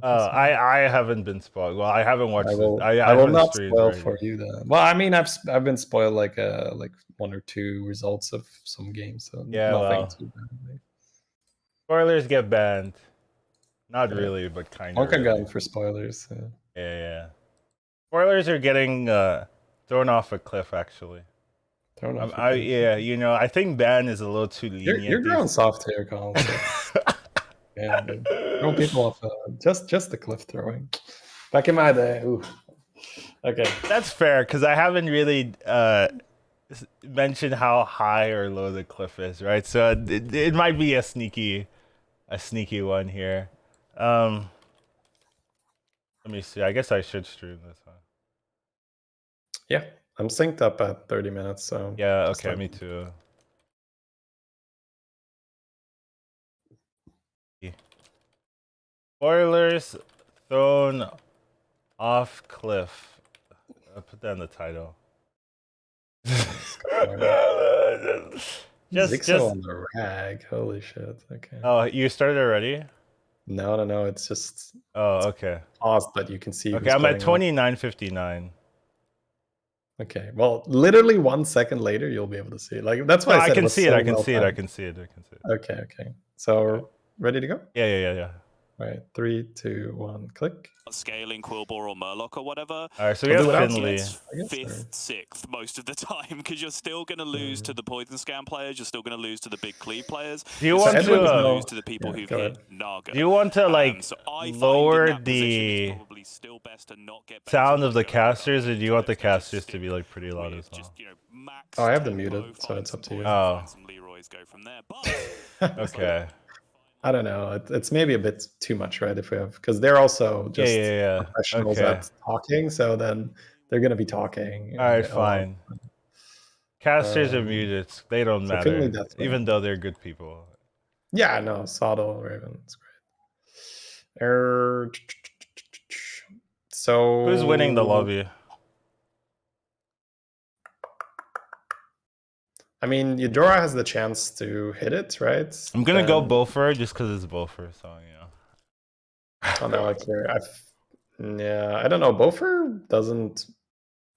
I haven't been spoiled. Well, I haven't watched it. I I will haven't not streamed spoil already. for you then. Well, I mean, I've been spoiled like 1 or 2 results of some games, so Yeah, nothing well, too bad. spoilers get banned. Not Yeah. really, but kind of Wonka really. gun for spoilers. Yeah. Spoilers are getting thrown off a cliff, actually. Thrown off a cliff. Yeah, I think ban is a little too lenient. You're growing soft here, Collins. Yeah, dude. Throwing people off just the cliff throwing. Back in my day, ooh. Okay. That's fair, because I haven't really mentioned how high or low the cliff is, right? So it might be a sneaky one here. Let me see. I guess I should stream this one. Yeah, I'm synced up at 30 minutes, so Yeah, okay, me too. Spoilers thrown off cliff. I'll put that in the title. just on the rag. Holy shit. Okay. Oh, you started already? No. It's just okay. paused, but you can see. Okay, I'm at 29:59. Okay. Well, literally 1 second later, you'll be able to see it. Like that's why No, I said can it was see so it. I can well see it. timed. I can see it. Okay. So ready to go? Yeah. All right, 3, 2, 1, click. Scaling Quillbore or Murloc or whatever. All right, so we have Finley. Fifth, sixth most of the time because you're still going to lose to the Poison Scan players. You're still going to lose to the big Cleave players. Do you want to lose to the people who've hit Naga? Do you want to lower the sound of the casters, or do you want the casters to be like pretty loud as well? Oh, I have them muted, so it's up to you. Oh. Okay. I don't know. It's maybe a bit too much, right? If we have, because they're also just professionals at talking, so then they're gonna be talking. All right, fine. Casters are muted. They don't matter, even though they're good people. Yeah, no, Sawdle, Raven, it's great. So who's winning the lobby? I mean, Eudora has the chance to hit it, right? I'm gonna go Boffer just because it's Boffer, so Oh no, I care. Yeah, I don't know. Boffer doesn't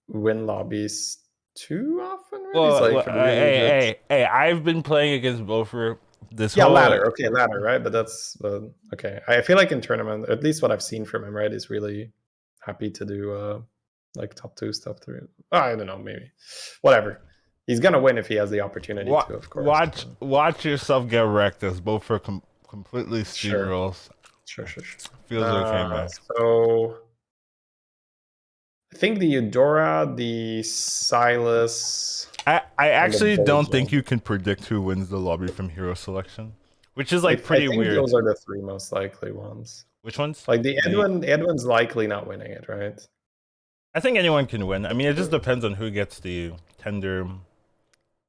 win lobbies too often. Really. Well, hey, I've been playing against Boffer this ladder. Okay, ladder, right? But that's okay. I feel like in tournament, at least what I've seen from him, right, is really happy to do like top 2, top 3. I don't know, maybe whatever. He's gonna win if he has the opportunity to, of course. Watch yourself get wrecked as Boffer completely steamrolls. Sure. Feels okay, man. So I think the Eudora, the Silas. I actually don't think you can predict who wins the lobby from hero selection, which is like pretty weird. Those are the 3 most likely ones. Which ones? Like the Edwin's likely not winning it, right? I think anyone can win. I mean, it just depends on who gets the tender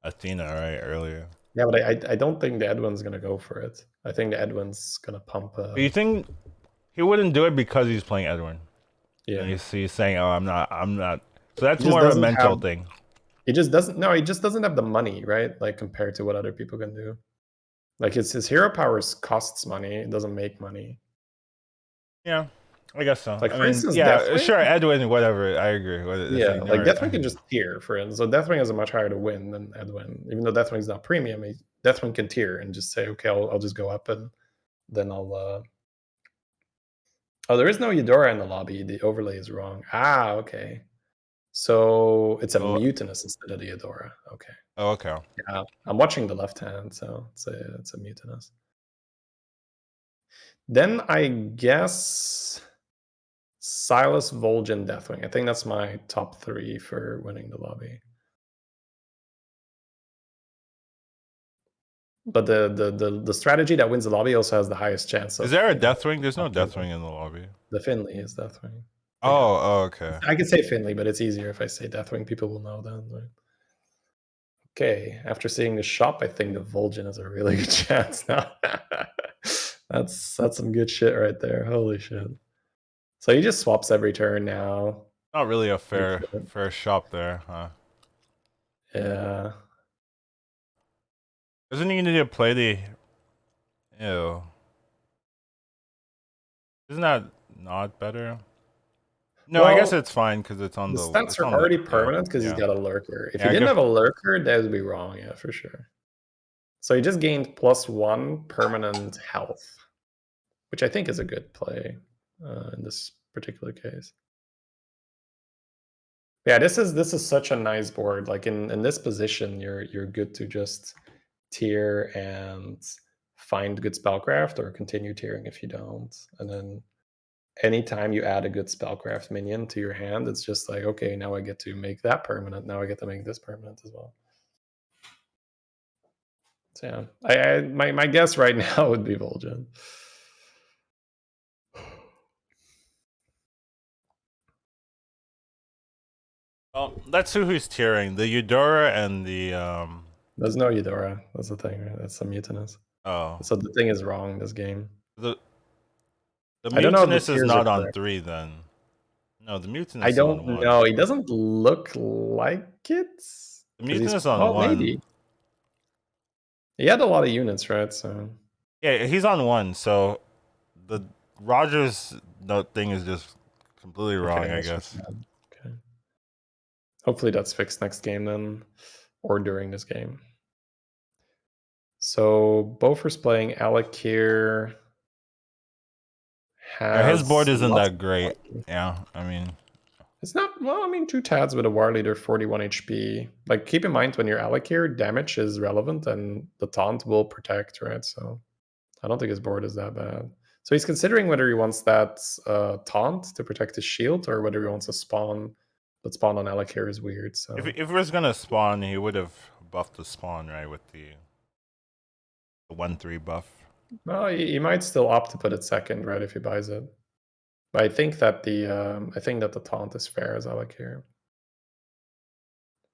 Athena earlier. Yeah, but I don't think the Edwin's gonna go for it. I think the Edwin's gonna pump. Do you think he wouldn't do it because he's playing Edwin? Yeah. And he's saying, "Oh, I'm not." So that's more of a mental thing. He just doesn't. No, he just doesn't have the money, right? Like compared to what other people can do. Like his hero powers costs money. It doesn't make money. Yeah. I guess so. Like, for instance, Deathwing? Sure, Edwin, whatever. I agree. Like Deathwing can just tier, for instance. So Deathwing has a much higher to win than Edwin. Even though Deathwing's not premium, Deathwing can tier and just say, okay, I'll just go up and then I'll. Oh, there is no Eudora in the lobby. The overlay is wrong. Ah, okay. So it's a mutinous instead of the Eudora. Okay. Oh, okay. Yeah, I'm watching the left hand, so it's a mutinous. Then I guess Silas, Vol'jin, Deathwing. I think that's my top 3 for winning the lobby. But the strategy that wins the lobby also has the highest chance. Is there a Deathwing? There's no Deathwing in the lobby. The Finley is Deathwing. Oh, okay. I could say Finley, but it's easier if I say Deathwing. People will know then. Right? Okay, after seeing the shop, I think the Vol'jin has a really good chance now. That's some good shit right there. Holy shit. So he just swaps every turn now. Not really a fair shop there, huh? Yeah. Doesn't he need to play the... Ew. Isn't that not better? No, I guess it's fine because it's on the the. stats It's are on already the, permanent because yeah. he's got a lurker. If Yeah, he didn't have a lurker, that would be wrong, yeah, for sure. So he just gained +1 permanent health, which I think is a good play in this particular case. Yeah, this is such a nice board. Like in this position, you're good to just tier and find good spellcraft or continue tiering if you don't. And then anytime you add a good spellcraft minion to your hand, it's just like, okay, now I get to make that permanent. Now I get to make this permanent as well. So yeah, my guess right now would be Vol'jin. Well, let's see who's tiering. The Eudora and the There's no Eudora. That's the thing, right? That's a mutinous. Oh. So the thing is wrong this game. The I don't know if the mutinous is tiers are not on correct. 3 then. No, the mutinous I is on don't 1. know. It doesn't look like it. The mutinous on well, 1. maybe. He had a lot of units, right? So yeah, he's on 1. So the Rogers thing is just completely wrong, okay, I guess. Okay. Hopefully that's fixed next game then, or during this game. So Beaufort's playing Alec here. Yeah, his board isn't lots that great. Yeah, I mean, it's not, well, I mean, 2 Tads with a War Leader, 41 HP. Like, keep in mind when you're Alec here, damage is relevant and the taunt will protect, right? So I don't think his board is that bad. So he's considering whether he wants that taunt to protect his shield or whether he wants a spawn. But spawn on Alec here is weird. So if he was gonna spawn, he would have buffed the spawn, right, with the 1/3 buff. well, he might still opt to put it second, right, if he buys it. But I think that the taunt is fair as Alec here.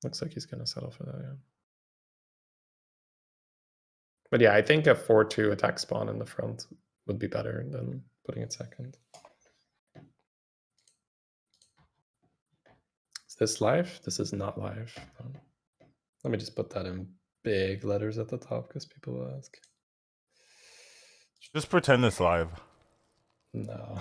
Looks like he's gonna settle for that, yeah. But yeah, I think a 4-2 attack spawn in the front would be better than putting it second. Is this live? This is not live. No. Let me just put that in big letters at the top because people will ask. Just pretend it's live. No.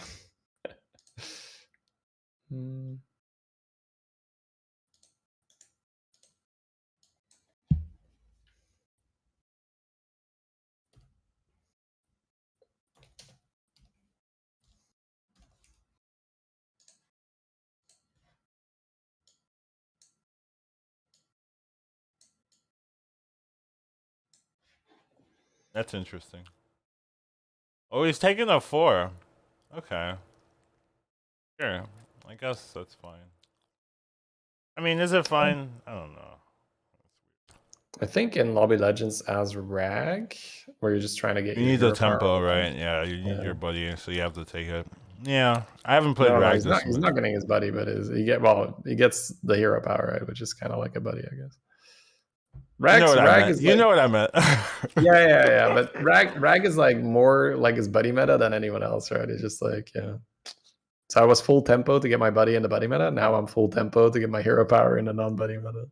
That's interesting. Oh, he's taking a 4. Okay. Sure. I guess that's fine. I mean, is it fine? I don't know. I think in Lobby Legends as Rag, where you're just trying to get You your need the hero power tempo, up. right? Yeah, you need your buddy, so you have to take it. Yeah, I haven't played No, Rag he's this not. He's much. not getting his buddy, but he gets the hero power, right? Which is kind of like a buddy, I guess. You know what I Rag meant. is You like, know what I meant. yeah. But Rag is like more like his buddy meta than anyone else, right? It's just like, yeah. So I was full tempo to get my buddy in the buddy meta. Now I'm full tempo to get my hero power in the non-buddy meta.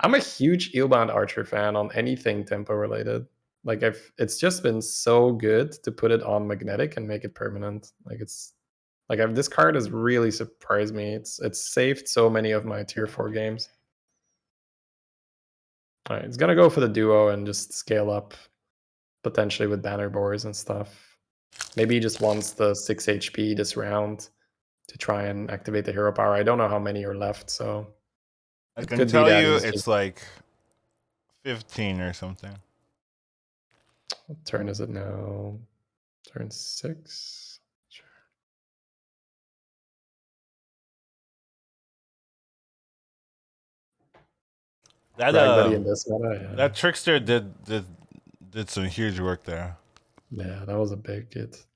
I'm a huge Eelbound Archer fan on anything tempo related. Like it's just been so good to put it on magnetic and make it permanent. This card has really surprised me. It's saved so many of my tier 4 games. All right, it's gonna go for the duo and just scale up, potentially with banner boars and stuff. Maybe he just wants the 6 HP this round to try and activate the hero power. I don't know how many are left, so I it can could be tell that you he's it's just. like 15 or something. What turn is it now? Turn 6. Sure. That Rag buddy in this meta, yeah. that trickster did some huge work there. Yeah, that was a big hit.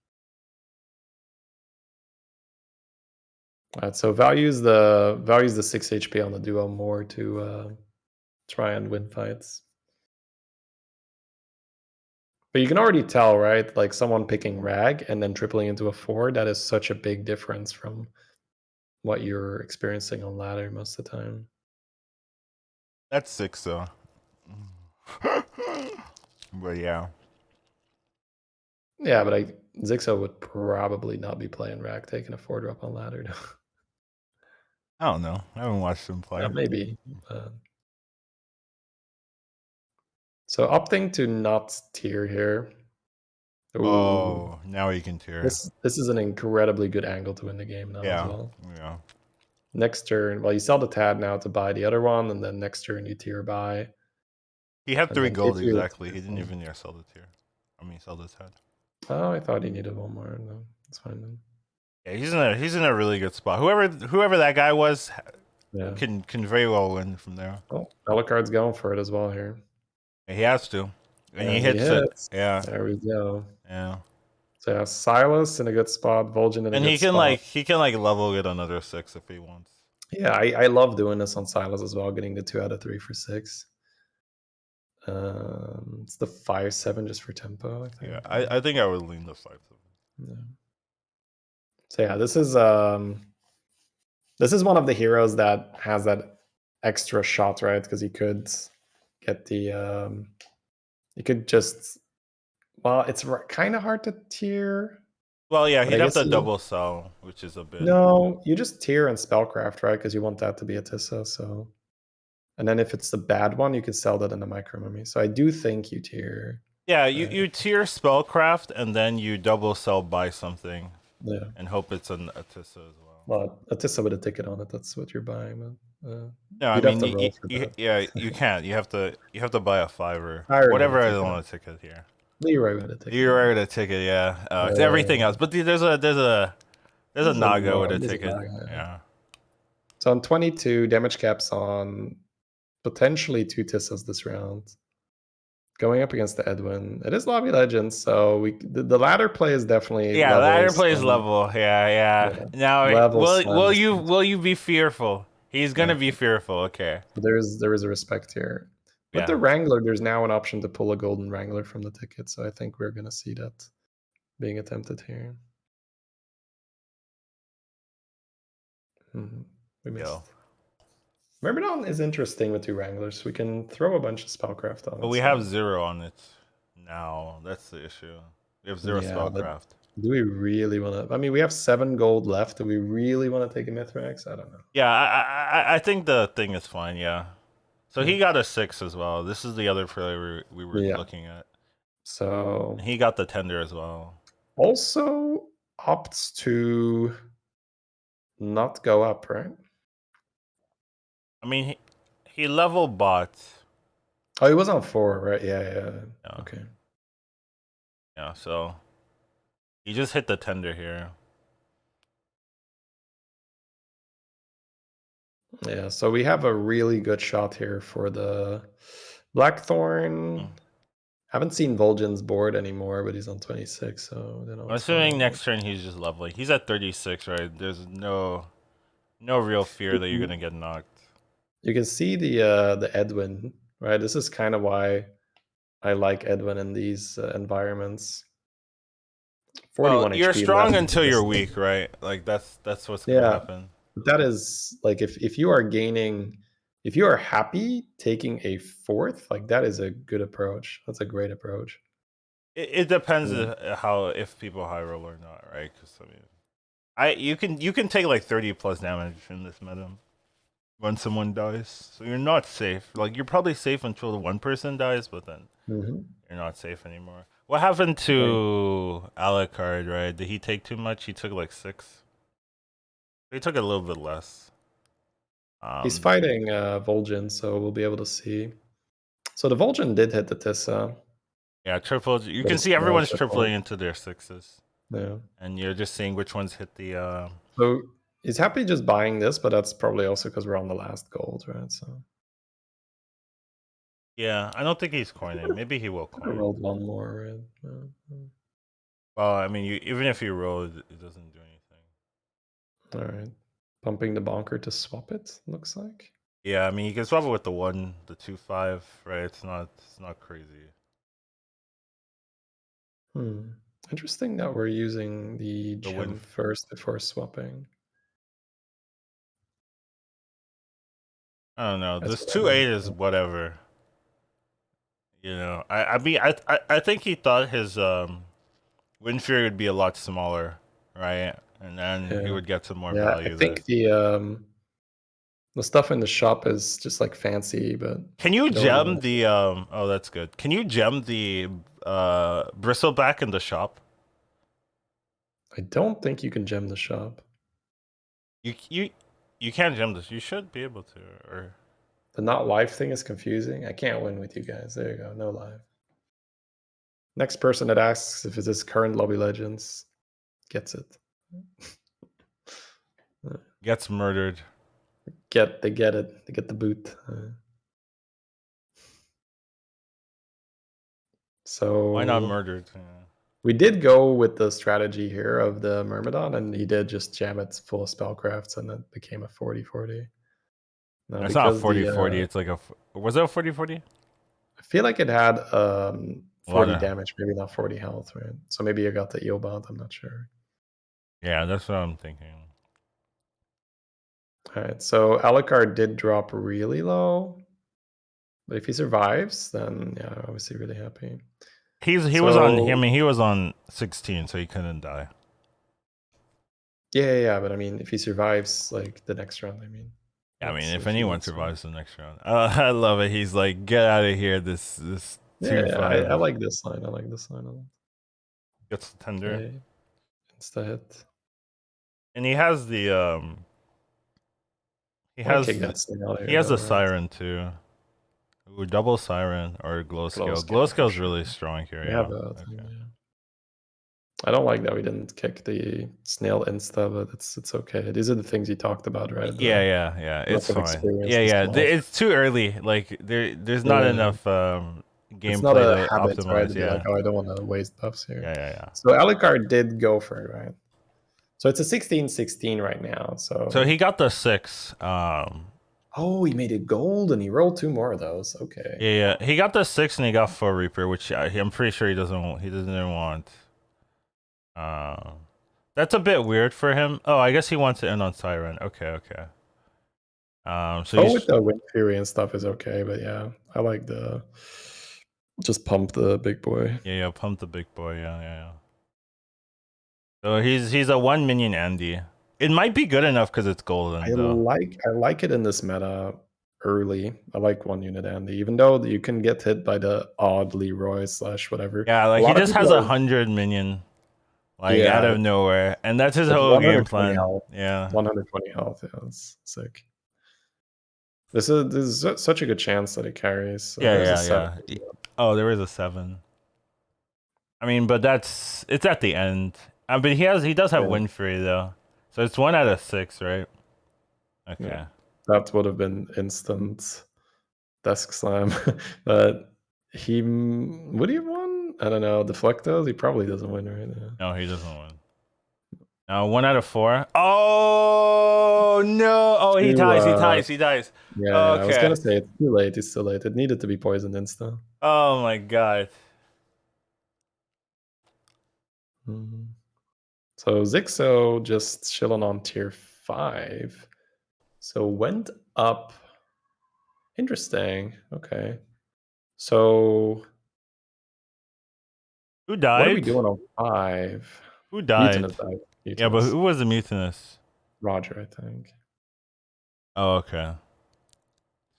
Alright, so values the 6 HP on the duo more to try and win fights. But you can already tell, right? Like someone picking Rag and then tripling into a 4, that is such a big difference from what you're experiencing on ladder most of the time. That's 6 though. But yeah. Yeah, but Zixo would probably not be playing Rack taking a 4-drop on ladder. I don't know. I haven't watched him play. Maybe. So opting to not tier here. Ooh. Oh, now he can tier. This is an incredibly good angle to win the game now as well. Yeah. Next turn, well, you sell the Tad now to buy the other one, and then next turn you tier buy. He had And 3 then gold if you- exactly. He didn't even sell the tier. I mean, sell his head. Oh, I thought he needed one more. No, that's fine then. Yeah, he's in a really good spot. Whoever that guy was Yeah. can very well win from there. Oh, Alucard's going for it as well here. He has to. And he And hits it. Yeah. There we go. Yeah. So yeah, Silas in a good spot, Vol'jin in a And good spot. he can level get another 6 if he wants. Yeah, I love doing this on Silas as well, getting the 2 out of 3 for 6. It's the 5-7 just for tempo, I think. Yeah, I think I would lean the 5-7. Yeah. So yeah, this is one of the heroes that has that extra shot, right? Because he could get the you could just, well, it's kind of hard to tier. Well, yeah, But he'd I have guess to double sell, which is a bit. No, you just tier and spellcraft, right? Because you want that to be a Tissa. So, and then if it's the bad one, you can sell that in the micro mummy. So I do think you tier. Yeah, you tier spellcraft and then you double sell buy something. Yeah. And hope it's a Tissa as well. Well, a Tissa with a ticket on it. That's what you're buying. But, no, I mean, you can't. You have to buy a $5 or whatever I don't want a ticket here. Leroy with a ticket. Leroy with a ticket, yeah. It's everything else, but there's a Naga with a ticket. Yeah. So on 22, damage caps on potentially 2 Tissas this round. Going up against the Edwin. It is Lobby Legends, so the ladder play is definitely ladder play is level. Yeah. Now will you be fearful? He's gonna be fearful. Okay. There is a respect here. With the Wrangler, there's now an option to pull a golden Wrangler from the ticket, so I think we're gonna see that being attempted here. We missed. Myrmidon is interesting with 2 Wranglers. We can throw a bunch of spellcraft on it. But we have 0 on it now. That's the issue. We have 0 spellcraft. Do we really want to? I mean, we have 7 gold left. Do we really want to take a Mithrax? I don't know. Yeah, I think the thing is fine. Yeah. So he got a 6 as well. This is the other player we were looking at. So and he got the tender as well. Also opts to not go up, right? I mean, he level bought. Oh, he was on 4, right? Yeah. Okay. Yeah, so he just hit the tender here. Yeah, so we have a really good shot here for the Blackthorn. Haven't seen Vol'jin's board anymore, but he's on 26, so I don't know. I'm assuming next turn he's just leveling. He's at 36, right? There's no real fear that you're gonna get knocked. You can see the Edwin, right? This is kind of why I like Edwin in these environments. 41 you're HP strong until you're weak, right? Like that's what's gonna happen. That is like if you are gaining, if you are happy taking a 4th, like that is a good approach. That's a great approach. It depends if people high roll or not, right? Because I mean, you can take like 30 plus damage in this meta when someone dies, so you're not safe. Like you're probably safe until the one person dies, but then you're not safe anymore. What happened to Alucard, right? Did he take too much? He took like 6. He took a little bit less. He's fighting Vol'jin, so we'll be able to see. So the Vol'jin did hit the Tissa. Yeah, triple. You can see everyone's tripling into their 6s. Yeah. And you're just seeing which ones hit the... So he's happy just buying this, but that's probably also because we're on the last gold, right? So. Yeah, I don't think he's coining. Maybe he will coin. I rolled one more, right? Well, I mean, even if you roll, it doesn't do anything. All right. Pumping the bonker to swap it, looks like. Yeah, I mean, you can swap it with the 2-5, right? It's not crazy. Interesting that we're using the gem first before swapping. I don't know. This 2-8 is whatever. You know, I mean, I think he thought his Wind Fury would be a lot smaller, right? And then he Yeah. would get some more Yeah, I value there. think the stuff in the shop is just like fancy, but Can you I don't really gem like the oh that's good. Can you gem the bristleback in the shop? I don't think you can gem the shop. You can't gem this. You should be able to, or The not live thing is confusing. I can't win with you guys. There you go. No live. Next person that asks if it is current Lobby Legends gets it. gets murdered. They get it. They get the boot. So Why not murdered? Yeah. we did go with the strategy here of the Myrmidon, and he did just jam it full of spellcrafts, and it became a 40-40. Now, It's not a because 40-40, it's like a was it a 40-40? I feel like it had 40 of- damage, maybe not 40 health, right? So maybe you got the Eobot, I'm not sure. Yeah, that's what I'm thinking. All right, so Alucard did drop really low, but if he survives, then yeah, obviously really happy. He was on. I mean, he was on 16, so he couldn't die. Yeah, but I mean, if he survives like the next round, I mean. Yeah, I mean, if he anyone wins, survives the next round, I love it. He's like, get out of here. This Yeah, 2-5 I like this line. I like this line a lot. gets the tender, Okay. Insta hit. and he has the he I wanna has kick that thing out of he here, has though, a right? siren too. Ooh, double siren or glow scale. scale Glow for scale's sure. really strong here. We Yeah. have a Okay. thing, yeah. I don't like that we didn't kick the snail insta, but it's okay. These are the things you talked about, right? Yeah. It's lack of fine. experience Yeah. and small. It's too early. Like there's not Yeah. enough It's not gameplay a to habit, right? optimize. To be Yeah. like, oh, I don't want to waste buffs here. Yeah. So Alucard did go for it, right? So it's a 16-16 right now. So he got the 6. Oh, he made it gold and he rolled 2 more of those. Okay. Yeah. He got the 6 and he got 4 Reaper, which I'm pretty sure he doesn't want. That's a bit weird for him. Oh, I guess he wants to end on Siren. Okay. So With the Wind Fury and stuff is okay, but yeah, I like the just pump the big boy. yeah, pump the big boy. Yeah. So he's a 1 minion Andy. It might be good enough because it's golden. I though. like it in this meta early. I like 1 unit Andy, even though you can get hit by the odd Leroy / whatever. Yeah, like he just has 100 minion, like out of nowhere, and that's his whole game plan. Health. Yeah, 120 health. Yeah, that's sick. This is such a good chance that it carries. So yeah. Oh, there is a 7. I mean, but it's at the end. But he does have Wind Fury though, so it's 1 out of 6, right? Okay. Yeah. That would have been instant desk slam, but would he have won? I don't know. Deflectos, he probably doesn't win right now. No, he doesn't win. Now 1 out of 4. Oh no! Oh, he dies. Yeah, okay. I was gonna say it's too late. It's too late. It needed to be poisoned insta. Oh my god. So Zixo just chilling on tier 5. So went up. Interesting. Okay. So Who died? what are we doing on 5? Who died? Mutinous died. Yeah, but who was the Mutinous? Roger, I think. Oh, okay.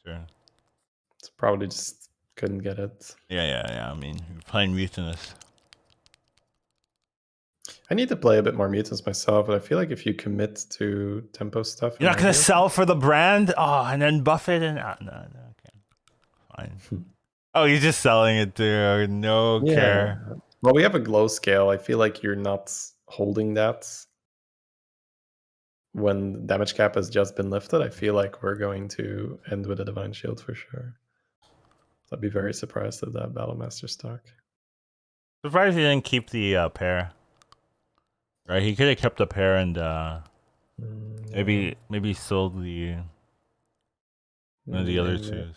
Sure. It's probably just couldn't get it. Yeah. I mean, you're playing Mutinous. I need to play a bit more Mutants myself, but I feel like if you commit to tempo stuff, you're not gonna sell for the brand. Oh, and then buff it and no, okay, fine. Oh, you're just selling it too. No care. Well, we have a glow scale. I feel like you're not holding that when damage cap has just been lifted. I feel like we're going to end with a divine shield for sure. I'd be very surprised if that Battlemaster stuck. Surprised he didn't keep the pair. Right, he could have kept the pair and maybe sold the one of the other twos.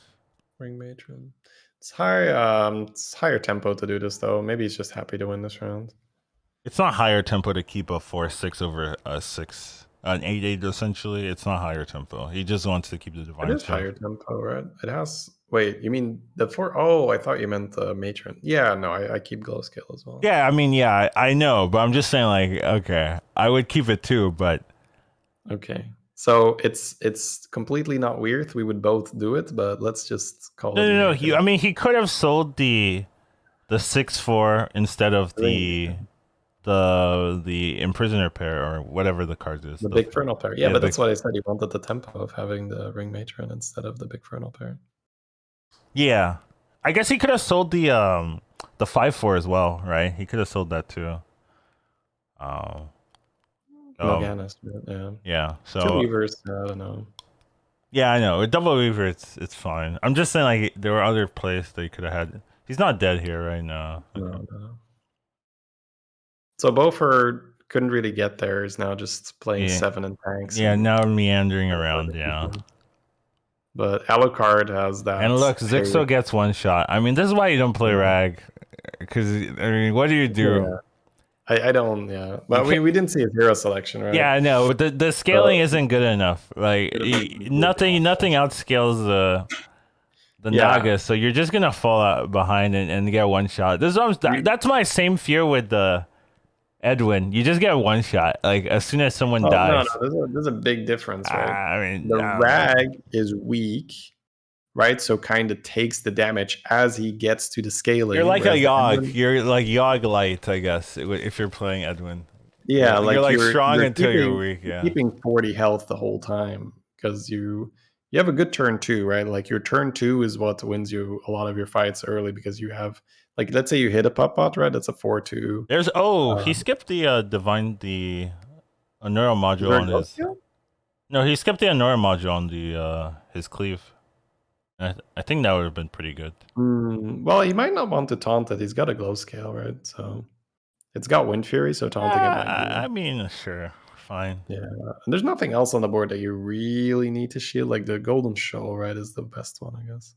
Ring Matron. It's higher tempo to do this though. Maybe he's just happy to win this round. It's not higher tempo to keep a 4/6 over a 6, an 8/8 essentially. It's not higher tempo. He just wants to keep the divine. It is higher tempo, right? It has Wait, you mean the 4? Oh, I thought you meant the matron. Yeah, no, I keep glow scale as well. Yeah, I mean, yeah, I know, but I'm just saying, like, okay, I would keep it too, but Okay. So it's completely not weird. We would both do it, but let's just call it no. weird. I mean, he could have sold the 6/4 instead of the imprisoner pair or whatever the card is. The big Fernal pair. Yeah, Yeah, but that's what I said. He wanted the tempo of having the ring matron instead of the big Fernal pair. Yeah, I guess he could have sold the 5/4 as well, right? He could have sold that too. Morganis, yeah. Yeah. Two So weavers, I don't know. yeah, I know. With double weaver, it's fine. I'm just saying, like, there were other plays that he could have had. He's not dead here right now. No. So Beaufort couldn't really get there. He's now just playing 7 in tanks. Yeah, and now meandering around. Yeah. But Alucard has that. And look, Zixo gets one shot. I mean, this is why you don't play Rag, because I mean, what do you do? Yeah. I don't. Yeah, but we didn't see a hero selection, right? Yeah, I know. But the scaling isn't good enough. Like nothing outscales the Naga, so you're just gonna fall out behind and get one shot. That's my same fear with the Edwin. You just get one shot. Like as soon as someone dies. No, there's a big difference, right? I mean, the Rag is weak, right? So kind of takes the damage as he gets to the scaling. You're like a Yogg. You're like Yogg light, I guess, if you're playing Edwin. Yeah, you're like strong until you're weak. Yeah, keeping 40 health the whole time because you have a good turn 2, right? Like your turn 2 is what wins you a lot of your fights early because you have, like, let's say you hit a pop bot, right? That's a 4/2. There's he skipped the Anura module on his. No, he skipped the Anura module on the his cleave. I think that would have been pretty good. Well, he might not want to taunt it. He's got a glow scale, right? So it's got Wind Fury, so taunting it might be... I mean, sure, fine. Yeah, and there's nothing else on the board that you really need to shield. Like the Golden Shoal, right, is the best one, I guess.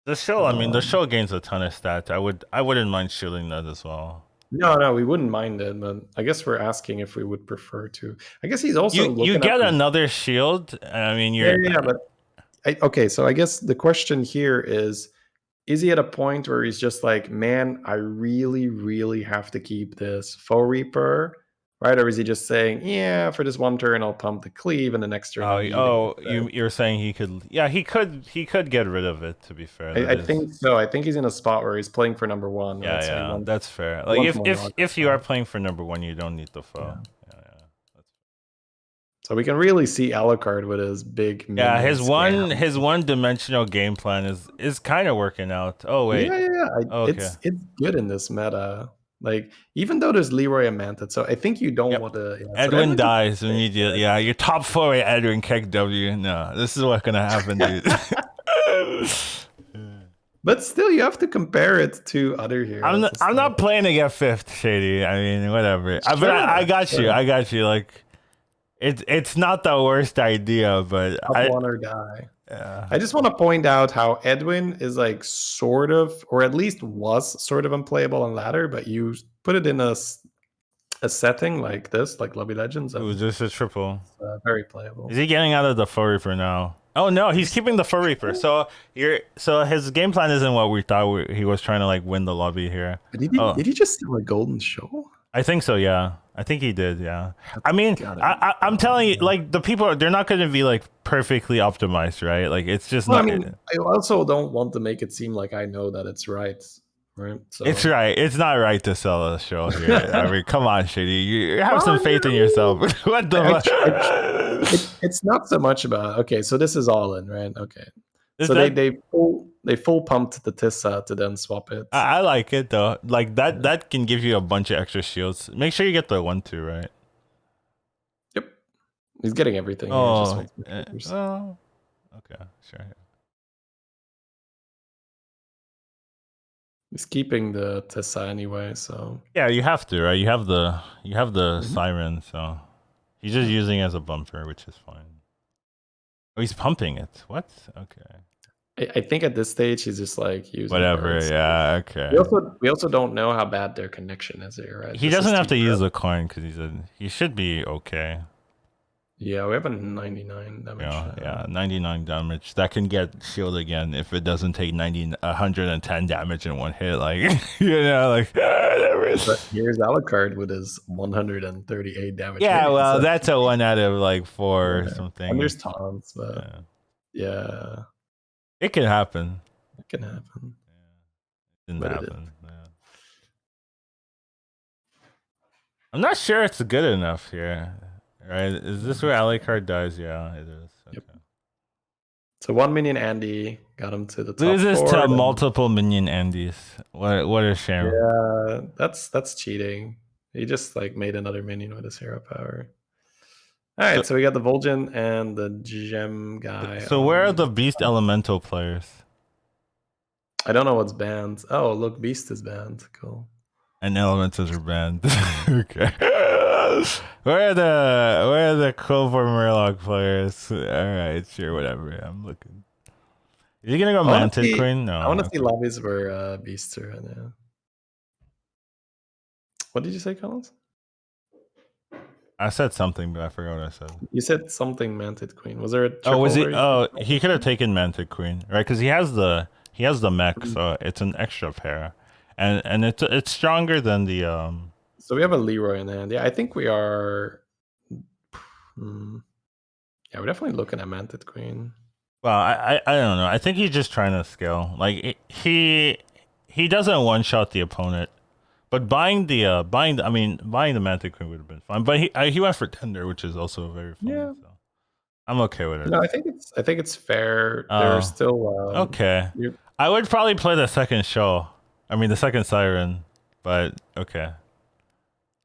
The show, I mean, the show gains a ton of stats. I wouldn't mind shielding that as well. No, we wouldn't mind it, but I guess we're asking if we would prefer to. I guess he's also you get another shield. I mean, you're but okay. So I guess the question here is he at a point where he's just like, man, I really, really have to keep this Foe Reaper, right? Or is he just saying, yeah, for this one turn I'll pump the cleave, and the next turn? You're saying he could? Yeah, he could get rid of it. To be fair, I think so. I think he's in a spot where he's playing for number 1. Yeah, right? So that's fair. Like if you are playing for number 1, you don't need the foe. Yeah. So we can really see Alucard with his big. Yeah, his one-dimensional game plan is kind of working out. Oh wait, okay. It's good in this meta. Like, even though there's Leroy and Mantid, so I think you don't want to... Yeah, Edwin dies immediately. Yeah, your top 4 Edwin Keck W. No, this is what's gonna happen, dude. But still, you have to compare it to other heroes. I'm not playing to get 5th, Shady. I mean, whatever. But I got you. I got you. Like, it's not the worst idea, but I want or die. Yeah. I just want to point out how Edwin is like sort of, or at least was sort of unplayable on ladder, but you put it in a setting like this, like Lobby Legends. It was just a triple. Very playable. Is he getting out of the Foe Reaper now? Oh no, he's keeping the Foe Reaper. So his game plan isn't what we thought. He was trying to like win the lobby here. But did he just steal a Golden Shoal? I think so, yeah. I think he did, yeah. I mean, I'm telling you, like, the people, they're not going to be, like, perfectly optimized, right? Like, it's just not... I mean, I also don't want to make it seem like I know that it's right, right? So... It's right. It's not right to sell a show here. I mean, come on, Shady. You have some faith in yourself. What the... It's not so much about... Okay, so this is all in, right? Okay. So they full pumped the Tissa to then swap it. I like it though. Like that can give you a bunch of extra shields. Make sure you get the 1/2, right? Yep. He's getting everything. Oh, okay, sure. He's keeping the Tissa anyway, so yeah, you have to, right? You have the siren, so he's just using it as a bumper, which is fine. Oh, he's pumping it. What? Okay. I think at this stage he's just like using whatever. cards. Yeah. Okay. We also don't know how bad their connection is here, right? He doesn't have to use the coin because he should be okay. Yeah, we have a 99 damage. Yeah, 99 damage. That can get shield again if it doesn't take 110 damage in one hit. Like, like. But here's Alucard with his 138 damage. Yeah, hit. well, So, that's a 1 out of like 4 or yeah. something. And there's taunts, but yeah. yeah, It can happen. it can happen. It didn't But it happen. Yeah. I'm not sure it's good enough here. Right? Is this where Alucard dies? Yeah, it is. Okay. Yep. So 1 minion Andy got him to the top Loses 4. to then- multiple minion Andys. What a shame. Yeah, that's cheating. He just like made another minion with his hero power. All right, so we got the Vol'jin and the Gem guy. So where are on- the Beast Elemental players? I don't know what's banned. Oh, look, Beast is banned. Cool. And Elementals are banned. Okay. Where are the Clover Murloc players? Alright, sure, whatever. I'm looking. Is he gonna go Manted Queen? No. I want to see lobbies where Beasts are in. Yeah. What did you say, Collins? I said something, but I forgot what I said. You said something Manted Queen. Was there a Oh, was he? triple Oh, he could have taken Manted Queen, right? Because he has the mech, so it's an extra pair, and it's stronger than the So we have a Leroy in hand. Yeah, I think we are. Yeah, we're definitely looking at Manted Queen. Well, I don't know. I think he's just trying to scale. Like he doesn't one shot the opponent, but buying the Mantic Queen would have been fun. But he went for Tender, which is also very fun. Yeah. So I'm okay with it. No, I think it's fair. There's still okay. I would probably play the second the second Siren, but okay.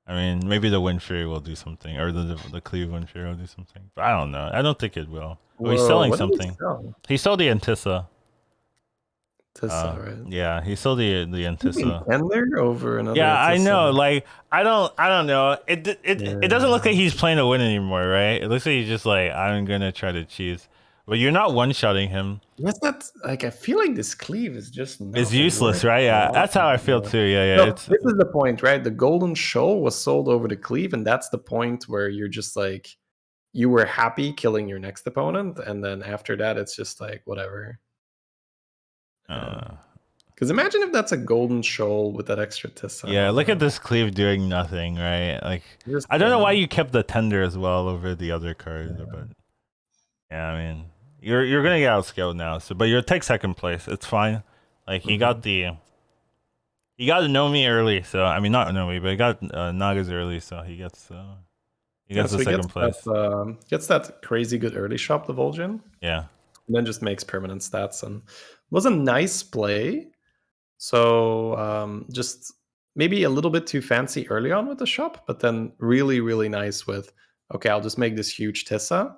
I mean, maybe the Wind Fury will do something, or the Cleave Wind Fury will do something. But I don't know. I don't think it will. Oh, he's selling something. He sold the Antissa. Right? Yeah, he sold the Antissa. Tender over another. Yeah, I Antissa. know. Like, I don't know. It doesn't look like he's playing to win anymore, right? It looks like he's just like, I'm gonna try to cheese. But you're not one-shotting him. That's not like I feel like this cleave is just it's useless, right? Yeah, that's how I feel too. Yeah. No, this is the point, right? The golden show was sold over the cleave, and that's the point where you're just like, you were happy killing your next opponent, and then after that, it's just like whatever. Because imagine if that's a golden shoal with that extra Tissa. Yeah, look at this cleave doing nothing, right? Like, I don't know why you kept the Tender as well over the other cards, but yeah, I mean, you're gonna get outscaled now. So, but you'll take second place. It's fine. Like he got the Nomi early, so I mean not Nomi, but he got Nagas early, so he gets the second place. Gets that crazy good early shop, the Vol'jin. Yeah. And then just makes permanent stats, and was a nice play. So just maybe a little bit too fancy early on with the shop, but then really, really nice with, okay, I'll just make this huge Tissa,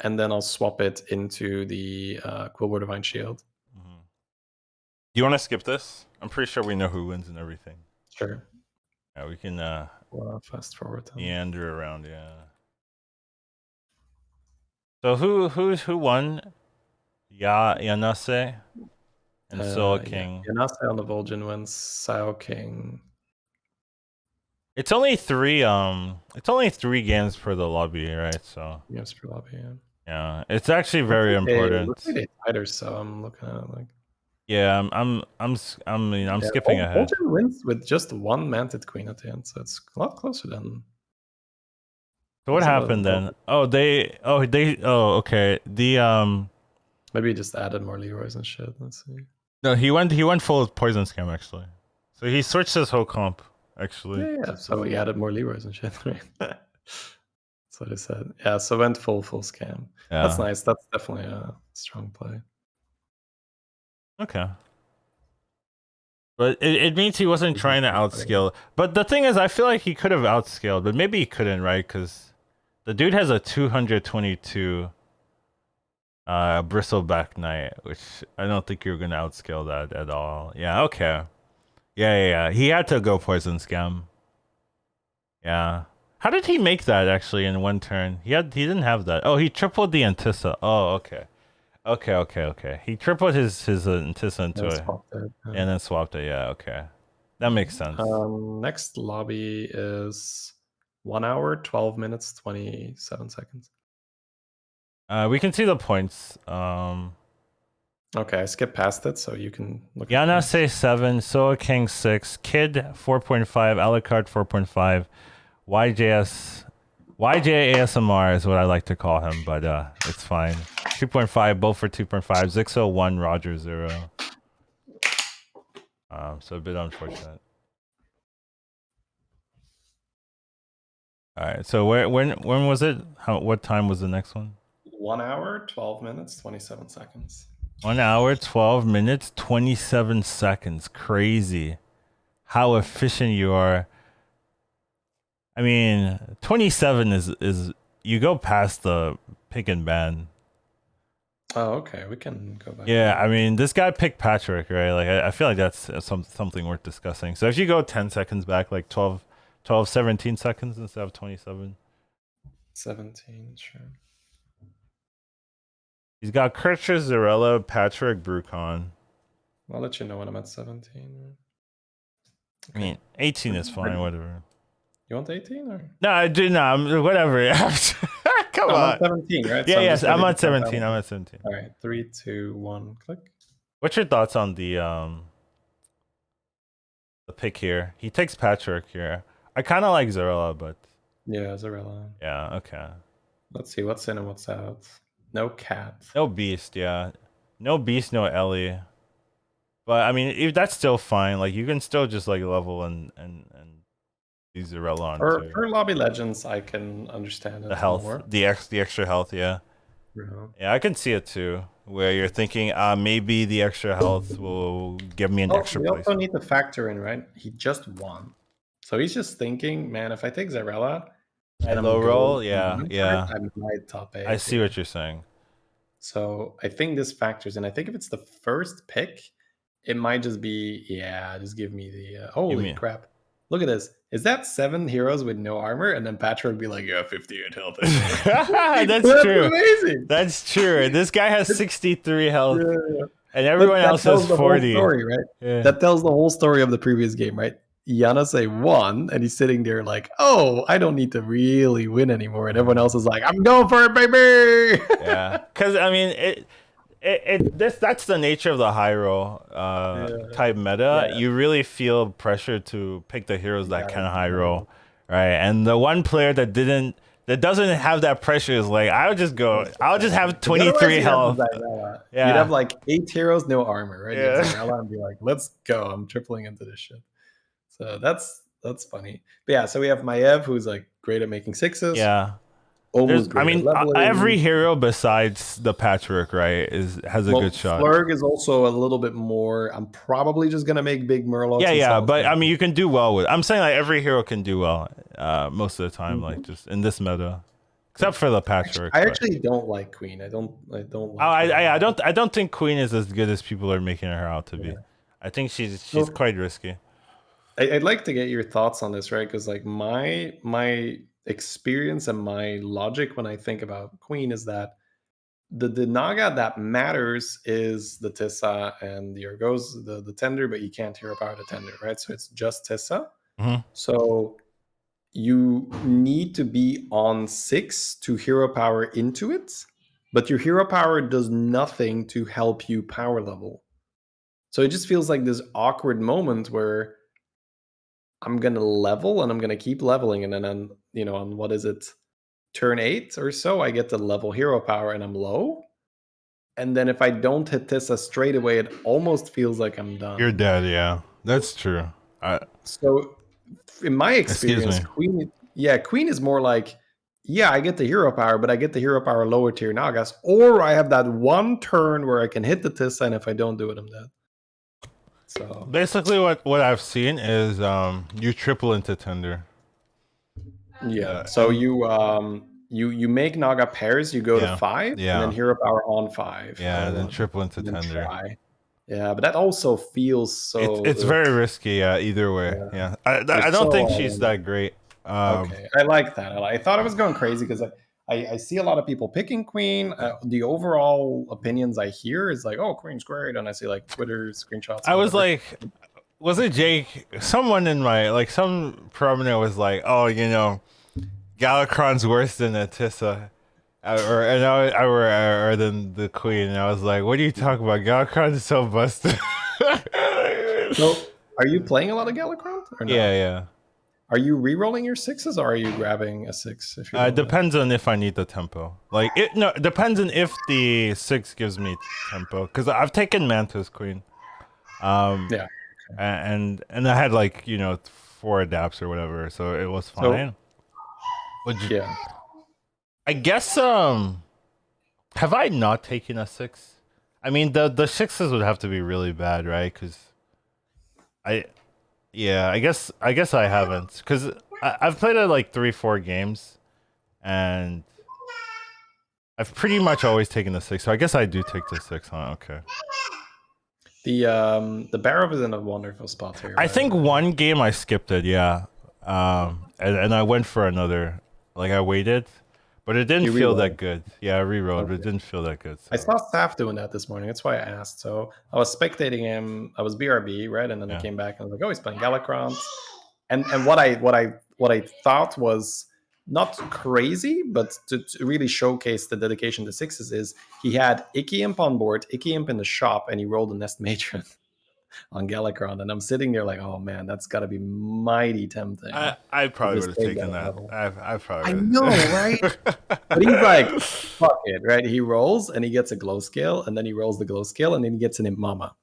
and then I'll swap it into the Quillbore Divine Shield. Mm-hmm. Do you want to skip this? I'm pretty sure we know who wins and everything. Sure. Yeah, we can fast forward. Meander around, yeah. So who won? Yanase and Soul King. Yanase on the Vol'jin wins. Sao King. It's only three games per the lobby, right? So games per lobby, yeah. Yeah, it's actually very important. Looks like they tighter, so I'm looking at it like. Yeah, I'm skipping ahead. Vol'jin wins with just one Manted Queen at the end, so it's a lot closer than. So what happened then? Okay. The maybe he just added more Leroys and shit. Let's see. No, he went full poison scam actually. So he switched his whole comp actually. Yeah. So he added more Leroys and shit. Right? That's what I said. Yeah. So went full scam. Yeah. That's nice. That's definitely a strong play. Okay. But it means he wasn't trying to outscale. But the thing is, I feel like he could have outscaled, but maybe he couldn't, right? Because the dude has a 222 Bristleback Knight, which I don't think you're gonna outscale that at all. Yeah, okay. Yeah. He had to go poison scam. Yeah. How did he make that actually in one turn? He didn't have that. Oh, he tripled the Antissa. Oh, okay. Okay. He tripled his Antissa into it. And then swapped it. Yeah, okay. That makes sense. Next lobby is 1 hour, 12 minutes, 27 seconds. We can see the points. Okay, I skipped past it, so you can look. Yana say 7, Soa King 6, Kid 4.5, Alucard 4.5, YJASMR is what I like to call him, but it's fine. 2.5, both for 2.5, Zixo 1, Roger 0. So a bit unfortunate. All right, so when was it? What time was the next one? 1 hour, 12 minutes, 27 seconds. 1 hour, 12 minutes, 27 seconds. Crazy. How efficient you are. I mean, 27 is you go past the pick and ban. Oh, okay. We can go back. Yeah, I mean, this guy picked Patrick, right? Like, I feel like that's something worth discussing. So if you go 10 seconds back, like 12, 17 seconds instead of 27. 17, sure. He's got Kircher, Zarella, Patrick, Brucon. I'll let you know when I'm at 17. I mean, 18 is fine, whatever. You want 18 or? No, I do not. Whatever. Come on. I'm at 17, right? Yeah, So yes, I'm at ready to 17. I'm at 17. All right, 3, 2, 1, click. What's your thoughts on the pick here? He takes Patrick here. I kind of like Zarella, but Yeah, Zarella. yeah, okay. Let's see what's in and what's out. No cat. No Beast, yeah. No Beast, no Ellie. But I mean, if that's still fine. Like you can still just like level and use Zarella on too. For Lobby Legends, I can understand it The health, more. the extra health, yeah. Yeah, I can see it too. Where you're thinking, maybe the extra health will give me an extra We place. also need to factor in, right? He just won, so he's just thinking, man, if I take Zarella and Low I'm roll, yeah. I might top 8. I see what you're saying. So I think this factors in. I think if it's the first pick, it might just be, just give me the holy crap. Look at this. Is that 7 heroes with no armor? And then Patrick would be like, yeah, 58 health. That's true. Amazing. That's true. This guy has 63 health. Yeah. And everyone else has 40. Story, right? Yeah. That tells the whole story of the previous game, right? Yanase won, and he's sitting there like, oh, I don't need to really win anymore. And everyone else is like, I'm going for it, baby. Yeah. Because, I mean, that's the nature of the high roll type meta. You really feel pressure to pick the heroes that can high roll, right? And the one player that doesn't have that pressure is like, I'll just have 23 health. You'd have like 8 heroes, no armor, right? Yeah. And be like, let's go. I'm tripling into this shit. So that's funny. But yeah, so we have Maev, who's like great at making 6s. Yeah. I mean, every hero besides the Patrick, right, has a good shot. Flurg is also a little bit more. I'm probably just gonna make big Murlocs. Yeah, but I mean, you can do well with. I'm saying like every hero can do well most of the time, like just in this meta, except for the Patrick. I actually don't like Queen. I don't. Like I don't think Queen is as good as people are making her out to be. I think she's quite risky. I'd like to get your thoughts on this, right? Because like my experience and my logic when I think about Queen is that the Naga that matters is the Tissa and the Urgos, the Tender, but you can't hero power the Tender, right? So it's just Tissa. Mm-hmm. So you need to be on 6 to hero power into it, but your hero power does nothing to help you power level. So it just feels like this awkward moment where I'm gonna level and I'm gonna keep leveling, and then on what is it, turn 8 or so, I get the level hero power and I'm low. And then if I don't hit Tissa straight away, it almost feels like I'm done. You're dead, yeah. That's true. So in my experience, Queen is more like, I get the hero power, but I get the hero power lower tier Nagas, or I have that one turn where I can hit the Tissa, and if I don't do it, I'm dead. So basically what I've seen is you triple into Tender. Yeah. So you make Naga pairs, you go to 5, and then hero power on 5. Yeah, then triple into Tender. Try. Yeah, but that also feels so it's very risky, either way. Yeah. I don't think she's that great. Okay. I like that. I thought I was going crazy because I see a lot of people picking Queen. The overall opinions I hear is like, oh, Queen's great. And I see like Twitter screenshots. I was like, was it Jake? Someone in my, some prominent was like, oh, Galakron's worse than Atissa. or then the queen, and I was like, "What are you talking about? Galacron is so busted." So, are you playing a lot of Galacron or no? Yeah. Are you re-rolling your sixes, or are you grabbing a six if you're Depends on if I need the tempo. Like it depends on if the 6 gives me tempo. Because I've taken Mantis Queen. Yeah. And I had like 4 adapts or whatever, so it was fine. Yeah. I guess have I not taken a 6? I mean the 6s would have to be really bad, right? Because I guess I haven't, because I've played it like 3-4 games, and I've pretty much always taken the 6, so I guess I do take the 6, huh? Okay. The Barrow is in a wonderful spot here. I think one game I skipped it, yeah. And I went for another. Like I waited, but it didn't feel that good. Yeah, I rerolled, but it didn't feel that good. So. I saw Saf doing that this morning. That's why I asked. So I was spectating him. I was BRB, right? And then I came back and I was like, oh, he's playing Galacron. And what I thought was not crazy, but to really showcase the dedication to sixes is he had Icky Imp on board, Icky Imp in the shop, and he rolled a Nest Matron on Galacron. And I'm sitting there like, oh man, that's got to be mighty tempting. I probably would have taken that. I probably. I know, right? But he's like, fuck it, right? He rolls and he gets a glow scale, and then he rolls the glow scale, and then he gets an Imp Mama.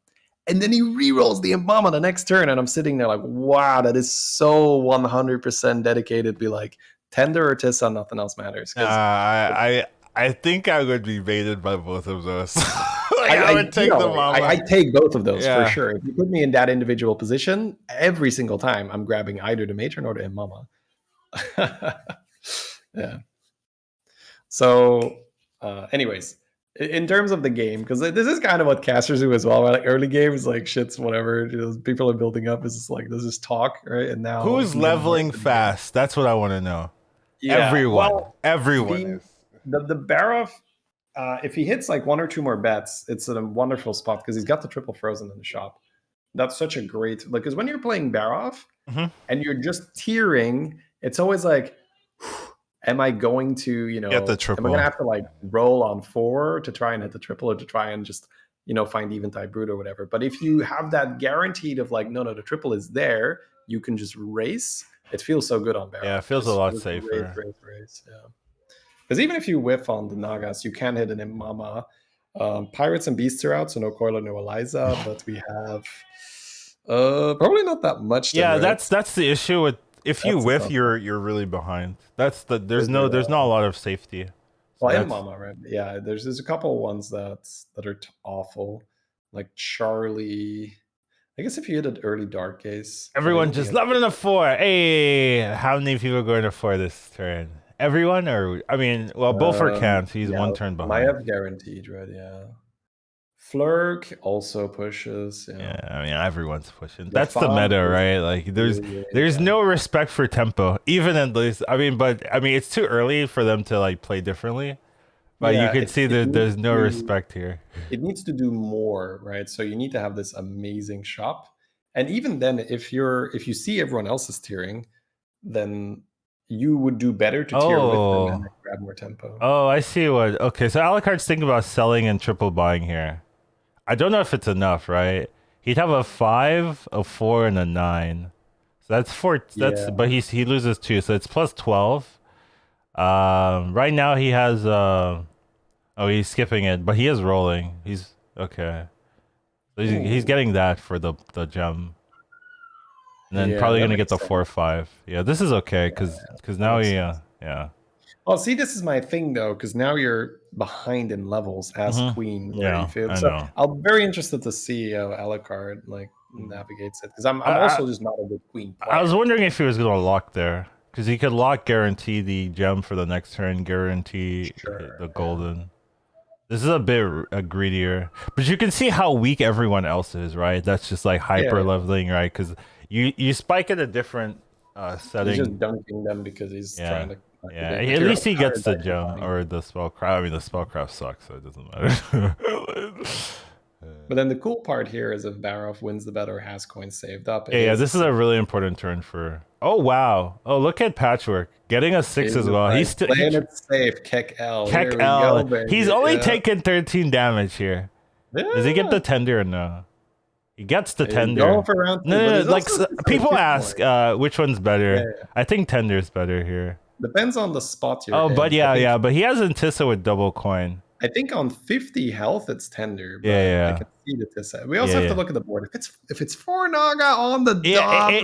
And then he re-rolls the Imp Mama the next turn, and I'm sitting there like, wow, that is so 100% dedicated. Be like, Tender or Tissa, nothing else matters. I think I would be baited by both of those. I would take the Mama. I take both of those for sure. If you put me in that individual position, every single time I'm grabbing either the Matron or the Imp Mama. Yeah. So, anyways, in terms of the game, because this is kind of what casters do as well, right? Like early games, like shit's whatever. People are building up. It's just like, let's just talk, right? And now who's leveling fast? That's what I want to know. Yeah, everyone is. The Barrow, if he hits like 1 or 2 more bets, it's in a wonderful spot because he's got the triple frozen in the shop. That's such a great, like, because when you're playing Barrow and you're just tiering, it's always like, am I going to, get the triple? Am I going to have to like roll on 4 to try and hit the triple, or to try and just, find Eventide Brute or whatever? But if you have that guaranteed of like, no, the triple is there, you can just race. It feels so good on Barrow. Yeah, it feels a lot safer. Race, yeah. Because even if you whiff on the Nagas, you can hit an Imp Mama. Pirates and Beasts are out, so no Coiler, no Eliza, but we have probably not that much. Yeah, right? that's the issue with, if you whiff, you're really behind. There's not a lot of safety. So Imp Mama, right? Yeah, there's a couple ones that are awful, like Charlie. I guess if you hit an early Dark Case, everyone just loving a 4. Hey, how many people are going to 4 this turn? Everyone, or I mean, well, Bulfer can't. He's 1 turn behind. I have guaranteed, right? Yeah. Flurk also pushes. Yeah, I mean, everyone's pushing. That's the meta, right? Like, there's no respect for tempo, even at least. I mean, it's too early for them to like play differently. But you can see that there's no respect here. It needs to do more, right? So you need to have this amazing shop, and even then, if you see everyone else is tiering, then you would do better to tier with them and grab more tempo. Oh, I see what. Okay, so Alucard's thinking about selling and triple buying here. I don't know if it's enough, right? He'd have a 5, a 4, and a 9. So that's 4. But he loses 2, so it's plus 12. Right now he has he's skipping it, but he is rolling. He's okay. So he's getting that for the gem. And then probably gonna get the 4-5. Yeah, this is okay because now yeah. Well, see, this is my thing though, because now you're behind in levels as queen. Yeah, I know. I'm very interested to see how Alucard like navigates it, because I'm also just not a good queen player. I was wondering if he was gonna lock there, because he could lock, guarantee the gem for the next turn, guarantee the golden. This is a bit greedier, but you can see how weak everyone else is, right? That's just like hyper leveling, right? Because you spike at a different setting. He's just dunking them because he's trying to. Yeah, at least he gets the gem or the spellcraft. I mean, the spellcraft sucks, so it doesn't matter. But then the cool part here is if Barov wins the bet or has coins saved up. Yeah, this is a really important turn for. Oh wow! Oh, look at Patchwork getting a 6 as well. He's still playing it safe. Keck L. Keck Here we L. go, baby. He's only taken 13 damage here. Yeah. Does he get the tender or no? He gets the tender. Going for round 2, no. Like people ask, which one's better? Yeah. I think tender's better here. Depends on the spot you're in. Oh, but yeah, but he has Antissa with double coin. I think on 50 health it's tender. But Yeah. I can see the Tissa. We also have to look at the board. If it's 4 Naga on the dot,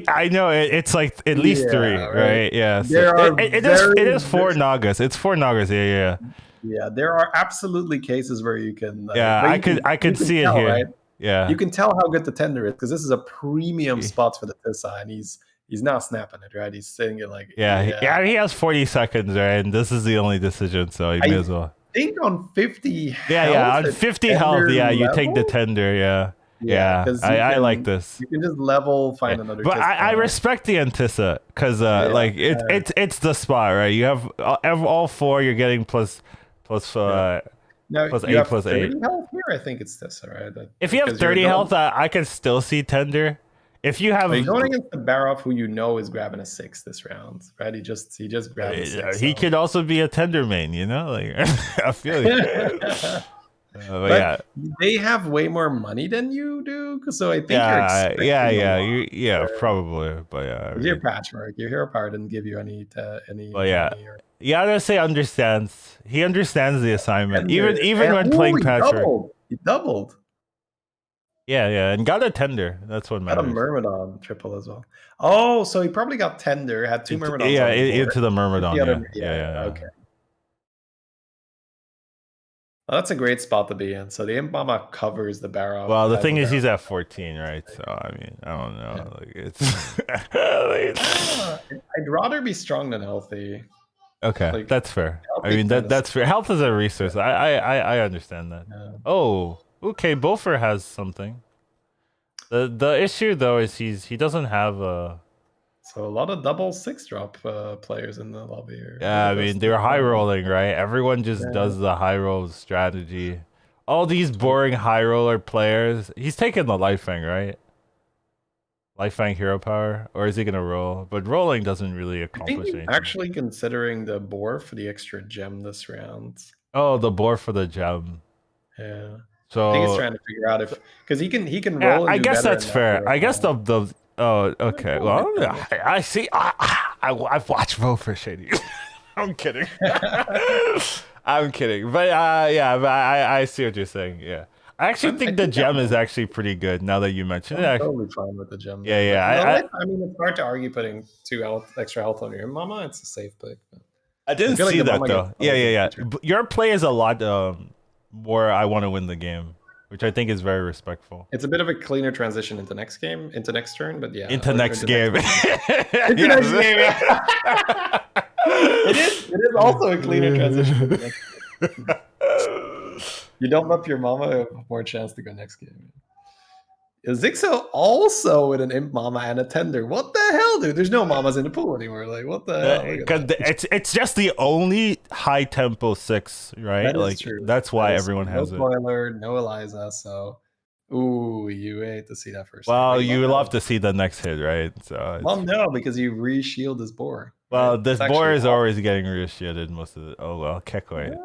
I know it's like at least 3, right? Yeah. So it is 4 Nagas. It's 4 Nagas. Yeah. Yeah, there are absolutely cases where you can. I could see it here. Right? Yeah. You can tell how good the tender is because this is a premium spot for the Tissa, and he's not snapping it, right? He's saying it like he has 40 seconds, right? And this is the only decision, so he may as well. I think on 50 health. Yeah, on 50 health, you take the tender, yeah. I like this. You can just level, find another. But I respect the Antissa because it's the spot, right? You have all 4. You're getting plus now, plus you 8 have plus 8. 30 health here, I think it's Tissa, right? If you have 30 health, I can still see tender. If you have, you're going against the Barov, who you know is grabbing a 6 this round, right? He just grabbed a 6. He could also be a tender main, like I feel you. But they have way more money than you do, so I think probably. But your Patchwork, your hero power didn't give you any. But yeah, I would say understands. He understands the assignment, even when playing Patchwork. He doubled. Yeah, and got a tender. That's what matters. Got a Myrmidon triple as well. Oh, so he probably got tender. Had 2 Myrmidons. Yeah, into the Myrmidon. Yeah. Okay. Well, that's a great spot to be in. So the Imp Mama covers the Barrow. Well, the thing is, he's at 14, right? So I mean, I don't know. I'd rather be strong than healthy. Okay, that's fair. I mean, that's fair. Health is a resource. I understand that. Yeah. Oh. Okay, Bofer has something. The issue though is he doesn't have a. So a lot of double 6-drop players in the lobby here. Yeah, I mean they're high rolling, right? Everyone just does the high roll strategy. All these boring high roller players. He's taking the Lifefang, right? Lifefang hero power, or is he gonna roll? But rolling doesn't really accomplish anything. Actually, considering the boar for the extra gem this round. Oh, the boar for the gem. Yeah. So I think he's trying to figure out because he can roll. I guess that's fair. I guess the okay. Well, I see. I've watched Vote for Shady. I'm kidding. I'm kidding. But I see what you're saying. Yeah. I actually think the gem is actually pretty good now that you mention it. I'm totally fine with the gem. Yeah. I mean, it's hard to argue putting 2 extra health on your Mama. It's a safe pick. I didn't see that though. Yeah. Your play is a lot more I want to win the game, which I think is very respectful. It's a bit of a cleaner transition into next turn, but yeah. Into next game. Into next game. It is also a cleaner transition into next game. You don't up your Mama, you have more chance to go next game. Zixo also with an Imp Mama and a tender. What the hell, dude? There's no Mamas in the pool anymore. Like, what the hell? It's just the only high tempo 6, right? That is true. That's why everyone has it. No spoiler, no Eliza. So, you hate to see that first. Well, you love to see the next hit, right? So no, because you re-shield this boar. Well, this boar is always getting re-shielded most of it. Oh well, Kekoi. Yeah.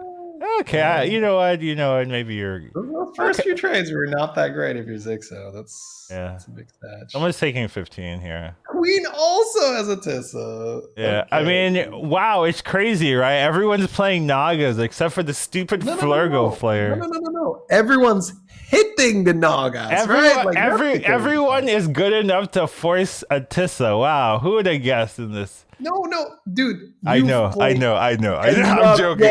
Okay, you know what? Maybe you're. Those first few trades were not that great if you're Zixo. That's a big stat. Someone's taking 15 here. Queen also has a Tissa. Yeah, okay. I mean, wow, it's crazy, right? Everyone's playing Nagas except for the stupid Flurgo player. No. Everyone's hitting the Nagas, right? Like, everyone is good enough to force a Tissa. Wow, who would have guessed in this? No, dude. I know. I'm joking.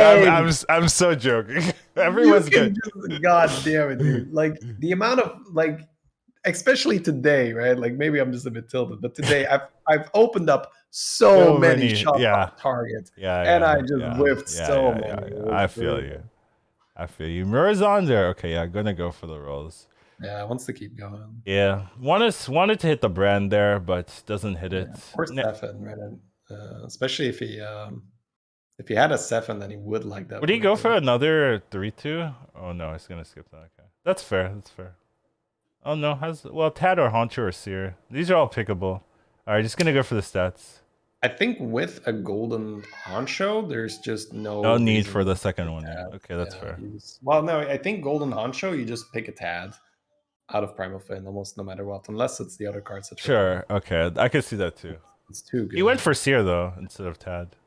I'm so joking. Everyone's good. God damn it, dude. Like the amount of especially today, right? Like maybe I'm just a bit tilted, but today I've opened up so many shots off target. And I just whiffed so many. I feel you. Murazonder. Okay, gonna go for the rolls. Yeah, wants to keep going. Yeah, wanted to hit the brand there, but doesn't hit it. Of course, Stefan, right? Especially if he If he had a 7, then he would like that. Would he go for another 3-2? Oh no, he's gonna skip that. Okay, that's fair. That's fair. Oh no, well Tad or Honcho or Seer. These are all pickable. All right, just gonna go for the stats. I think with a golden honcho, there's just No need for the second one. Yeah. Okay, that's fair. Well, no, I think golden honcho, you just pick a Tad out of Primal Fin almost no matter what, unless it's the other cards that. Sure. Okay, I could see that too. It's too good. He went for Seer though instead of Tad.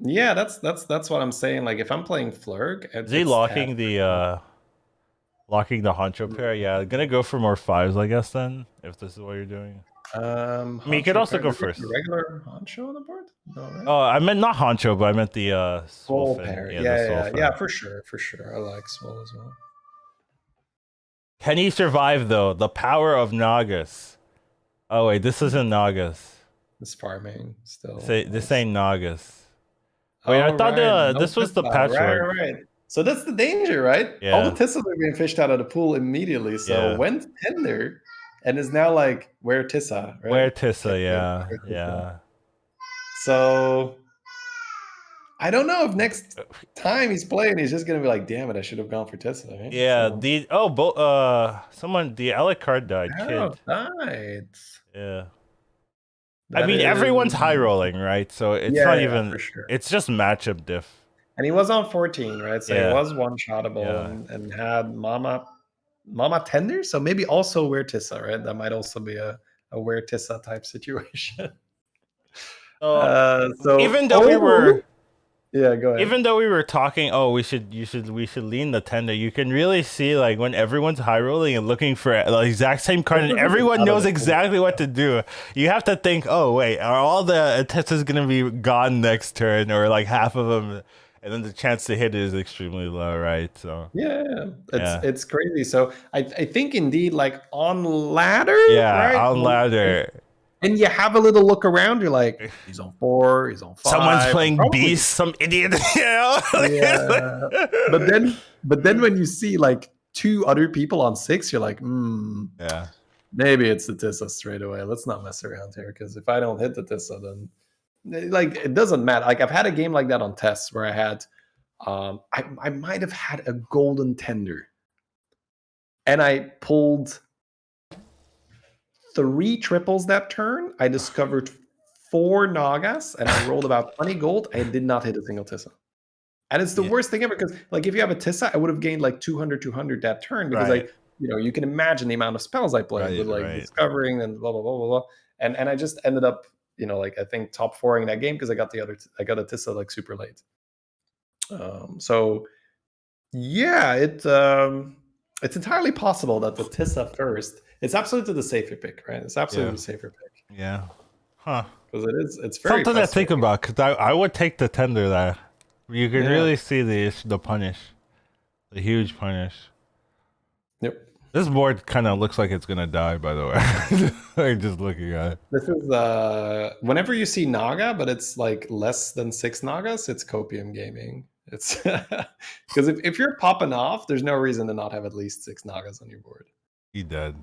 Yeah, that's what I'm saying. Like if I'm playing Flurg, is he locking the honcho pair? Yeah, gonna go for more 5s, I guess. Then, if this is what you're doing. I mean, you could also go first. Regular honcho on the board? No, right? Oh, I meant not honcho, but I meant the Swole pair. Yeah, for sure. I like Swole as well. Can he survive though? The power of Nagas. Oh wait, this isn't Nagas. It's farming still. This ain't Nagas. Wait, I thought this was the patchwork. Right. So that's the danger, right? Yeah. All the Tissas are being fished out of the pool immediately. So went tender and is now like, where Tissa, right? Where Tissa, yeah. So I don't know if next time he's playing, he's just gonna be like, damn it, I should have gone for Tissa, right? Yeah, so, the Alec card died, kid. Died. Yeah. I mean, everyone's high rolling, right? So it's not even. For sure. It's just matchup diff. And he was on 14, right? So he was one-shottable and had Mama Tender. So maybe also Where Tissa, right? That might also be a Where Tissa type situation. So even though we were. Yeah, go ahead. Even though we were talking, we should lean the tender. You can really see like when everyone's high rolling and looking for the exact same card, and everyone knows exactly what to do. You have to think, oh wait, are all the Tessas gonna be gone next turn, or like half of them, and then the chance to hit is extremely low, right? So it's crazy. So I think indeed, like on ladder, right? On ladder. And you have a little look around, you're like, he's on 4, he's on 5. Someone's playing Beast, some idiot. Yeah. But then when you see like 2 other people on 6, you're like, maybe it's the Tissa straight away. Let's not mess around here, because if I don't hit the Tissa, then like it doesn't matter. Like I've had a game like that on tests where I had I might have had a golden tender. And I pulled 3 triples that turn. I discovered 4 Nagas, and I rolled about 20 gold. I did not hit a single Tissa. And it's the worst thing ever, because like if you have a Tissa, I would have gained like 200 that turn, because you can imagine the amount of spells I played with like discovering and blah blah blah blah blah. And I just ended up, like I think top 4ing that game because I got a Tissa like super late. So yeah, it's entirely possible that the Tissa first. It's absolutely the safer pick, right? It's absolutely the safer pick. Yeah. Huh. Because it's very something to think about. Because I would take the tender there. You can really see the punish, the huge punish. Yep. This board kind of looks like it's gonna die. By the way, like just looking at it. This is whenever you see Naga, but it's like less than 6 Nagas, it's copium gaming. It's because if you're popping off, there's no reason to not have at least 6 Nagas on your board. He dead.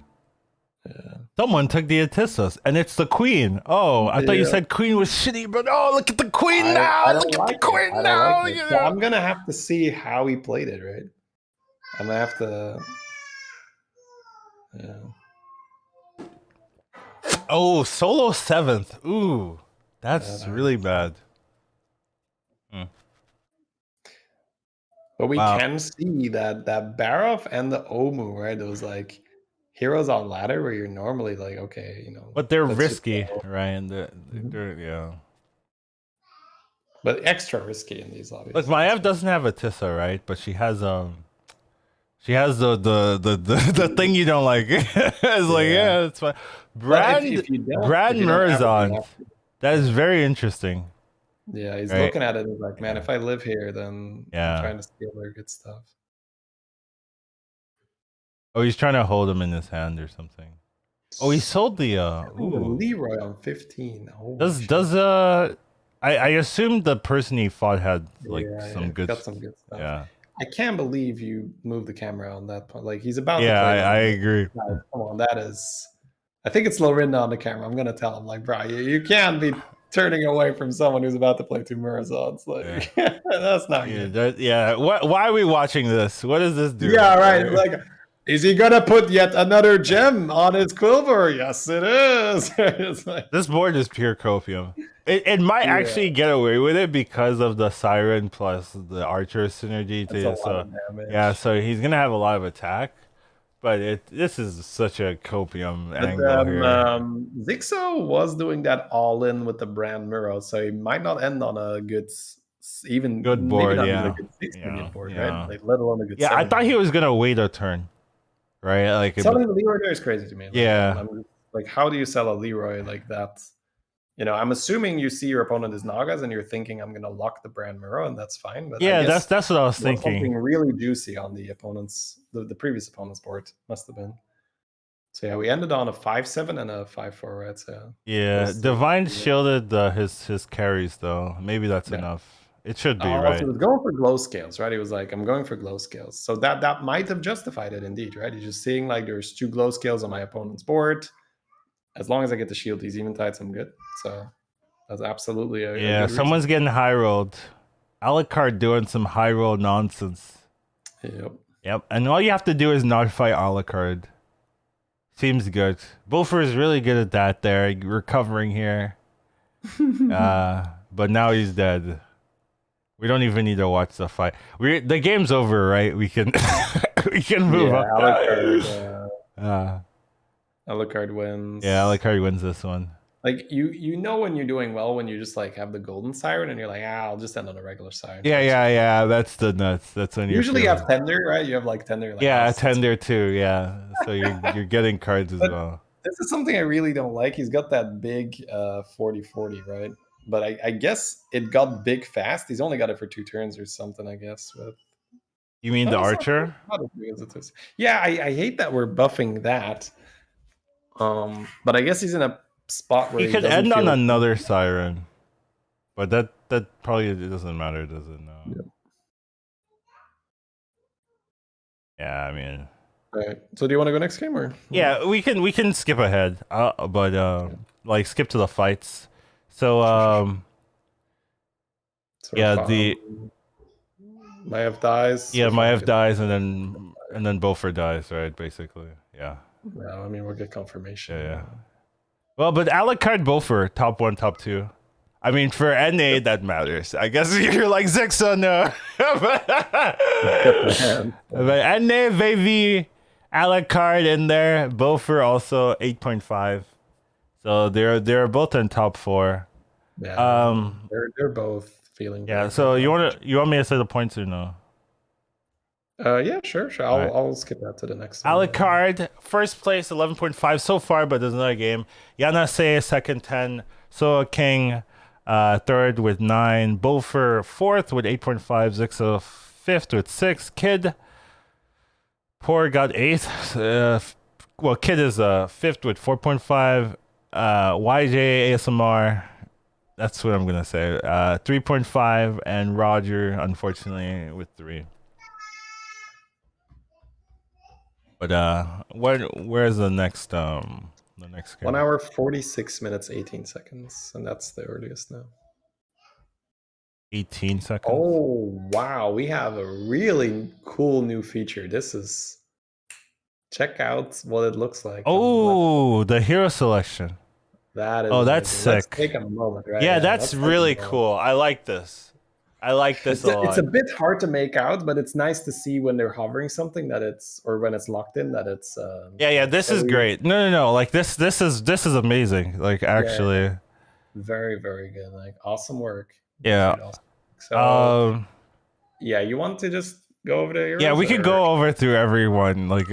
Yeah. Someone took the Atissos, and it's the queen. Oh, I thought you said queen was shitty, but look at the queen now! Look at the queen now! So I'm gonna have to see how he played it, right? I'm gonna have to. Yeah. Oh, solo 7th. Ooh, that's really bad. But we can see that Barov and the Omu, right? Those like heroes on ladder where you're normally like, okay, but they're risky, right? And they're but extra risky in these, obviously. Look, Maev doesn't have a Tissa, right? But she has the thing you don't like. It's like it's fine. Brad Murzon. That is very interesting. Yeah, he's looking at it and like, man, if I live here, then I'm trying to steal their good stuff. Oh, he's trying to hold him in his hand or something. Oh, he sold the Leroy on 15. I assume the person he fought had like some good stuff. Yeah. I can't believe you moved the camera on that point. Like he's about to play. I agree. Come on, that is. I think it's Lorinda on the camera. I'm gonna tell him like, bro, you can't be turning away from someone who's about to play 2 Murazons. Like, that's not good. Why are we watching this? What does this do? Yeah, right. Like, is he gonna put yet another gem on his quiver? Yes, it is. It's like, this board is pure copium. It might actually get away with it because of the Siren plus the Archer synergy. that's a lot of damage. Yeah, so he's gonna have a lot of attack. But this is such a copium angle here. Zixo was doing that all in with the Brand Mirror, so he might not end on a good, good board. maybe not Yeah, even a good 6-minute board, yeah. right? Like, let alone a good. Yeah, I thought he was gonna wait a turn, right? Like selling the Leroy there is crazy to me. Like, yeah, I'm like, how do you sell a Leroy like that? You know, I'm assuming you see your opponent is Nagas and you're thinking I'm gonna lock the Brand Mirror, and that's fine. But yeah, I guess that's what I was thinking. Something really juicy on the opponent's the previous opponent's board must have been. So yeah, we ended on a 5-7 and a 5-4, right? So yeah, Divine shielded his carries though. Maybe that's enough. It should be right. He was going for glow scales, right? He was like, I'm going for glow scales. So that might have justified it indeed, right? He's just seeing like there's 2 glow scales on my opponent's board. As long as I get the shield, these eventides, I'm good. So that's absolutely a good someone's getting high rolled. Alucard doing some high roll nonsense. Yep. And all you have to do is not fight Alucard. Seems good. Bofer is really good at that there, recovering here. But now he's dead. We don't even need to watch the fight. The game's over, right? We can we can move up. Alucard wins. Yeah, Alucard wins this one. Like you know when you're doing well when you just like have the golden siren and you're like, I'll just end on a regular siren. Yeah. That's the nuts. That's when you usually have tender, right? You have like tender. Like, tender too. Yeah. So you're getting cards as well. This is something I really don't like. He's got that big 40-40, right? But I guess it got big fast. He's only got it for 2 turns or something, I guess. But you mean the Archer? Yeah, I hate that we're buffing that. But I guess he's in a spot where he could end on another siren, but that probably doesn't matter, does it? No. Yep. Yeah, I mean. All right. So do you want to go next game or? Yeah, we can skip ahead. But like skip to the fights. So Maiev dies. Yeah, Maiev dies and then Bofer dies, right? Basically, yeah. No, I mean we'll get confirmation. Yeah. Well, but Alucard Bofer, top 1, top 2. I mean, for NA that matters. I guess you're like Zixo, no. But NA, baby, Alucard in there. Bofer also 8.5. So they're both in top 4. Yeah. They're both feeling. Yeah. So you want me to say the points or no? Yeah, sure. I'll skip that to the next one. Alucard, first place, 11.5 so far, but there's another game. Yanase, second, 10. Soa King, third with 9. Bofer, fourth with 8.5. Zixo, fifth with 6. Kid, Poor got 8th. Well, Kid is fifth with 4.5. YJ ASMR, that's what I'm going to say. 3.5. And Roger, unfortunately, with 3. But where's the next game? 1 hour 46 minutes 18 seconds, and that's the earliest now. 18 seconds. Oh wow, we have a really cool new feature. Check out what it looks like. Oh, the hero selection. That is. That's sick. Let's take a moment, right? Yeah, that's really cool. I like this. I like this a lot. It's a bit hard to make out, but it's nice to see when they're hovering something or when it's locked in that it's. Yeah. This is great. No. Like this is amazing. Like actually. Yeah. Very, very good. Like awesome work. Yeah. Awesome. So. Yeah, you want to just go over the heroes? Yeah, we could go over through everyone. Like.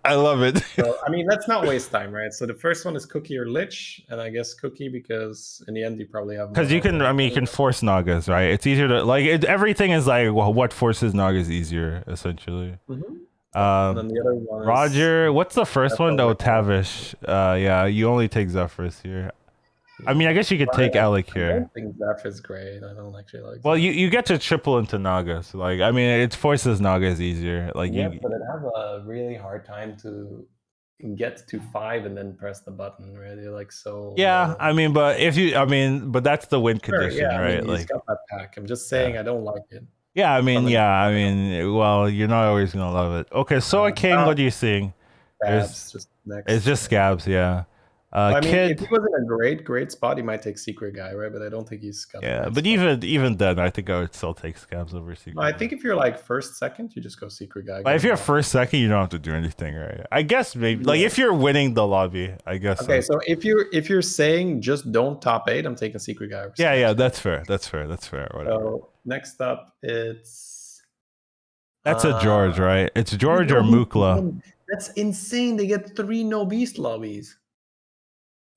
I love it. So, I mean, let's not waste time, right? So the first one is Cookie or Lich, and I guess Cookie because in the end you probably have. Because you can force Nagas, right? It's easier to everything is like what forces Nagas easier, essentially. Mm-hmm. And then the other one is Roger. What's the first one though? Tavish. Yeah, you only take Zephyrs here. I mean, I guess you could take Alec here. I don't think Zeph is great. I don't actually like. Well, you get to triple into Nagas. Like, I mean, it forces Nagas easier. Like, but it has a really hard time to get to 5 and then press the button, right? You're like so Yeah, low. I mean, but that's the win Sure, condition, yeah. I right? mean, he's Like, got that pack. I'm just saying, I don't like it. yeah, I From mean, well, you're not always gonna love it. Okay, so King, what are you seeing? Scabs, just next. It's just scabs, yeah. I mean, if Kid, he was in a great spot, he might take Secret Guy, right? But I don't think he's got. yeah, a but great spot. even then, I think I would still take scabs over secret. I think if you're like first, second, you just go Secret Guy. But if you're first, second, you don't have to do anything, right? I guess maybe like Yeah. if you're winning the lobby, I guess. Okay, so if you're saying just don't top 8, I'm taking Secret Guy. Yeah, that's fair. Whatever. So next up, it's that's a George, right? It's George or Mukla. That's insane. They get 3 no beast lobbies.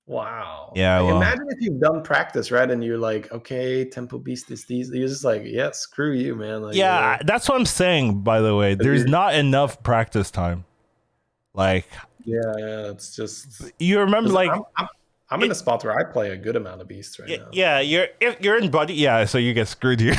Wow. Yeah, well, imagine if you've done practice, right? And you're like, okay, tempo beast is these. You're just like, yeah, screw you, man. Like, yeah, that's what I'm saying. By the way, there's not enough practice time. Like, yeah, it's just you remember, like, I'm in a spot where I play a good amount of beasts right now. Yeah, if you're in buddy, yeah, so you get screwed here.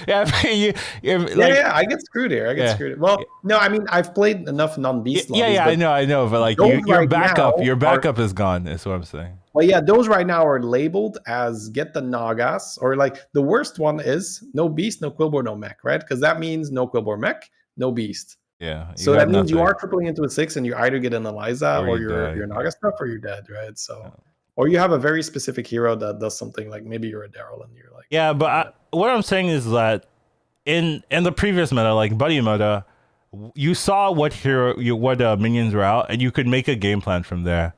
Yeah, I get screwed here. I get screwed. Well, no, I mean I've played enough non-beast lobbies. Yeah, I know, but like your backup is gone. Is what I'm saying. Well, yeah, those right now are labeled as get the Nagas, or like the worst one is no beast, no Quilboar, no mech, right? Because that means no Quilboar mech, no beast. Yeah. So that means you are tripling into a 6, and you either get an Eliza or your Naga stuff, or you're dead, right? So. Or you have a very specific hero that does something like maybe you're a Daryl and you're like... Yeah, but what I'm saying is that in the previous meta, like Buddy meta, you saw what minions were out, and you could make a game plan from there,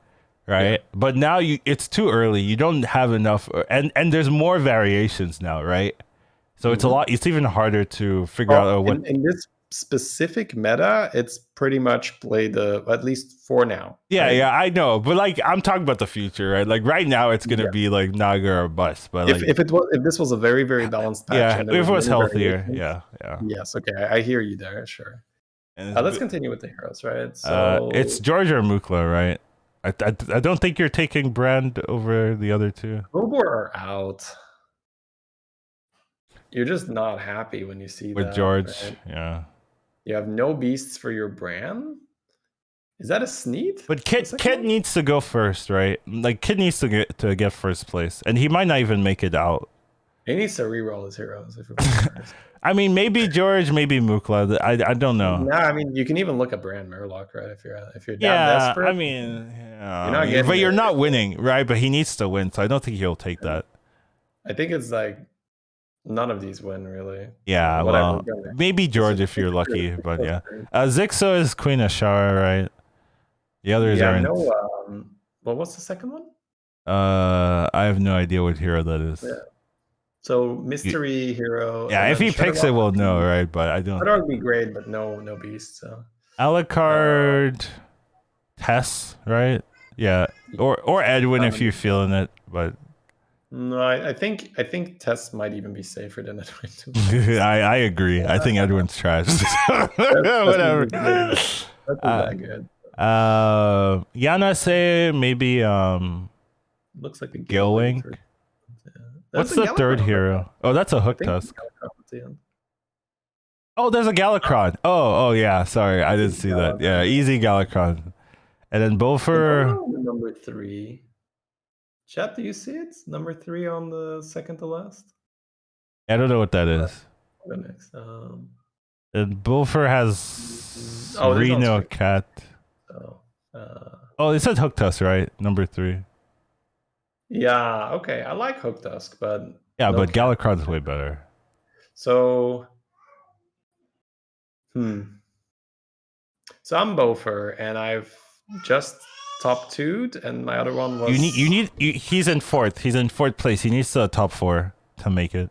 right? Yeah. But now it's too early. You don't have enough, and there's more variations now, right? So it's it's even harder to figure out what... In this specific meta, it's pretty much played at least for now. Yeah, right? yeah, I know, but like I'm talking about the future, right? Like right now, it's gonna be like Naga or bust. But like, if this was a very balanced patch, yeah, if it was healthier, yeah. Yes, okay, I hear you there, sure. Let's continue with the heroes, right? So it's George or Mukla, right? I don't think you're taking Brand over the other two. Quilboar are out. You're just not happy when you see with that, George, right? Yeah. You have no beasts for your Bran? Is that a Sneed? But Kid needs to go first, right? Like Kid needs to get first place, and he might not even make it out. He needs to reroll his heroes. I mean, maybe George, maybe Mukla. I don't know. No, I mean you can even look at Bran Murloc, right? If you're that desperate. I mean, you're not winning, right? But he needs to win, so I don't think he'll take that. I think it's like none of these win, really. Yeah, well, maybe George if you're lucky, but yeah. Zixo is Queen of Shara, right? The others aren't. Well, what's the second one? I have no idea what hero that is. Yeah. So mystery hero. Yeah, if he picks it, we'll know, right? But I don't. That would be great, but no beast. So. Alucard, Tess, right? Yeah, or Edwin if you're feeling it, but. No, I think Tess might even be safer than Edwin. I agree. I think Edwin's trash. Whatever. That's that good. Yanase, maybe looks like a Gilwing. What's the third hero? Oh, that's a Hook Tusk. Oh, there's a Galakron. Oh yeah. Sorry, I didn't see that. Yeah, easy Galakron. And then Bofer. Number 3. Chat, do you see it? Number 3 on the second to last. I don't know what that is. Next. And Bofer has Reno Cat. It said Hook Tusk, right? Number 3. Yeah, okay. I like Hook Tusk, but but Galakron's way better. So So I'm Bofer, and I've just top 2'd, and my other one was... He's in 4th. He's in 4th place. He needs to top 4 to make it.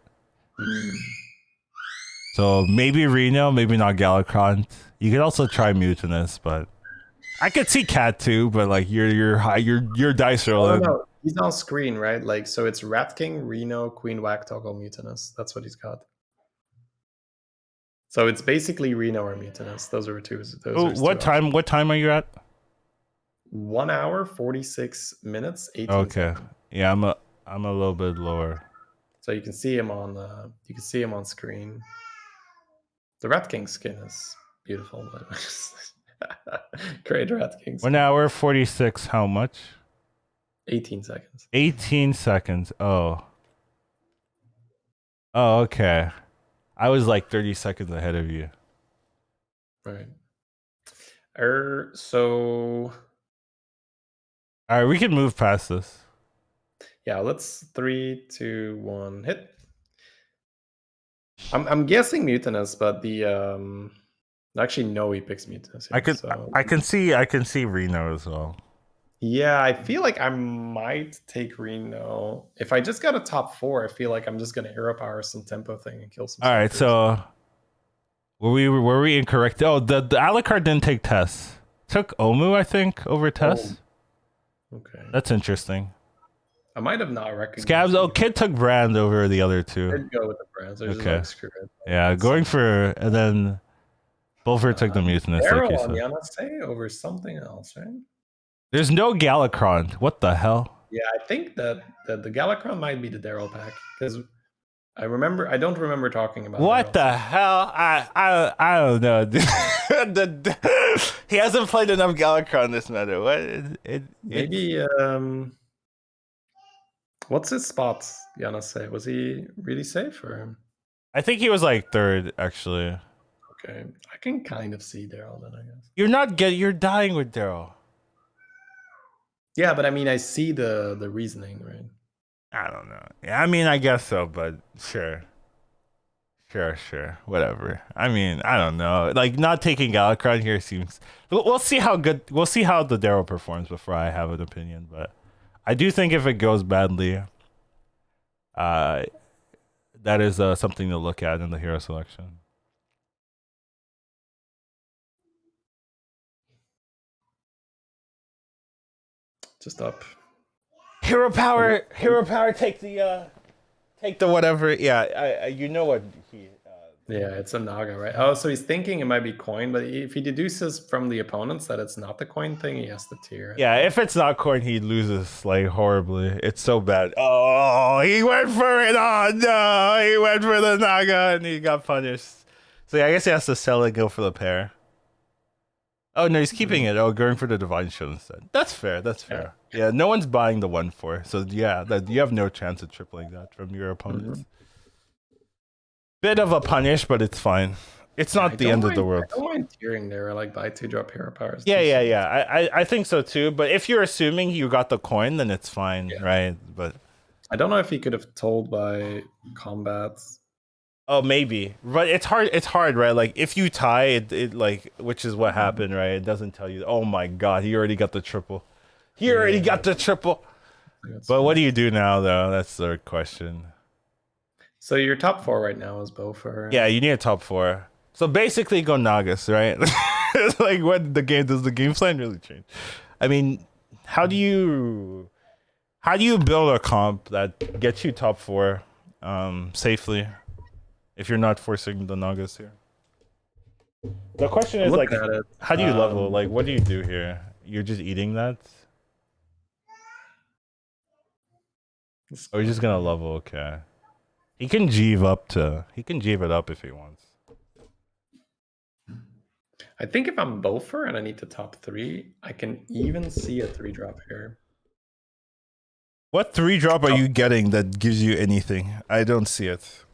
So maybe Reno, maybe not Galakron. You could also try Mutinous, but I could see Cat too. But like your dice rolling. No, he's on screen, right? Like so, it's Rat King, Reno, Queen Whack, Toggle, Mutinous. That's what he's got. So it's basically Reno or Mutinous. Those are two. What time are you at? 1 hour 46 minutes 18 Okay. seconds. Yeah, I'm a little bit lower. So you can see him on screen. The Rat King skin is beautiful. Great Rat Kings. 1 hour 46. How much? 18 seconds. 18 seconds. Oh. Oh, okay. I was like 30 seconds ahead of you. Right. So All right, we can move past this. yeah, let's 3, 2, 1, hit. I'm guessing Mutinous, but the actually no, he picks Mutinous here, I can see Reno as well. Yeah, I feel like I might take Reno. If I just got a top 4, I feel like I'm just gonna hero power some tempo thing and kill some. All right, snipers. so were we incorrect? Oh, the Alucard didn't take Tess. Took Omu, I think, over Tess. Okay. That's interesting. I might have not recognized. Scabs. Oh, Kid took Brand over the other two. I'd go with the Brands. They're just Okay. like screw it. Yeah, going for, and then Bulver took the Mutinous, like you Daryl on said. Yanase over something else, right? There's no Galakron. What the hell? Yeah, I think that the Galakron might be the Daryl pack because I don't remember talking about What Daryl. the hell? I don't know. He hasn't played enough Galakron this meta. What? Maybe what's his spots? Yanase, was he really safe or? I think he was like 3rd actually. Okay, I can kind of see Daryl then, I guess. You're dying with Daryl. Yeah, but I mean, I see the reasoning, right? I don't know. Yeah, I mean, I guess so, but sure, whatever. I mean, I don't know. Like, not taking Galakron here seems. We'll see how good. We'll see how the Daryl performs before I have an opinion. But I do think if it goes badly, that is something to look at in the hero selection. Just up. Hero power, take the whatever. Yeah, you know what he. Yeah, it's a Naga, right? Oh, so he's thinking it might be coin, but if he deduces from the opponents that it's not the coin thing, he has to tier. Yeah, if it's not coin, he loses like horribly. It's so bad. Oh, he went for it. Oh no, he went for the Naga and he got punished. So yeah, I guess he has to sell and go for the pair. Oh no, he's keeping it. Oh, going for the Divine Shield instead. That's fair. That's fair. Yeah, no one's buying the 1/4. So yeah, you have no chance of tripling that from your opponents. Bit of a punish, but it's fine. It's not the end of the world. I don't mind tiering there, like buy 2-drop hero powers. Yeah. I think so too. But if you're assuming you got the coin, then it's fine, right? But I don't know if he could have told by combats. Oh, maybe, but it's hard, right? Like if you tie it like, which is what happened, right? It doesn't tell you. Oh my god, he already got the triple. But what do you do now, though? That's the question. So your top 4 right now is Bofer. Yeah, you need a top 4. So basically, go Nagas, right? It's like what does the game plan really change? I mean, how do you build a comp that gets you top 4 safely? If you're not forcing the Nagas here. The question is like, how do you level? Like, what do you do here? You're just eating that? Or you're just gonna level? Okay. He can jeeve it up if he wants. I think if I'm Bofer and I need to top 3, I can even see a 3-drop here. What 3-drop are you getting that gives you anything? I don't see it.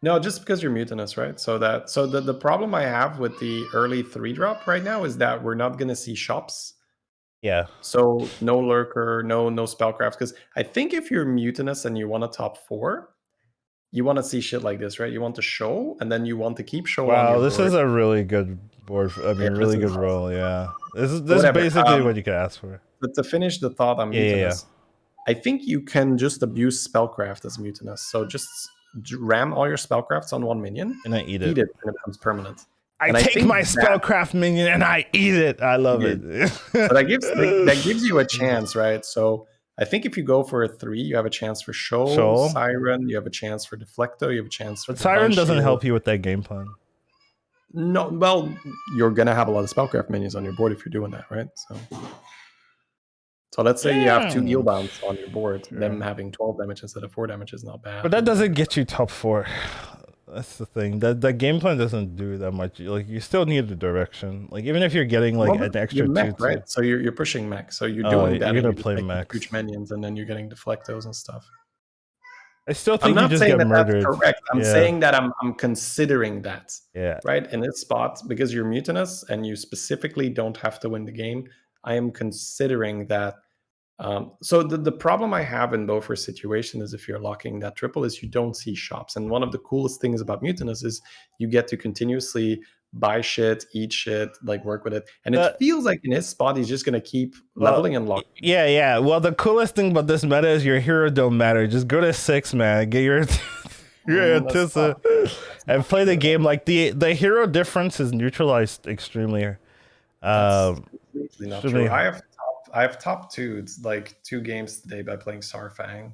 No, just because you're Mutinous, right? So the problem I have with the early 3-drop right now is that we're not gonna see shops. Yeah. So no lurker, no spellcraft. Because I think if you're Mutinous and you want a top 4, you want to see shit like this, right? You want to show, and then you want to keep showing. Wow, this is a really good board. I mean, really good roll. Yeah, this is basically what you can ask for. But to finish the thought on Mutinous, I think you can just abuse spellcraft as Mutinous. So just ram all your spellcrafts on one minion, and I eat it, and it becomes permanent. I take my spellcraft minion and I eat it. I love it. So that gives you a chance, right? So I think if you go for a 3, you have a chance for Shoal, Siren, you have a chance for Deflecto, you have a chance for. But Siren doesn't help you with that game plan. No, well, you're gonna have a lot of spellcraft minions on your board if you're doing that, right? So let's say you have 2 eel bounds on your board. Sure. Them having 12 damage instead of 4 damage is not bad. But that doesn't get you top 4. That's the thing. The game plan doesn't do that much. Like you still need the direction. Like even if you're getting like an extra mech, 2/2. right? So you're pushing mech. So you're doing that. You're gonna and play making mechs. huge minions, and then you're getting deflectos and stuff. I still I'm think you not just saying get that murdered. that's correct. I'm Yeah. saying that I'm considering that. Yeah. Right in this spot, because you're mutinous and you specifically don't have to win the game. I am considering that. So the problem I have in both situation is if you're locking that triple is you don't see shops. And one of the coolest things about mutinous is you get to continuously buy shit, eat shit, like work with it. And it feels like in his spot, he's just going to keep leveling and locking. Yeah. Well, the coolest thing about this meta is your hero don't matter. Just go to 6, man. Get your Tissa and play the game. Like the hero difference is neutralized extremely. Completely not true. I have top 2. It's like 2 games today by playing Sarfang.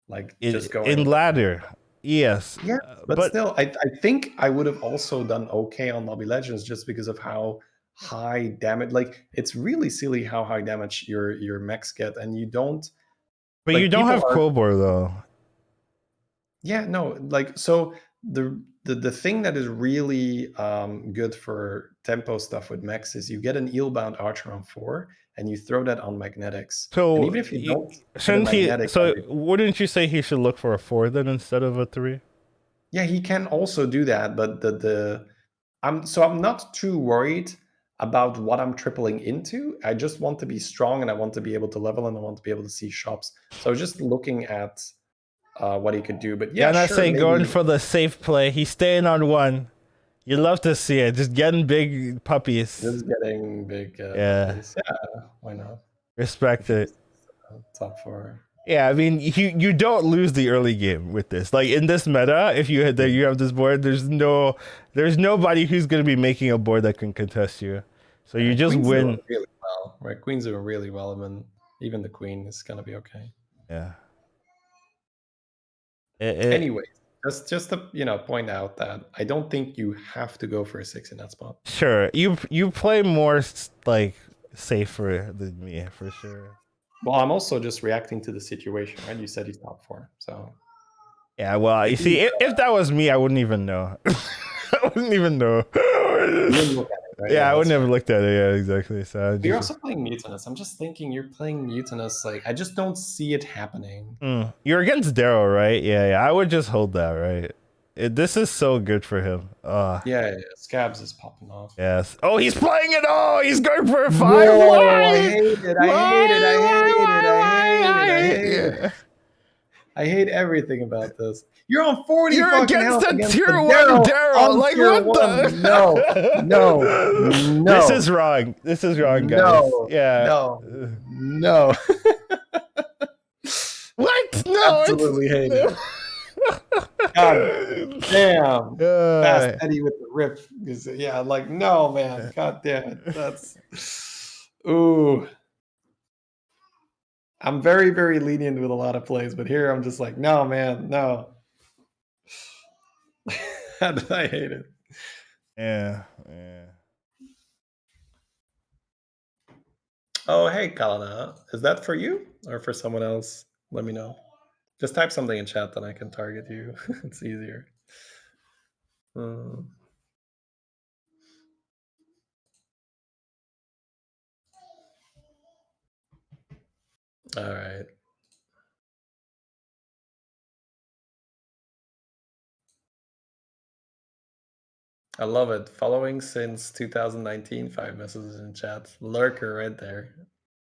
Like just going in ladder. Yes. Yeah, but still, I think I would have also done okay on Lobby Legends just because of how high damage. Like it's really silly how high damage your mechs get, and you don't. But like, you don't have Quillbore though. Yeah, no, like so the thing that is really good for tempo stuff with mechs is you get an eel-bound archer on 4 and you throw that on magnetics. So and even if you don't, shouldn't he? So wouldn't you say he should look for a 4 then instead of a 3? Yeah, he can also do that, but I'm not too worried about what I'm tripling into. I just want to be strong and I want to be able to level and I want to be able to see shops. So I was just looking at what he could do. But yeah, I say maybe. Going for the safe play. He's staying on 1. You love to see it. Just getting big puppies. Just getting big puppies. Yeah, why not? Respect it. Top 4. Yeah, I mean, you don't lose the early game with this. Like in this meta, if you have this board, there's nobody who's going to be making a board that can contest you. So you just Queen's win. Doing really well, right? Queen's doing really well, and even the queen is going to be okay. Yeah. Anyway, just to point out that I don't think you have to go for a 6 in that spot. Sure, you play more like safer than me for sure. Well, I'm also just reacting to the situation, right? You said he's top 4, so. Yeah, well, you see, if that was me, I wouldn't even know. I wouldn't even know. You wouldn't look at it, right? Yeah, I would never looked at it. Yeah, exactly. So you're also playing mutinous. I'm just thinking you're playing mutinous. Like I just don't see it happening. You're against Daryl, right? Yeah. I would just hold that, right? This is so good for him. Yeah. Scabs is popping off. Yes. Oh, he's playing it. Oh, he's going for a 5. No, I hate it. I hate everything about this. You're on 40. You're against the tier 1 Daryl. Like what the? No. This is wrong. This is wrong, guys. No. What? No. Absolutely hate it. God damn. Fast Eddie with the rip. Yeah, like no, man. God damn it. That's ooh. I'm very, very lenient with a lot of plays, but here I'm just like, no, man, no. I hate it. Yeah. Oh, hey, Kalana. Is that for you or for someone else? Let me know. Just type something in chat and I can target you. It's easier. All right. I love it. Following since 2019, 5 messages in chat. Lurker right there.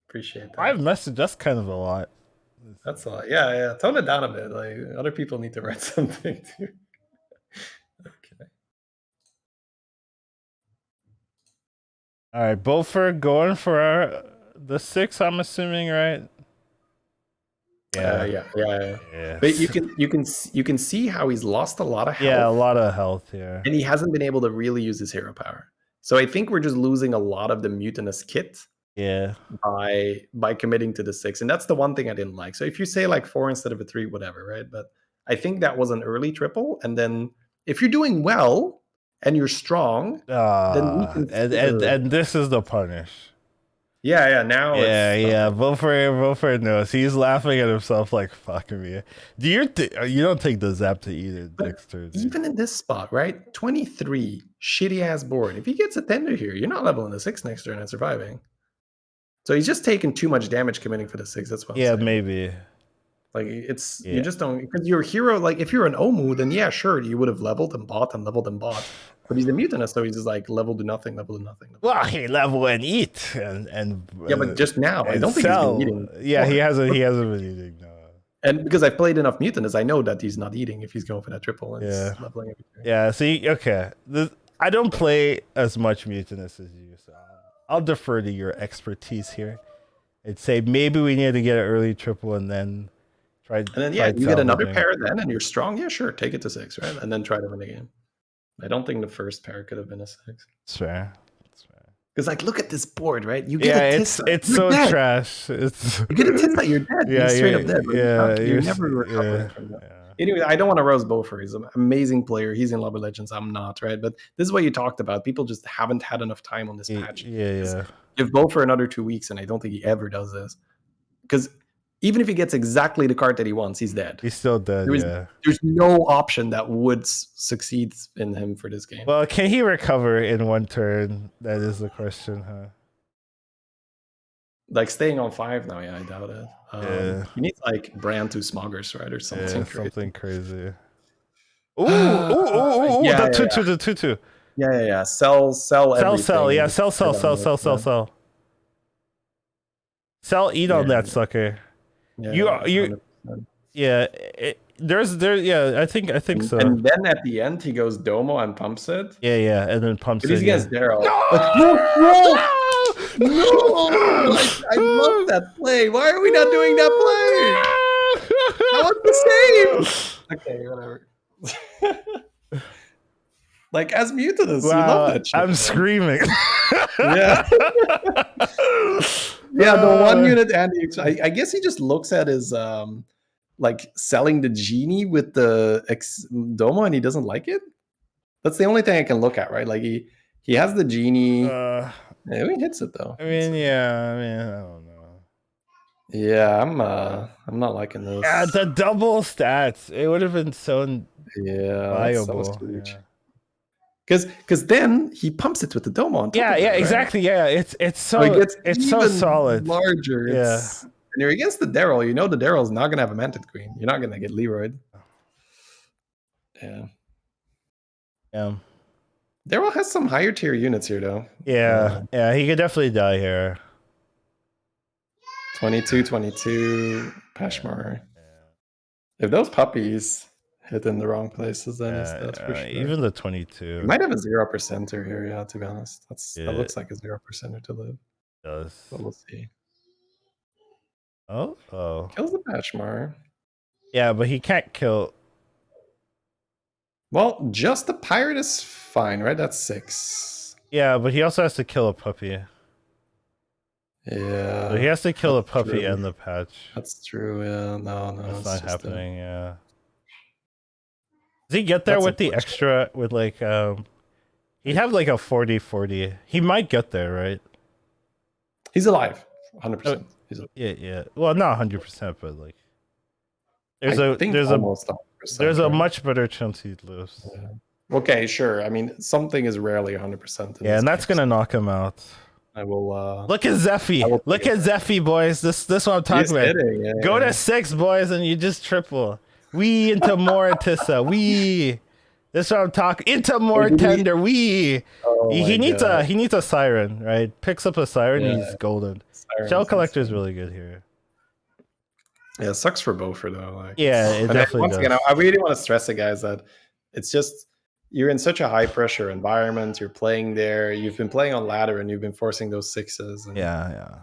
Appreciate that. 5 messages, that's kind of a lot. That's a lot. Yeah. Tone it down a bit. Like other people need to write something too. Okay. All right, Beaufort going for the 6, I'm assuming, right? Yeah. But you can see how he's lost a lot of health. Yeah, a lot of health here. And he hasn't been able to really use his hero power. So I think we're just losing a lot of the mutinous kit. Yeah. By committing to the 6. And that's the one thing I didn't like. So if you say like 4 instead of a 3, whatever, right? But I think that was an early triple. And then if you're doing well and you're strong, then we can and this is the punish. Yeah. Now Yeah, it's Wilfred knows. He's laughing at himself like, fucking me. Do you don't take the zap to either next turn, do you? even in this spot, right? 23, shitty ass board. If he gets a tender here, you're not leveling the 6 next turn and surviving. So he's just taking too much damage committing for the 6. That's what I'm Yeah, saying. maybe. Like it's Yeah. you just don't, because your hero, like if you're an Omu, then yeah, sure, you would have leveled and bought and leveled and bought. But he's a mutinous, so he's just like level to nothing, level to nothing. Well, he level and eat and Yeah, but just now, I and don't think he's sell. been eating. Yeah, he before. hasn't been eating. No. And because I've played enough mutinous, I know that he's not eating if he's going for that triple and Yeah. leveling everything. Yeah. See, okay. I don't play as much mutinous as you, so I'll defer to your expertise here. I'd say maybe we need to get an early triple and then try. And then yeah, you get another pair then, and you're strong. Yeah, sure, take it to 6, right? And then try to win the game. I don't think the first pair could have been a 6. That's fair. Because like, look at this board, right? You get a it's Tissa, so dead. trash. It's You get a Tissa, you're dead. Yeah, You're straight up dead. You're you're never recovering yeah, from that. yeah. Anyway, I don't want to roast Bofer. He's an amazing player. He's in Love of Legends. I'm not, right? But this is what you talked about. People just haven't had enough time on this patch. Yeah. Give Bofer another 2 weeks, and I don't think he ever does this. Because even if he gets exactly the card that he wants, he's dead. He's still dead. There's no option that would succeed in him for this game. Well, can he recover in one turn? That is the question, huh? Like staying on 5 now, yeah, I doubt it. He needs like Brand to Smoggers, right, or something. Something crazy. Ooh, The 2-2, the 2-2. Yeah. Sell everything. Yeah, sell. Sell, eat on that sucker. Yeah, yeah. I think so. And then at the end, he goes Domo and pumps it. Yeah, and then pumps But it. he's against Daryl. No! I love that play. Why are we not doing that play? That was the same. Okay, whatever. Like as mutinous, you love that shit. I'm screaming. Yeah. Yeah, the 1 unit Andy. I guess he just looks at his like selling the genie with the Domo and he doesn't like it. That's the only thing I can look at, right? Like he has the genie. Yeah, he hits it though. I mean, I don't know. Yeah, I'm not liking this. Yeah, the double stats. It would have been so viable. Because then he pumps it with the Domo on top. Yeah, of it, right? exactly. Yeah, it's so it's so solid. Larger. And you're against the Daryl. You know the Daryl's not gonna have a Manted Queen. You're not gonna get Leroyed. Yeah. Daryl has some higher tier units here though. Yeah, he could definitely die here. 22, Peshmar. If those puppies hit in the wrong places, then that's for sure. Even the 22. He might have a 0%er here, yeah, to be honest. That looks like a 0%er to live. It does. But we'll see. Oh. Kills the Peshmar. Yeah, but he can't kill. Well, just the pirate is fine, right? That's 6. Yeah, but he also has to kill a puppy. Yeah. So he has to kill a puppy and the patch. That's true, yeah. No. That's not happening, yeah. Does he get there with the extra, with like, he'd have like a 40-40. He might get there, right? He's alive, 100%. He's alive. Yeah. Well, not 100%, but like, there's a much better chance he'd lose. Yeah. Okay, sure. I mean, something is rarely 100%. Yeah, and that's gonna knock him out. I will. Look at Zeffy. Look at Zeffy, boys. This what I'm talking about. Hitting, Go to 6, boys, and you just triple. We into more Tissa. We. This what I'm talking. Into more tender. We. He needs a siren, right? Picks up a siren. He's golden. Shell Collector is really good here. Yeah, it sucks for Beaufort though. Like, yeah, it definitely does. Again, I really want to stress it, guys, that it's just you're in such a high pressure environment. You're playing there. You've been playing on ladder, and you've been forcing those 6s. And yeah.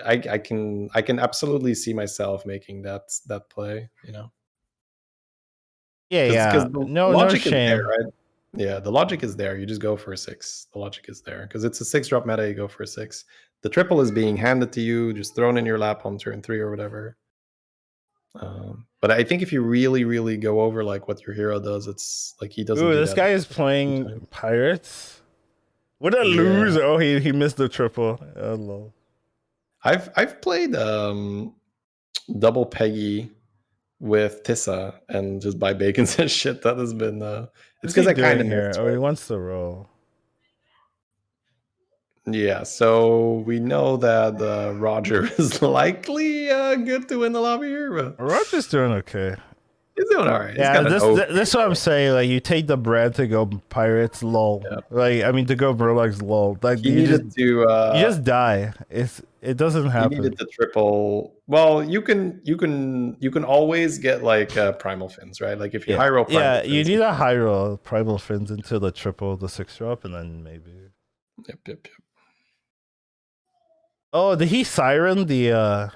I can absolutely see myself making that play. You know. Yeah. No shame. Is there, right? Yeah, the logic is there. You just go for a 6. The logic is there because it's a 6-drop meta. You go for a 6. The triple is being handed to you, just thrown in your lap on turn 3 or whatever. But I think if you really, really go over like what your hero does, it's like he doesn't. Ooh, this guy is playing pirates. What a loser! Oh, he missed the triple. Oh, lol. I've played double Peggy with Tissa and just buy bacons and shit. That has been it's because I kind of here. missed. Oh, he wants to roll. Yeah, so we know that Roger is likely good to win the lobby here, but Roger's doing okay. he's doing all right. Yeah, this is what I'm saying. Like, you take the bread to go Pirates, lol. Yeah. Like, I mean, to go Murlocs, lol. Like, He you needed just to. you just die. It doesn't He happen. needed to triple. Well, you can always get like primal fins, right? Like if you high roll primal fins, you need a high roll primal fins into the triple, the 6-drop, and then maybe. Yep. Oh, did he siren the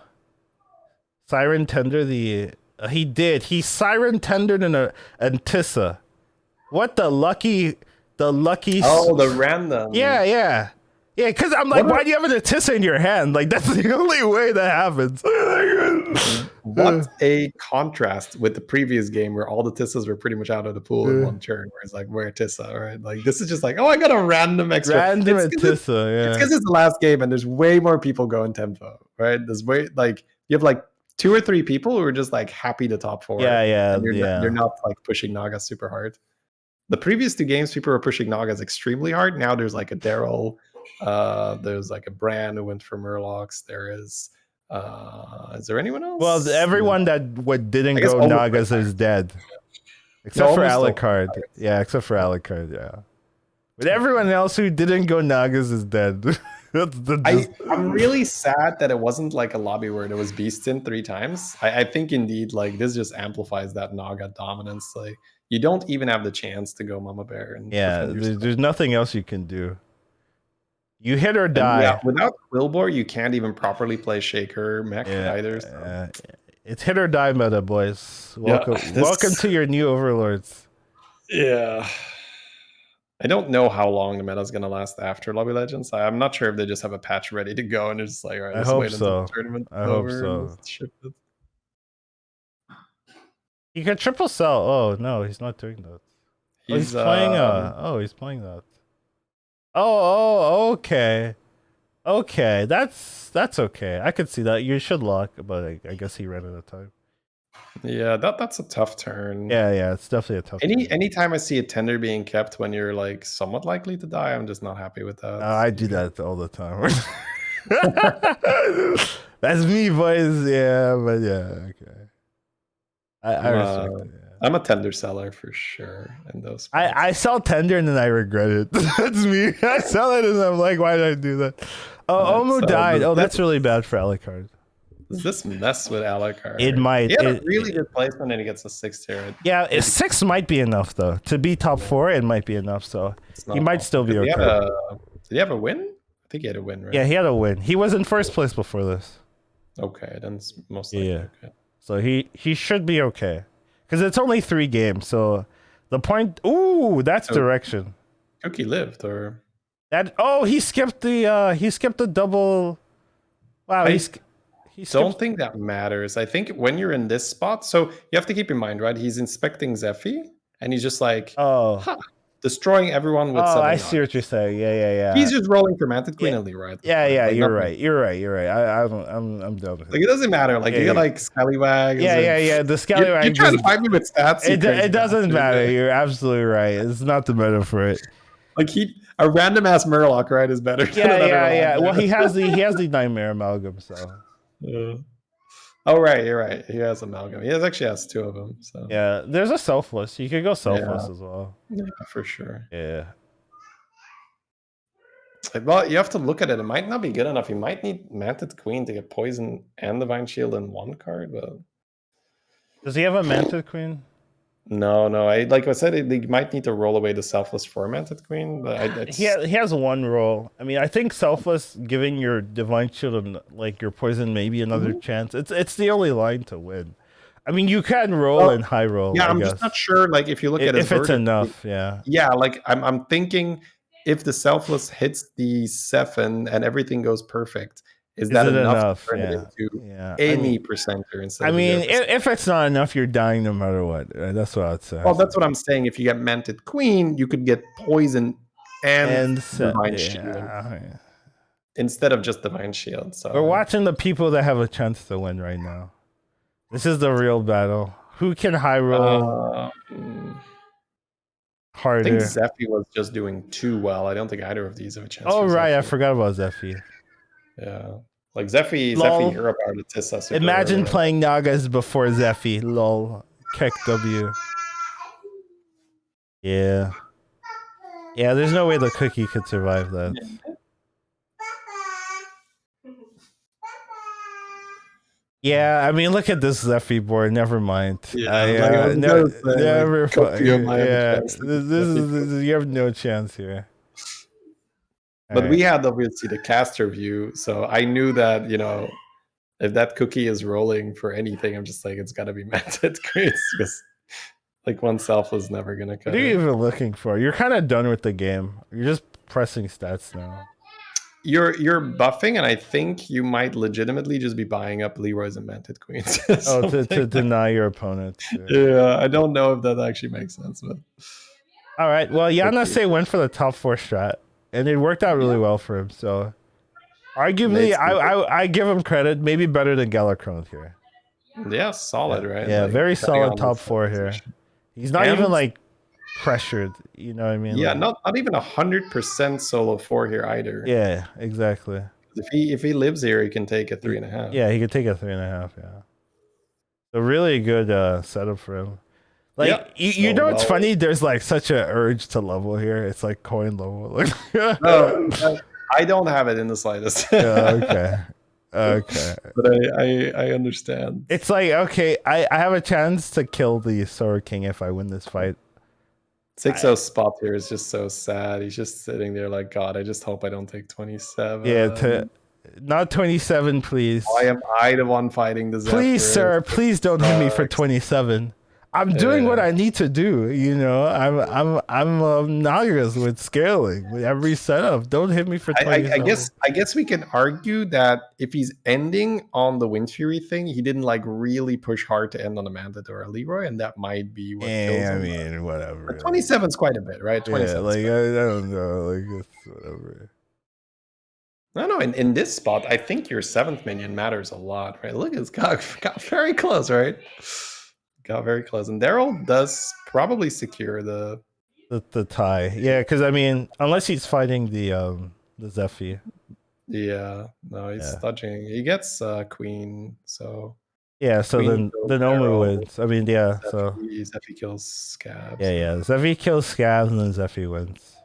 siren tender the? He did. He siren tendered and Tissa. What the lucky? Oh, the random. Yeah. Because I'm like, why do you have an Tissa in your hand? Like, that's the only way that happens. What a contrast with the previous game where all the Tissas were pretty much out of the pool in one turn. Where it's like, where Tissa, right? Like this is just like, oh, I got a random extra. Random Tissa, It's because it's the last game and there's way more people going tempo, right? There's way like you have like 2 or 3 people who are just like happy to top 4. Yeah. You're not like pushing Naga super hard. The previous 2 games, people were pushing Nagas extremely hard. Now there's like a Daryl, there's like a Bran who went for Murlocs. There is there anyone else? Well, everyone that didn't go Nagas is dead. Except for Alucard. Yeah, except for Alucard, yeah. But everyone else who didn't go Nagas is dead. I'm really sad that it wasn't like a lobby where there was Beast in 3 times. I think indeed like this just amplifies that Naga dominance. Like you don't even have the chance to go Mama Bear and there's nothing else you can do. You hit or die. Yeah, without Quillbore, you can't even properly play Shaker mech either. So. It's hit or die meta, boys. Welcome to your new overlords. Yeah. I don't know how long the meta is going to last after Lobby Legends. I'm not sure if they just have a patch ready to go and they're just like, all right, let's wait until the tournament is over and ship it. You can triple sell. Oh no, he's not doing that. He's playing he's playing that. Oh, okay. Okay, that's okay. I could see that. You should lock, but I guess he ran out of time. Yeah, that's a tough turn. Yeah, it's definitely a tough turn. Anytime I see a tender being kept when you're like somewhat likely to die, I'm just not happy with that. I do that all the time. That's me, boys. Yeah, but yeah, okay. I respect it. Yeah. I'm a tender seller for sure in those spots. I sell tender and then I regret it. That's me. I sell it and I'm like, why did I do that? Oh, Omu died. Oh, that's really bad for Alucard. Does this mess with Alucard? It might. He had a really good placement and he gets a 6 tier. Yeah, 6 might be enough though. To be top 4, it might be enough. So he might still be okay. Did he have a win? I think he had a win, right? Yeah, he had a win. He was in first place before this. Okay, then it's most likely okay. So he should be okay. Because it's only 3 games, so the point. Ooh, that's direction. Cookie lived, or that? Oh, he skipped the double. Wow, he don't think that matters. I think when you're in this spot, so you have to keep in mind, right? He's inspecting Zephy, and he's just like, destroying everyone with. Oh, I see what you're saying. Yeah. He's just rolling for Manted Queen and Leroy. Yeah, like, you're right. I'm done with it. Like it doesn't matter. Like you got like Scallywags. Yeah. The Scallywags. You're trying to find me with stats. It doesn't matter. You're absolutely right. It's not the meta for it. Like a random ass Murloc, right, is better. Yeah. Well, he has the Nightmare Amalgam, so. Oh right, you're right. He has Amalgam. He actually has 2 of them. So yeah, there's a Selfless. You could go Selfless as well. Yeah, for sure. Yeah. Well, you have to look at it. It might not be good enough. You might need Manted Queen to get Poison and Divine Shield in 1 card, but does he have a Manted Queen? No. Like I said, they might need to roll away the Selfless for Manted Queen, but he has 1 roll. I mean, I think Selfless giving your Divine Shield and like your Poison maybe another chance. It's the only line to win. I mean, you can roll and high roll. Yeah, I'm just not sure. Like if you look at if it's enough, yeah. Like I'm thinking if the Selfless hits the 7 and everything goes perfect. Is that enough to turn it into any presenter instead of if it's not enough, you're dying no matter what. That's what I'd say. Well, that's what I'm saying. If you get Manted Queen, you could get Poison and Divine Shield. instead of just Divine Shield. So We're watching the people that have a chance to win right now. This is the real battle. Who can high roll I think harder? Zephy was just doing too well. I don't think either of these have a chance. Oh, for right. I Zephy. forgot about Zephy. Yeah. Like Zephy Lol. Hero Power to Tissa Super. Imagine playing Nagas before Zephy. Lol. Keck W. Yeah. Yeah, there's no way the cookie could survive that. Yeah, I mean, look at this Zephy board. Never mind. Yeah, never. Yeah, This is you have no chance here. But we had obviously the caster view, so I knew that, you know, if that cookie is rolling for anything, I'm just like, it's got to be Manted Creates, because like oneself is never gonna cut. What are you even looking for? You're kind of done with the game. You're just pressing stats now. You're buffing, and I think you might legitimately just be buying up Leroy's and Manted Queens. Oh, to deny your opponent. Yeah, I don't know if that actually makes sense, but. All right. Well, Yanase went for the top 4 strat, and it worked out really well for him. So, arguably, I give him credit. Maybe better than Galakron here. Yeah, solid, right? Yeah, like, very solid top 4 here. He's not even like pressured. You know what I mean? Yeah, like, not even 100% solo 4 here either. Yeah, exactly. If he lives here, he can take a 3.5. Yeah, he could take a 3.5. Yeah. A really good setup for him. Like you know what's funny? There's like such an urge to level here. It's like coin level. Like no, I don't have it in the slightest. Okay. But I understand. It's like, okay, I have a chance to kill the Sword King if I win this fight. 6-0 spot here is just so sad. He's just sitting there like, God, I just hope I don't take 27. Yeah, not 27, please. Why am I the one fighting the Zephyr? Please, sir, please don't hit me for 27. I'm doing what I need to do. You know, I'm Nagas with scaling with every setup. Don't hit me for 27. I guess we can argue that if he's ending on the Wind Fury thing, he didn't like really push hard to end on a Mantit or a Leroy, and that might be what kills him. I mean, whatever. But 27's quite a bit, right? 27. Yeah, like I don't know, like it's whatever. No, in this spot, I think your 7th minion matters a lot, right? Look, it's got very close, right? Got very close, and Daryl does probably secure the tie. Yeah, because I mean, unless he's fighting the Zephy. Yeah, no, he's dodging. He gets Queen, so yeah. So Queen then Omu wins. I mean, yeah. Zephy, so Zephy kills Scabs. Yeah. Zephy kills Scabs, and then Zephy wins.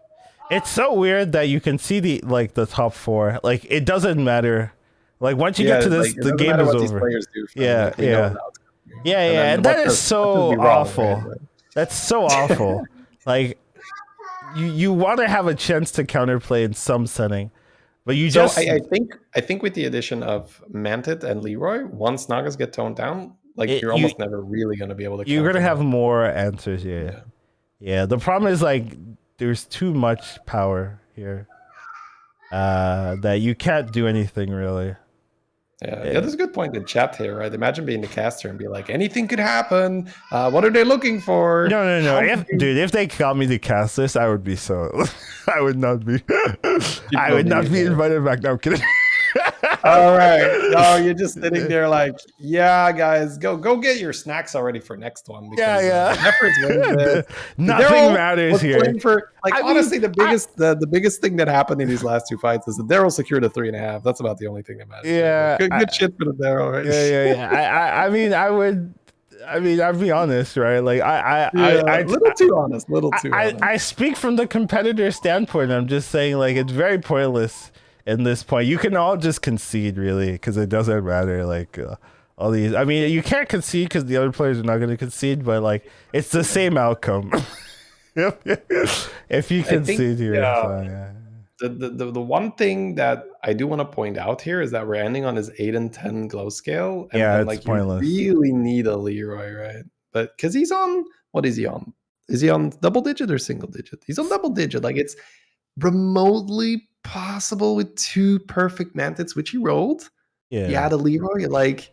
It's so weird that you can see the top 4. Like it doesn't matter. Like once you get to this, the game is over. Yeah, and that is so awful. Right? That's so awful. Like you want to have a chance to counterplay in some setting, but you just. I think with the addition of Mantit and Leroy, once Nagas get toned down, like you're almost never really going to be able to. You're going to have more answers. Yeah. The problem is like there's too much power here that you can't do anything really. Yeah, that's a good point in chat here, right? Imagine being the caster and be like, anything could happen. What are they looking for? No. If they call me to cast this, I would be so. I would not be. I would not be invited back. No, I'm kidding. All right. No, you're just sitting there like, yeah, guys, go get your snacks already for next one. Because, nothing matters here. Honestly, the biggest thing that happened in these last 2 fights is that Daryl secured a 3.5. That's about the only thing that matters. Yeah. Good shit for the Daryl, right? Yeah. I mean, I'll be honest, right? Like a little too honest. I speak from the competitor standpoint. I'm just saying, like, it's very pointless. In this point, you can all just concede, really, because it doesn't matter. Like all these, I mean, you can't concede because the other players are not going to concede, but like it's the same outcome. If you concede here, the one thing that I do want to point out here is that we're ending on his 8 and 10 glow scale, and it's like pointless. You really need a Leroy, right? But because he's on, what is he on? Is he on double digit or single digit? He's on double digit. Like it's remotely possible with 2 perfect Mantits, which he rolled. Yeah, the Leroy, like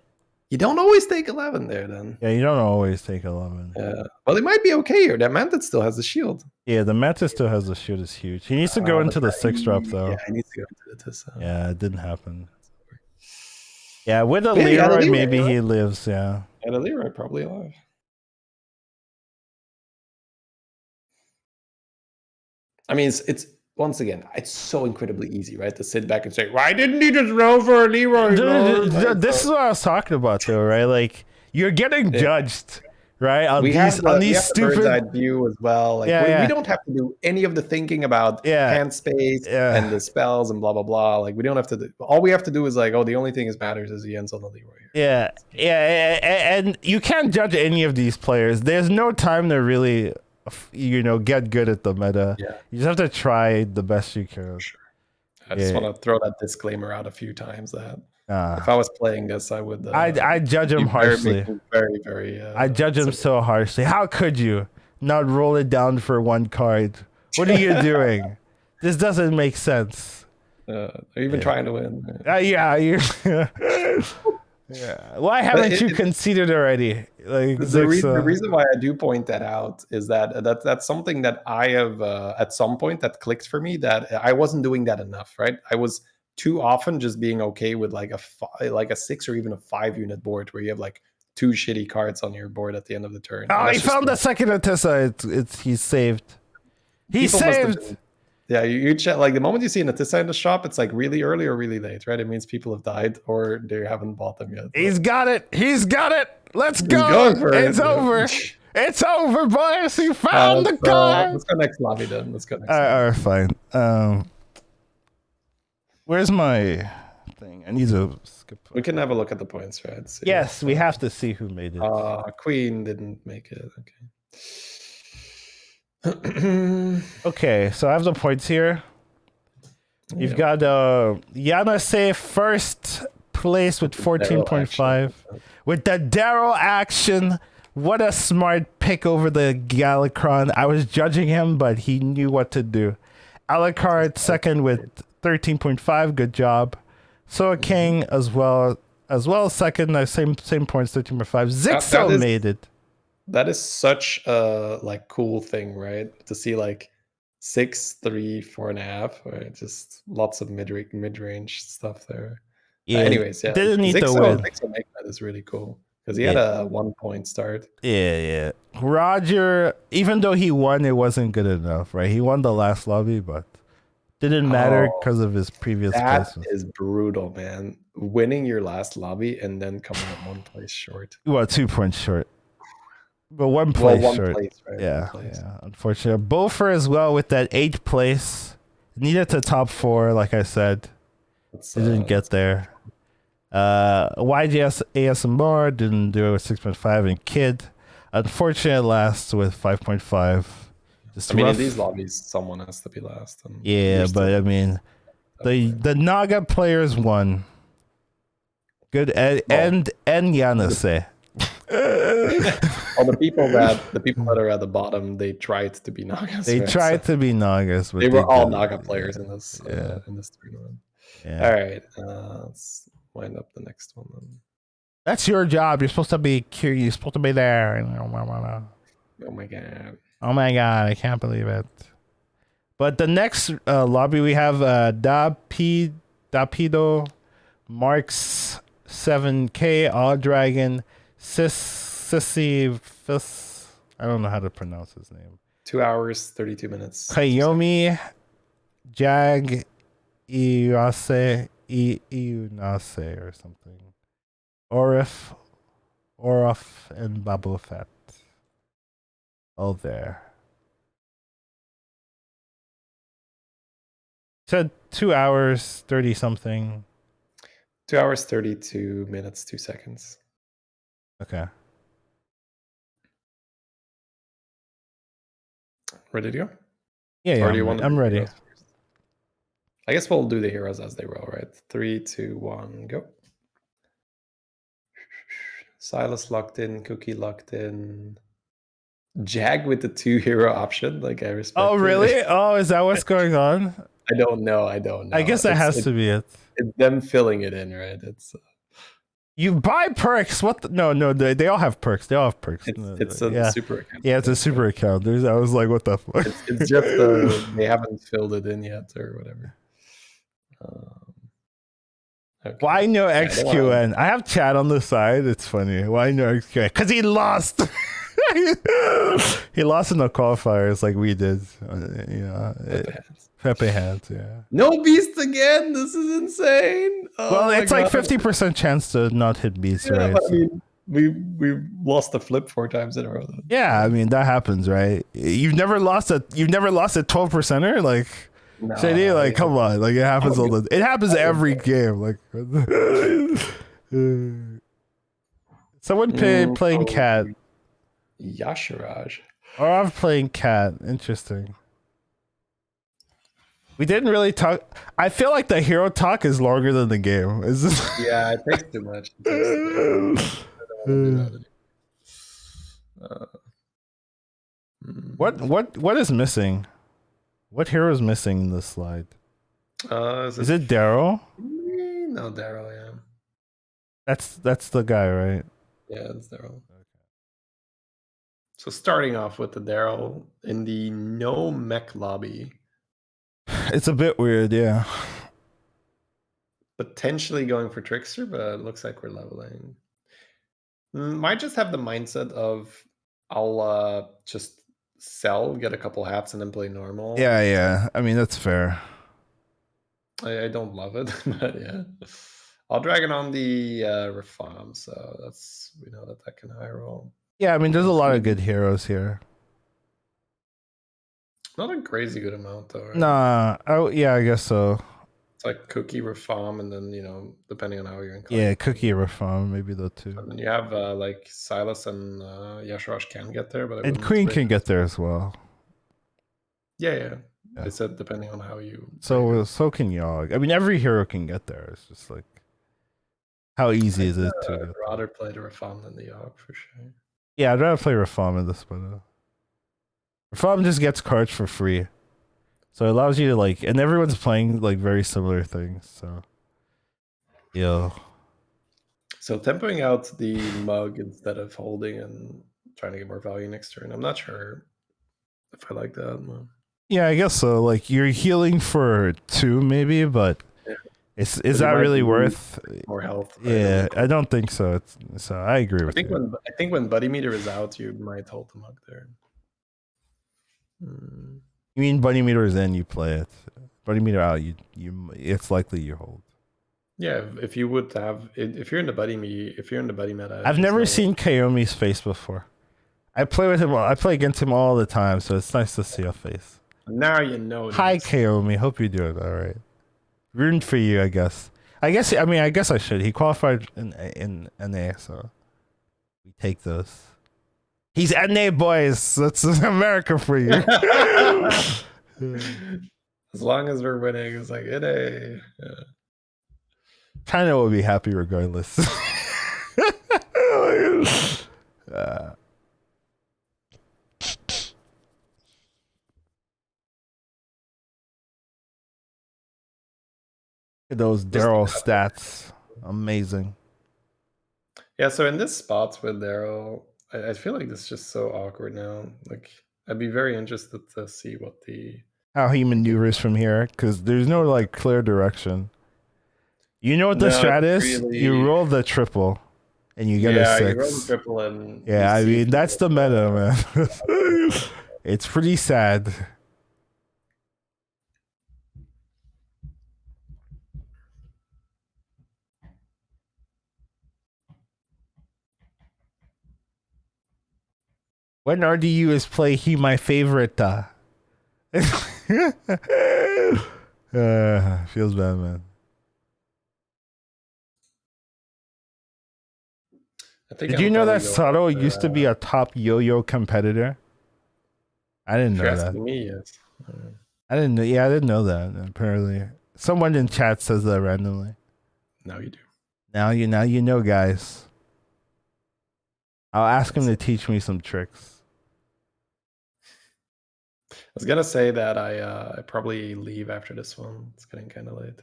You don't always take 11 there, then. Yeah, you don't always take 11. Yeah. Well, it might be okay here. That Mantis still has the shield. Yeah, the Mantis still has the shield is huge. He needs to go into the 6-drop, though. Yeah, he needs to go into the 6. Yeah, it didn't happen. Yeah, with a Yeah, he had a Leroy, Leroy, maybe right? he lives, yeah. And a Leroy probably alive. I mean, it's once again, it's so incredibly easy, right? To sit back and say, why didn't he just roll for a Leroy? This is what I was talking about, though, right? Like, you're getting judged, right? On we these, have on we these have stupid the bird's eye view as well. Like we don't have to do any of the thinking about hand space and the spells and blah blah blah. Like we don't have to do. All we have to do is like, oh, the only thing that matters is he ends on the Leroy here. Yeah, and you can't judge any of these players. There's no time to really, get good at the meta. Yeah. You just have to try the best you can. Sure. I just want to throw that disclaimer out a few times that if I was playing this, I would. I judge him harshly. Very, very. I judge him so harshly. How could you not roll it down for one card? What are you doing? This doesn't make sense. Are you even trying to win? Yeah. Why haven't you conceded already? Like the reason why I do point that out is that's something that I have at some point that clicked for me, that I wasn't doing that enough, right? I was too often just being okay with like a 6 or even a 5 unit board where you have like 2 shitty cards on your board at the end of the turn. Oh, he found the second Atissa. He's saved. He's saved. Yeah, you check, like the moment you see an Atissa in the shop, it's like really early or really late, right? It means people have died or they haven't bought them yet. He's got it. Let's go. It's over. It's over, boys. He found the card. Let's go next lobby then. All right, fine. Where's my thing? I need to skip. We can have a look at the points, right? Yes, we have to see who made it. Queen didn't make it. Okay. Okay, so I have the points here. You've got Yanase first place with 14.5 with the Darrow action. What a smart pick over the Galacron. I was judging him, but he knew what to do. Alucard second with 13.5. Good job. Soa King as well second. Same points, 13.5. Zixo made it. That is such a like cool thing, right? To see like 6, 3, 4.5, right? Just lots of mid-range stuff there. Yeah. Anyways, yeah. Didn't need to win. Zixo make that is really cool because he had a 1 point start. Yeah. Roger, even though he won, it wasn't good enough, right? He won the last lobby, but didn't matter because of his previous placement. That is brutal, man. Winning your last lobby and then coming up 1 place short. Well, 2 points short. But 1 place short. Place, right? Yeah. Unfortunately. Bofer as well with that 8th place. Needed to top 4, like I said. Didn't get there. YGS ASMR didn't do it with 6.5, and Kid, unfortunate last with 5.5. In these lobbies, someone has to be last. But I mean, the Naga players won. Good and Yanase. The people that are at the bottom, they tried to be Nagas. They tried to be Nagas, but they were all Naga players in this tournament. Yeah. All right, let's wind up the next one then. That's your job. You're supposed to be curious. You're supposed to be there. Oh my god. Oh my god! I can't believe it. But the next lobby we have Dapido, Marks 7K, All Dragon, Sissy Fis. I don't know how to pronounce his name. 2 hours, 32 minutes. Kayomi, Jag, Iunase or something. Orif, and Babu Fett. All there. Said 2 hours, 30 something. 2 hours, 32 minutes, 2 seconds. Okay. Ready to go? Yeah, I'm ready. I guess we'll do the heroes as they roll, right? 3, 2, 1, go. Silas locked in, Cookie locked in. Jag with the 2 hero option, like I respect. Oh, really? Is that what's going on? I don't know. I guess that has to be it. It's them filling it in, right? It's You buy perks. What? No. They all have perks. They all have perks. It's a yeah. super account. Yeah, it's a super account. I was like, what the fuck? It's just they haven't filled it in yet or whatever. Okay. Why no Yeah, XQN? I have chat on the side. It's funny. Why no XQN? Because he lost. He lost in the qualifiers like we did. Pepe had. Yeah. No beast again. This is insane. Oh Well, my it's like God. 50% chance to not hit beast, Yeah, right? but I mean, we lost the flip 4 times in a row. Then. Yeah, I mean that happens, right? You've never lost a 12%er, like. No, Shady, like, come on, like it happens all the. It happens every game, like. Someone playing cat. Yashiraj. Or I'm playing cat. Interesting. We didn't really talk. I feel like the hero talk is longer than the game. Is this? Yeah, it takes too much. I don't want to do that What is missing? What hero is missing in this slide? Is it Daryl? No, Daryl. Yeah. That's the guy, right? Yeah, it's Daryl. Okay. So starting off with the Daryl in the no mech lobby. It's a bit weird, yeah. Potentially going for Trickster, but it looks like we're leveling. Might just have the mindset of I'll just sell, get a couple hats, and then play normal. Yeah. I mean, that's fair. I don't love it, but yeah. I'll drag it on the Reform, so we know that can high roll. Yeah, I mean, there's a lot of good heroes here. Not a crazy good amount, though. Right? Nah, yeah, I guess so. It's like Cookie, Reform, and then, depending on how you're inclined. Yeah, Cookie, Reform, maybe the two. And then you have like Silas and Yashrash can get there, but and Queen can get there as well. Yeah. I said depending on how you. So can Yogg. I mean, every hero can get there. It's just like how easy is it to? I'd rather play the Reform than the Yogg for sure. Yeah, I'd rather play Reform in this, but Reform just gets cards for free, so it allows you to and everyone's playing like very similar things. So, So tempoing out the mug instead of holding and trying to get more value next turn. I'm not sure if I like that. Yeah, I guess so. Like you're healing for 2 maybe, but is that really worth more health? Yeah, I don't think so. So I agree with you. I think when Buddy Meter is out, you might hold the mug there. You mean Buddy Meter is in, you play it. Buddy Meter out, you it's likely you hold. Yeah, if you would have, if you're in the buddy meta. I've never seen Kayomi's face before. I play with him. I play against him all the time, so it's nice to see a face. Now you know. Hi, Kayomi. Hope you're doing all right. Rooting for you, I guess. I guess I should. He qualified in NA, so we take those. He's NA, boys. That's America for you. As long as we're winning, it's like NA. Yeah. China will be happy regardless. Those Daryl stats, amazing. Yeah, so in this spot with Daryl, I feel like this is just so awkward now. Like, I'd be very interested to see how he maneuvers from here, because there's no clear direction. You know what the strat is? Really... You roll the triple, and you get a 6. You roll the triple and I mean that's the meta, man. It's pretty sad. When RDU is play, he my favorite. Feels bad, man. Did you know that Sato used to be a top yo-yo competitor? I didn't know that. Me, yes. I didn't know. Yeah, I didn't know that. Apparently, someone in chat says that randomly. Now you do. Now you know, guys. I'll ask him to teach me some tricks. I was gonna say that I probably leave after this one. It's getting kind of late.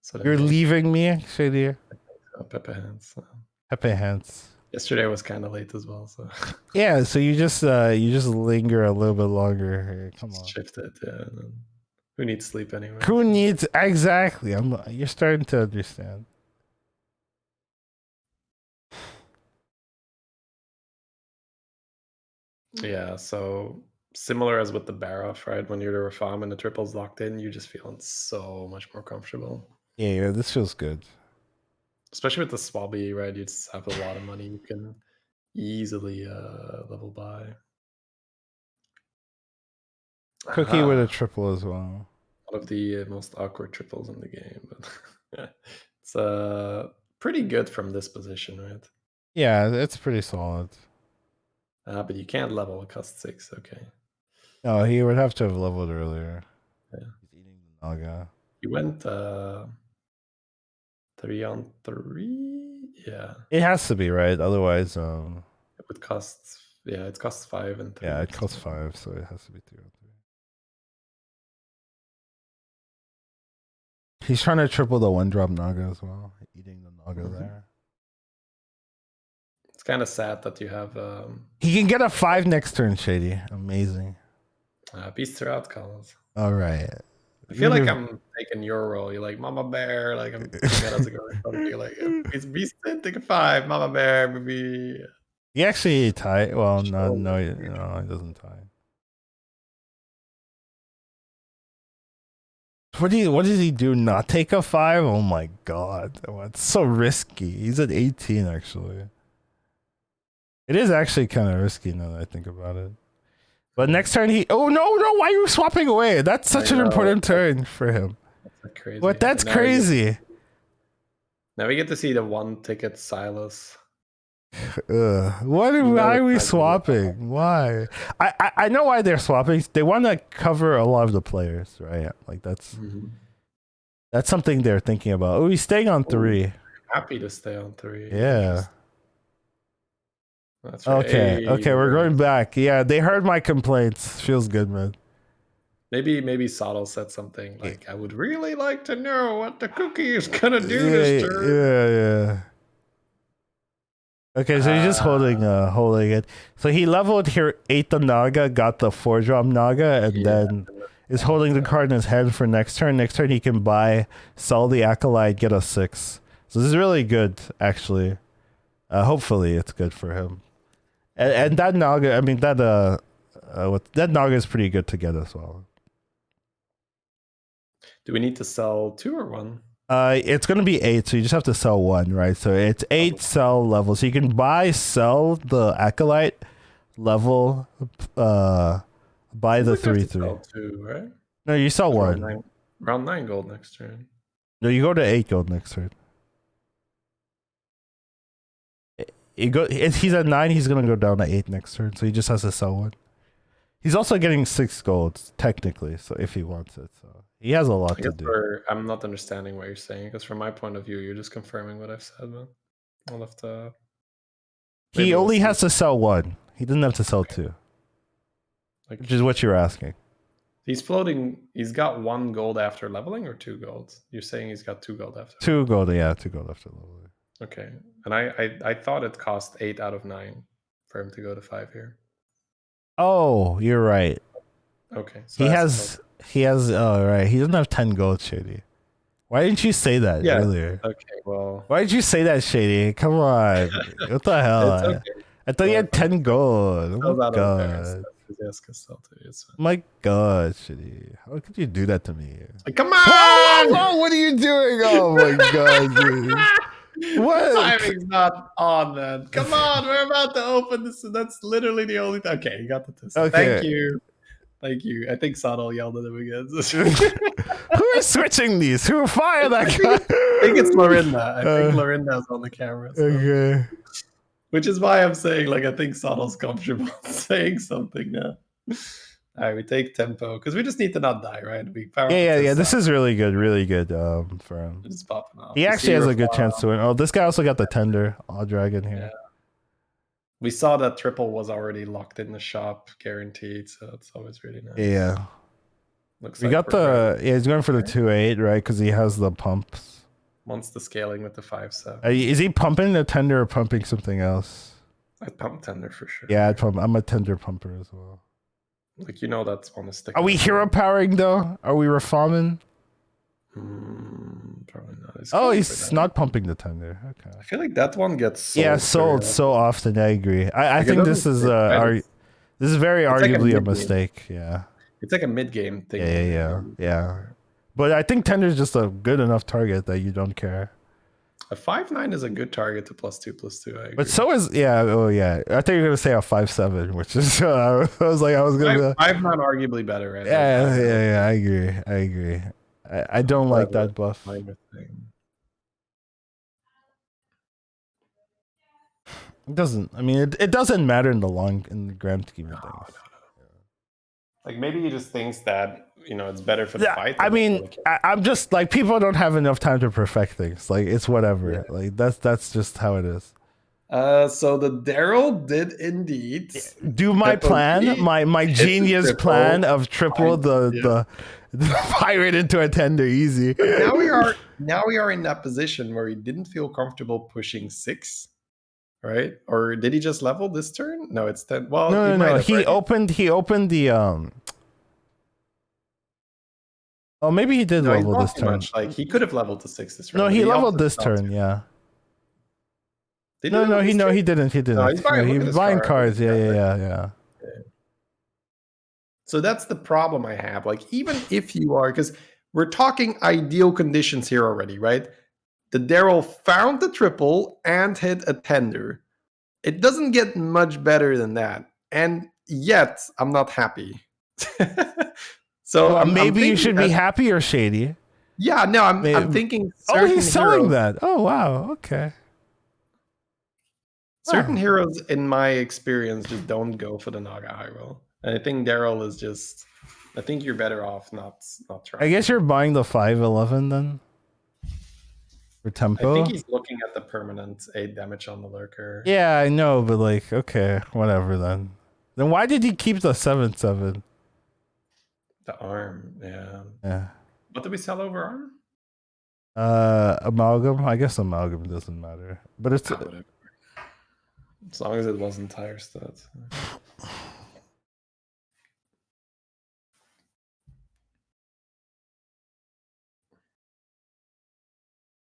So you're leaving me, Shady? Pepe hands. Pepe hands. Yesterday was kind of late as well, so Yeah, so you just linger a little bit longer here. Come on. shifted. Yeah. Who needs sleep anyway? Who needs exactly? You're starting to understand. Yeah, so similar as with the Baroff, right? When you're the Rafam and the triple's locked in, you're just feeling so much more comfortable. Yeah, this feels good. Especially with the Swabby, right? You just have a lot of money you can easily level by. Cookie with a triple as well. One of the most awkward triples in the game, but it's pretty good from this position, right? Yeah, it's pretty solid. But you can't level, it costs 6, okay. No, he would have to have leveled earlier. Yeah. He's eating the Naga. You went 3-on-3? Yeah. It has to be, right? Otherwise, It would cost, yeah, it costs 5 and 3. yeah, it costs 5, so it has to be 3 on 3. He's trying to triple the 1-drop Naga as well. Eating the Naga there. It's kind of sad that you have He can get a 5 next turn, Shady. Amazing. Beasts are out, Collins. All right. I feel like I'm taking your role. You're like Mama Bear, like I'm taking that as a go. You're like, it's Beast, take a 5, Mama Bear, maybe. He actually tie. Well, no, he doesn't tie. What does he do? Not take a 5? Oh my god, it's so risky. He's at 18 actually. It is actually kind of risky now that I think about it. But next turn oh no, why are you swapping away? That's such an important turn for him. That's crazy. But that's crazy. Now we get to see the 1-ticket Silas. Why are we swapping? Why? I know why they're swapping. They want to cover a lot of the players, right? Like that's something they're thinking about. Oh, he's staying on 3. Happy to stay on 3. Yeah. That's right. Okay, we're going back. Yeah, they heard my complaints. Feels good, man. Maybe Sottle said something like, I would really like to know what the cookie is gonna do this turn. Yeah. Okay, so he's just holding it. So he leveled here 8 the Naga, got the 4-drop Naga, and then is holding the card in his hand for next turn. Next turn he can sell the Acolyte, get a 6. So this is really good, actually. Hopefully it's good for him. And that Naga, I mean that that Naga is pretty good to get as well. Do we need to sell 2 or 1? It's gonna be 8, so you just have to sell 1, right? So it's 8 sell level. So you can sell the Acolyte level, buy the 3/3. 2, right? No, you sell 1. Round 9 gold next turn. No, you go to 8 gold next turn. He's at 9. He's gonna go down to 8 next turn. So he just has to sell 1. He's also getting 6 golds technically. So if he wants it, so he has a lot to do. I'm not understanding what you're saying because from my point of view, you're just confirming what I've said, man. I'll have to. He only has to sell 1. He doesn't have to sell 2. Which is what you're asking. He's floating. He's got 1 gold after leveling or 2 golds? You're saying he's got 2 gold after. 2 gold, yeah, 2 gold after leveling. Okay, and I thought it cost 8 out of 9 for him to go to 5 here. Oh, you're right. Okay, so he has right. He doesn't have 10 gold, Shady. Why didn't you say that earlier? Okay, well. Why did you say that, Shady? Come on. What the hell? Okay. I thought you had 10 gold. Oh my god. My god, Shady. How could you do that to me? Come on! Whoa, what are you doing? Oh my god, dude. What? Timing's not on, man. Come on, we're about to open this. That's literally the only thing. Okay, you got the test. Okay. Thank you. I think Sottle yelled at him again. Who is switching these? Who fired that guy? I think it's Lorinda. I think Lorinda's on the camera. So. Okay. Which is why I'm saying, like, I think Sottle's comfortable saying something now. All right, we take tempo because we just need to not die, right? Yeah. This is really good for him. It's popping off. He actually has a good chance to win. Oh, this guy also got the tender. All dragon here. Yeah. We saw that triple was already locked in the shop, guaranteed. So it's always really nice. Yeah. Looks we like got he's going for the 2/8, right? Because he has the pumps. Wants the scaling with the 5/7. Is he pumping the tender or pumping something else? I'd pump tender for sure. Yeah, I'd pump. I'm a tender pumper as well. Like, that's one to stick. Are we hero powering though? Are we reforming? Probably not. He's not pumping the tender. Okay. I feel like that one gets sold. Sold so often. I agree. I think this is very arguably a mistake. Yeah. It's like a mid game thing. Yeah. But I think tender is just a good enough target that you don't care. A 5/9 is a good target to +2/+2. I agree. But so is I thought you were gonna say a 5/7, which is I was gonna. 5/9 arguably better, right? Yeah. I agree. I don't like that buff. It doesn't. I mean, it doesn't matter in the grand scheme of things. No. Like, maybe he just thinks that it's better for the fight. I mean, I'm just like, people don't have enough time to perfect things. Like, it's whatever. Yeah. Like that's just how it is. So the Daryl did indeed do my plan, my genius plan of triple the pirate into a tender easy. But now we are in that position where he didn't feel comfortable pushing 6, right? Or did he just level this turn? No, it's 10. Well, no. He opened the Oh, maybe he did level this turn. Like, he could have leveled to 6 this round. No, he leveled this turn. Yeah. He didn't. No, he's buying cards. Yeah. So that's the problem I have. Like, even if you are, because we're talking ideal conditions here already, right? The Daryl found the triple and hit a tender. It doesn't get much better than that. And yet, I'm not happy. So maybe you should be happy or shady. Yeah, no, I'm thinking. He's selling that. Oh, wow. Okay. Certain heroes, in my experience, just don't go for the Naga high roll. And I think Daryl is just. I think you're better off not trying. I guess you're buying the 5/11 then. For tempo. I think he's looking at the permanent 8 damage on the lurker. Yeah, I know, but like, okay, whatever then. Then why did he keep the 7/7? The arm, yeah. Yeah. What did we sell over arm? Amalgam. I guess amalgam doesn't matter, but it's whatever. As long as it wasn't tire studs.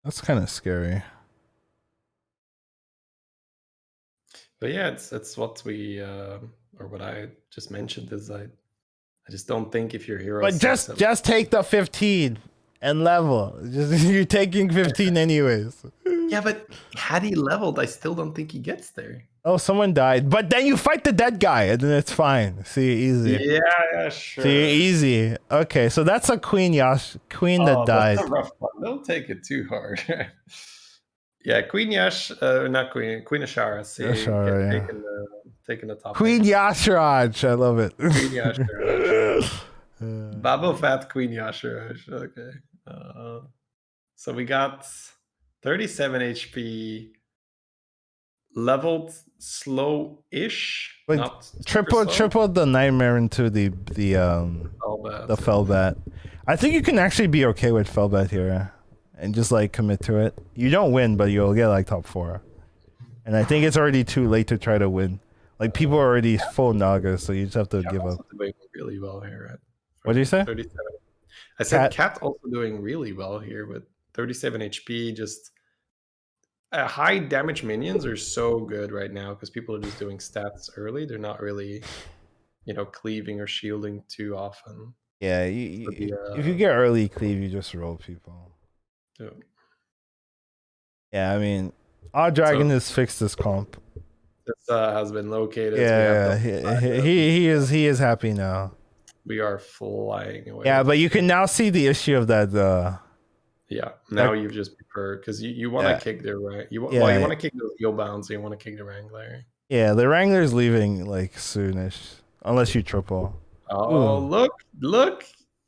That's kind of scary. But yeah, it's what we or what I just mentioned is I just don't think if your hero. But just take the 15 and level. You're taking 15 anyways. Yeah, but had he leveled, I still don't think he gets there. Oh, someone died. But then you fight the dead guy, and then it's fine. See, easy. Yeah, sure. See, easy. Okay, so that's a queen that died. That's a rough one. Don't take it too hard. Yeah, Queen Yash, not Queen Ashara. See, taking the top. Queen Yashraj, I love it. Queen Yashraj. Babo Fat Queen Yashraj. Okay. So we got 37 HP, leveled slow-ish. But triple the nightmare into the Felbat. I think you can actually be okay with Felbat here. And just like commit to it. You don't win, but you'll get like top 4. And I think it's already too late to try to win. Like, people are already full Naga, so you just have to give up. Doing really well here, right? What did you say? 37. I said Cat also doing really well here with 37 HP. Just high damage minions are so good right now because people are just doing stats early. They're not really, cleaving or shielding too often. Yeah, if you get early cleave, you just roll people. Yeah, I mean, our dragon has fixed this comp. This has been located. Yeah, he is happy now. We are flying away. Yeah, but you can now see the issue of that. Yeah, now you just prefer because you want to kick their right. You want to kick those heal bounds. So you want to kick the Wrangler. Yeah, the Wrangler's leaving like soonish, unless you triple. Oh, look.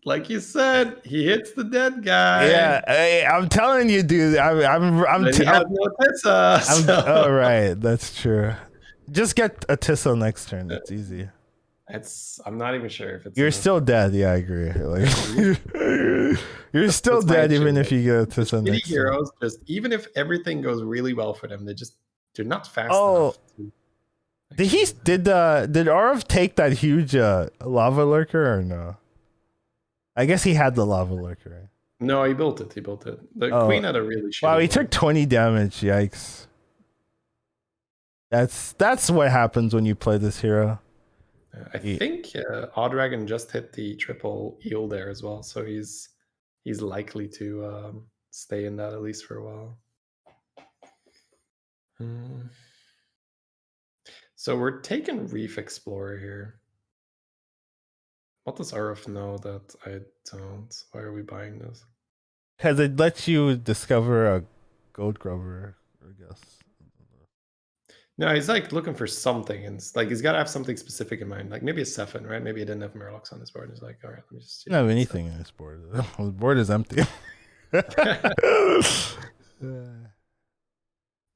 Like you said, he hits the dead guy. Yeah, hey, I'm telling you, dude. I'm Tissa. Oh, right, that's true. Just get a Tissa next turn. That's easy. I'm not even sure if it's. You're enough. still dead. Yeah, I agree. Like, you're still That's my dead issue, even like, if you go to the shitty next. heroes, just even if everything goes really well for them, they're not fast Oh, enough. To did Orv take that huge lava lurker or no? I guess he had the lava lurker. Right? No, he built it. The Oh, queen had a really shitty wow, he one. took 20 damage. Yikes. That's what happens when you play this hero. I think Odragon just hit the triple eel there as well, so he's likely to stay in that at least for a while. So we're taking Reef Explorer here. What does RF know that I don't? Why are we buying this? Because it lets you discover a gold grover, I guess. No, he's like looking for something, and it's like he's got to have something specific in mind. Like maybe a Sephin, right? Maybe he didn't have Murlocs on his board. And he's like, all right, let me just. I don't have anything in this board. The board is empty.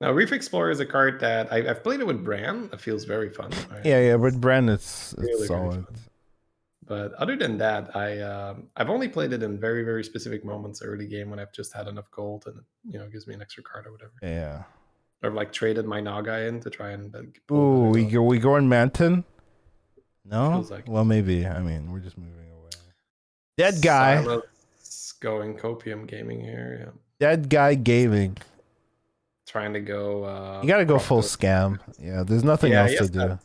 Now, Reef Explorer is a card that I've played it with Bran. It feels very fun. Right? Yeah, but Bran, it's really solid. But other than that, I've only played it in very, very specific moments early game when I've just had enough gold and it gives me an extra card or whatever. Yeah. Or like traded my Naga in to try and ooh, we go in Manton? No? Feels like well, maybe. I mean, we're just moving away. Dead guy. Silas going Copium Gaming here. Yeah. Dead guy gaming. Trying to go. You gotta go full scam. Yeah, there's nothing else to do.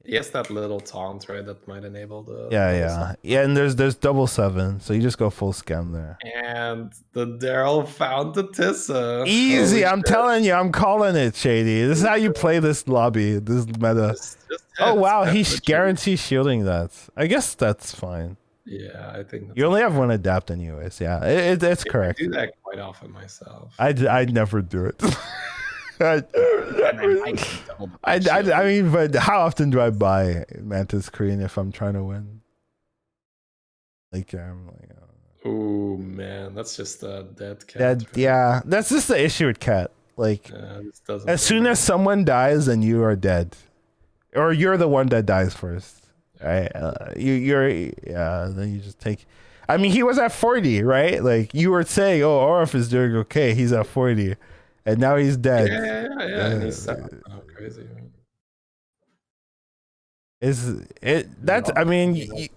Yes, that little taunt, right? That might enable the. Yeah, and there's double 7, so you just go full scam there. And the Daryl found the Tissa. Easy, I'm telling you, I'm calling it, Shady. This is how you play this lobby, this meta. Just oh wow, he's guaranteed shielding that. I guess that's fine. Yeah, I think you only have one adapt anyways. Yeah, it's correct. I do that quite often myself. I'd never do it. I mean, but how often do I buy Mantis Queen if I'm trying to win? Like I'm like, oh man, that's just a dead cat. Yeah, that's just the issue with cat. Like, as soon as someone dies, then you are dead, or you're the one that dies first, right? Then you just take. I mean, he was at 40, right? Like you were saying, oh, Orf is doing okay. He's at 40. And now he's dead. Yeah. And he's crazy. Is it? That's. I mean,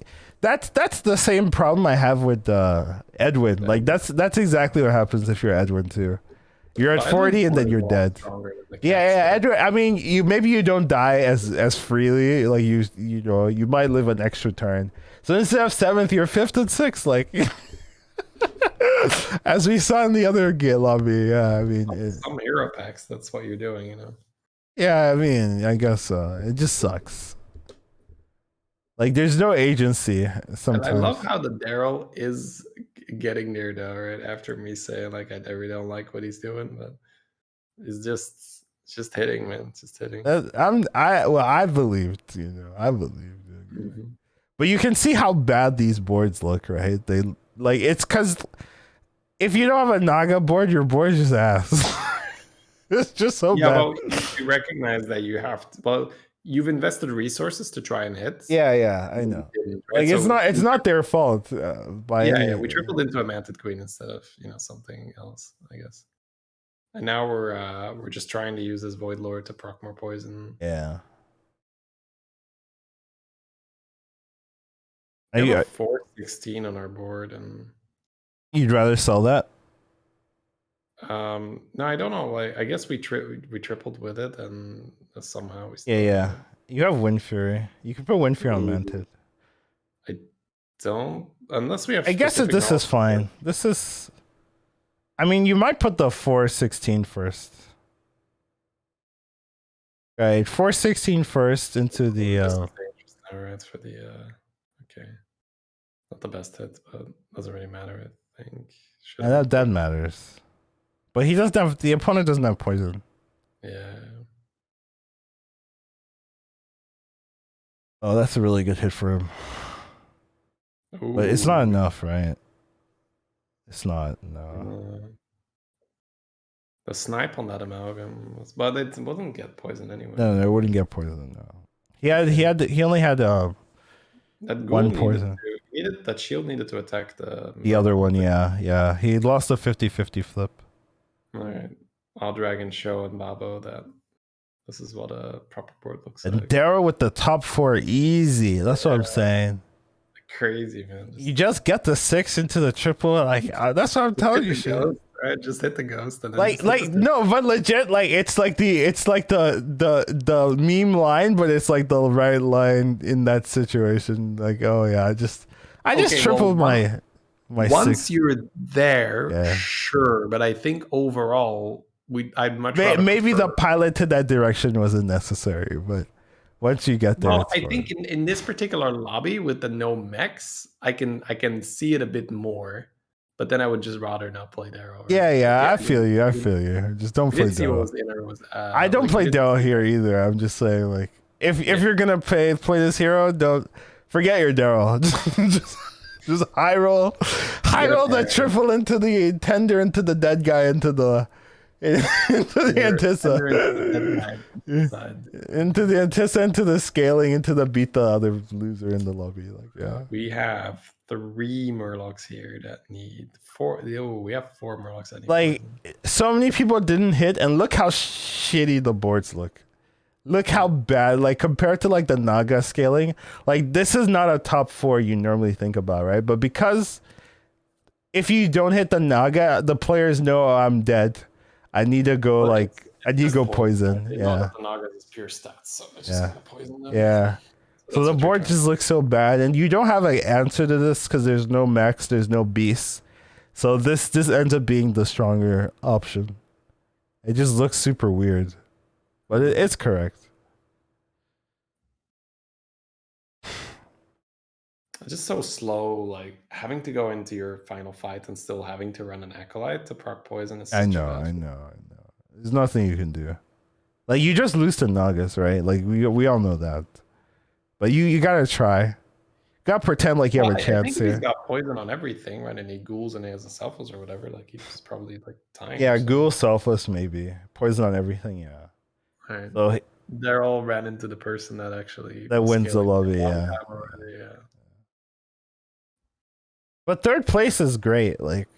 that's the same problem I have with Edwin. Like that's exactly what happens if you're Edwin too. You're at 40 and then you're dead. Yeah. Edwin. I mean, you don't die as freely. Like you might live an extra turn. So instead of 7th, you're 5th and 6th. Like. As we saw in the other Git lobby, yeah. I mean, some hero packs. That's what you're doing, Yeah, I mean, I guess so. It just sucks. Like, there's no agency sometimes. And I love how the Daryl is getting near though, right? After me saying like I really don't like what he's doing, but it's just hitting, man. It's just hitting. I believed, I believed. Mm-hmm. But you can see how bad these boards look, right? It's because if you don't have a Naga board, your board is just ass. It's just so bad. Well, you recognize that you have to. Well, you've invested resources to try and hit. Yeah, I know. Right? Like it's not their fault. We tripled into a Manted Queen instead of something else, I guess. And now we're just trying to use this Void Lord to proc more poison. Yeah. We have a 416 on our board, and you'd rather sell that? No, I don't know. I guess we tripled with it, and somehow we. Yeah. You have Wind Fury. You can put Wind Fury on Manted. I don't, unless we have. I guess this is fine. This is. I mean, you might put the 416 first. Right, 416 first into the. Alright, for the. Okay. Not the best hit, but doesn't really matter, I think. That matters. But he doesn't have, the opponent doesn't have poison. Yeah. Oh, that's a really good hit for him. Ooh. But it's not enough, right? It's not, no. The snipe on that amalgam but it wouldn't get poison anyway. No, it wouldn't get poison, no. He only had That one ghoul poison. that shield needed to attack The other one, yeah. He lost a 50-50 flip. All right, I'll Dragon show and Babo that this is what a proper board looks And like. Darrow with the top 4 easy. That's what I'm saying. Crazy, man. You just get the 6 into the triple. Like that's what I'm telling you, shit. Right, just hit the ghost and then Like no, but legit, like it's like the meme line, but it's like the right line in that situation. Like, oh yeah, I just tripled my once 6. you're there, Yeah. sure, but I think overall I'd much rather maybe prefer. the pilot to that direction wasn't necessary, but once you get there, Well, it's I fine. think in this particular lobby with the no mechs, I can see it a bit more, but then I would just rather not play Darrow. Yeah, I feel you. Just don't play Darrow. I don't play Darrow here either. I'm just saying, like, if you're gonna play this hero, don't forget your Darrow. just high roll that triple into the tender, into the dead guy, into the Antissa, into the Antissa, into the scaling, into the beat the other loser in the lobby. Like, yeah. We have 3 Murlocs here that need 4. Oh, we have 4 Murlocs that need like poison. So many people didn't hit, and look how shitty the boards look. Look how bad, like compared to like the Naga scaling, like this is not a top 4 you normally think about, right? But because if you don't hit the Naga, the players know, oh, I'm dead. I need to go poison. Yeah. The Naga is pure stats, so it's just gonna poison them. Yeah. So the board just looks so bad, and you don't have an answer to this because there's no max, there's no beasts. So this ends up being the stronger option. It just looks super weird, but it's correct. It's just so slow, like having to go into your final fight and still having to run an acolyte to proc poison is I know. There's nothing you can do. Like you just lose to Nagas, right? Like we all know that. But you gotta try. Gotta pretend like you have a chance here. He's got poison on everything, right? And he ghouls and he has a selfless or whatever. Like he's probably like dying. Yeah, ghoul selfless maybe. Poison on everything, yeah. Right. So they're all ran into the person that actually wins the lobby, yeah. But 3rd place is great, like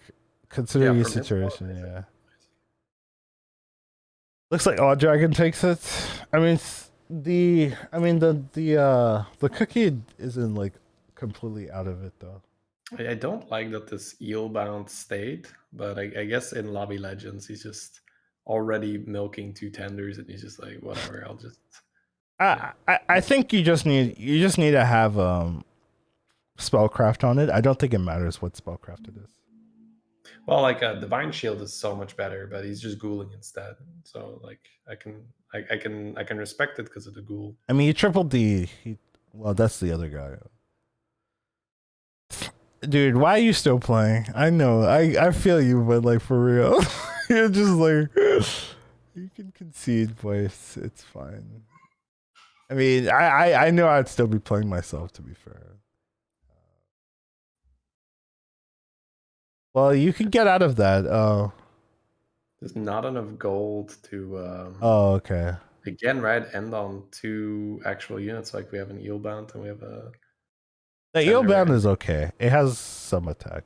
considering your situation, yeah. Looks like Odd Dragon takes it. I mean the cookie isn't like completely out of it though. I don't like that this eel bound stayed, but I guess in Lobby Legends he's just already milking 2 tenders and he's just like, whatever, I'll just I think you just need to have spellcraft on it. I don't think it matters what spellcraft it is. Well, like Divine Shield is so much better, but he's just ghouling instead. So like I can respect it because of the ghoul. I mean, you tripled well, that's the other guy. Dude, why are you still playing? I know, I feel you, but like for real, you're just like you can concede, boys. It's fine. I mean, I know I'd still be playing myself, to be fair. Well, you can get out of that. Oh. There's not enough gold to. Oh, okay. Again, right? End on 2 actual units. Like we have an eel bound and we have a. The eel bound is okay. It has some attack.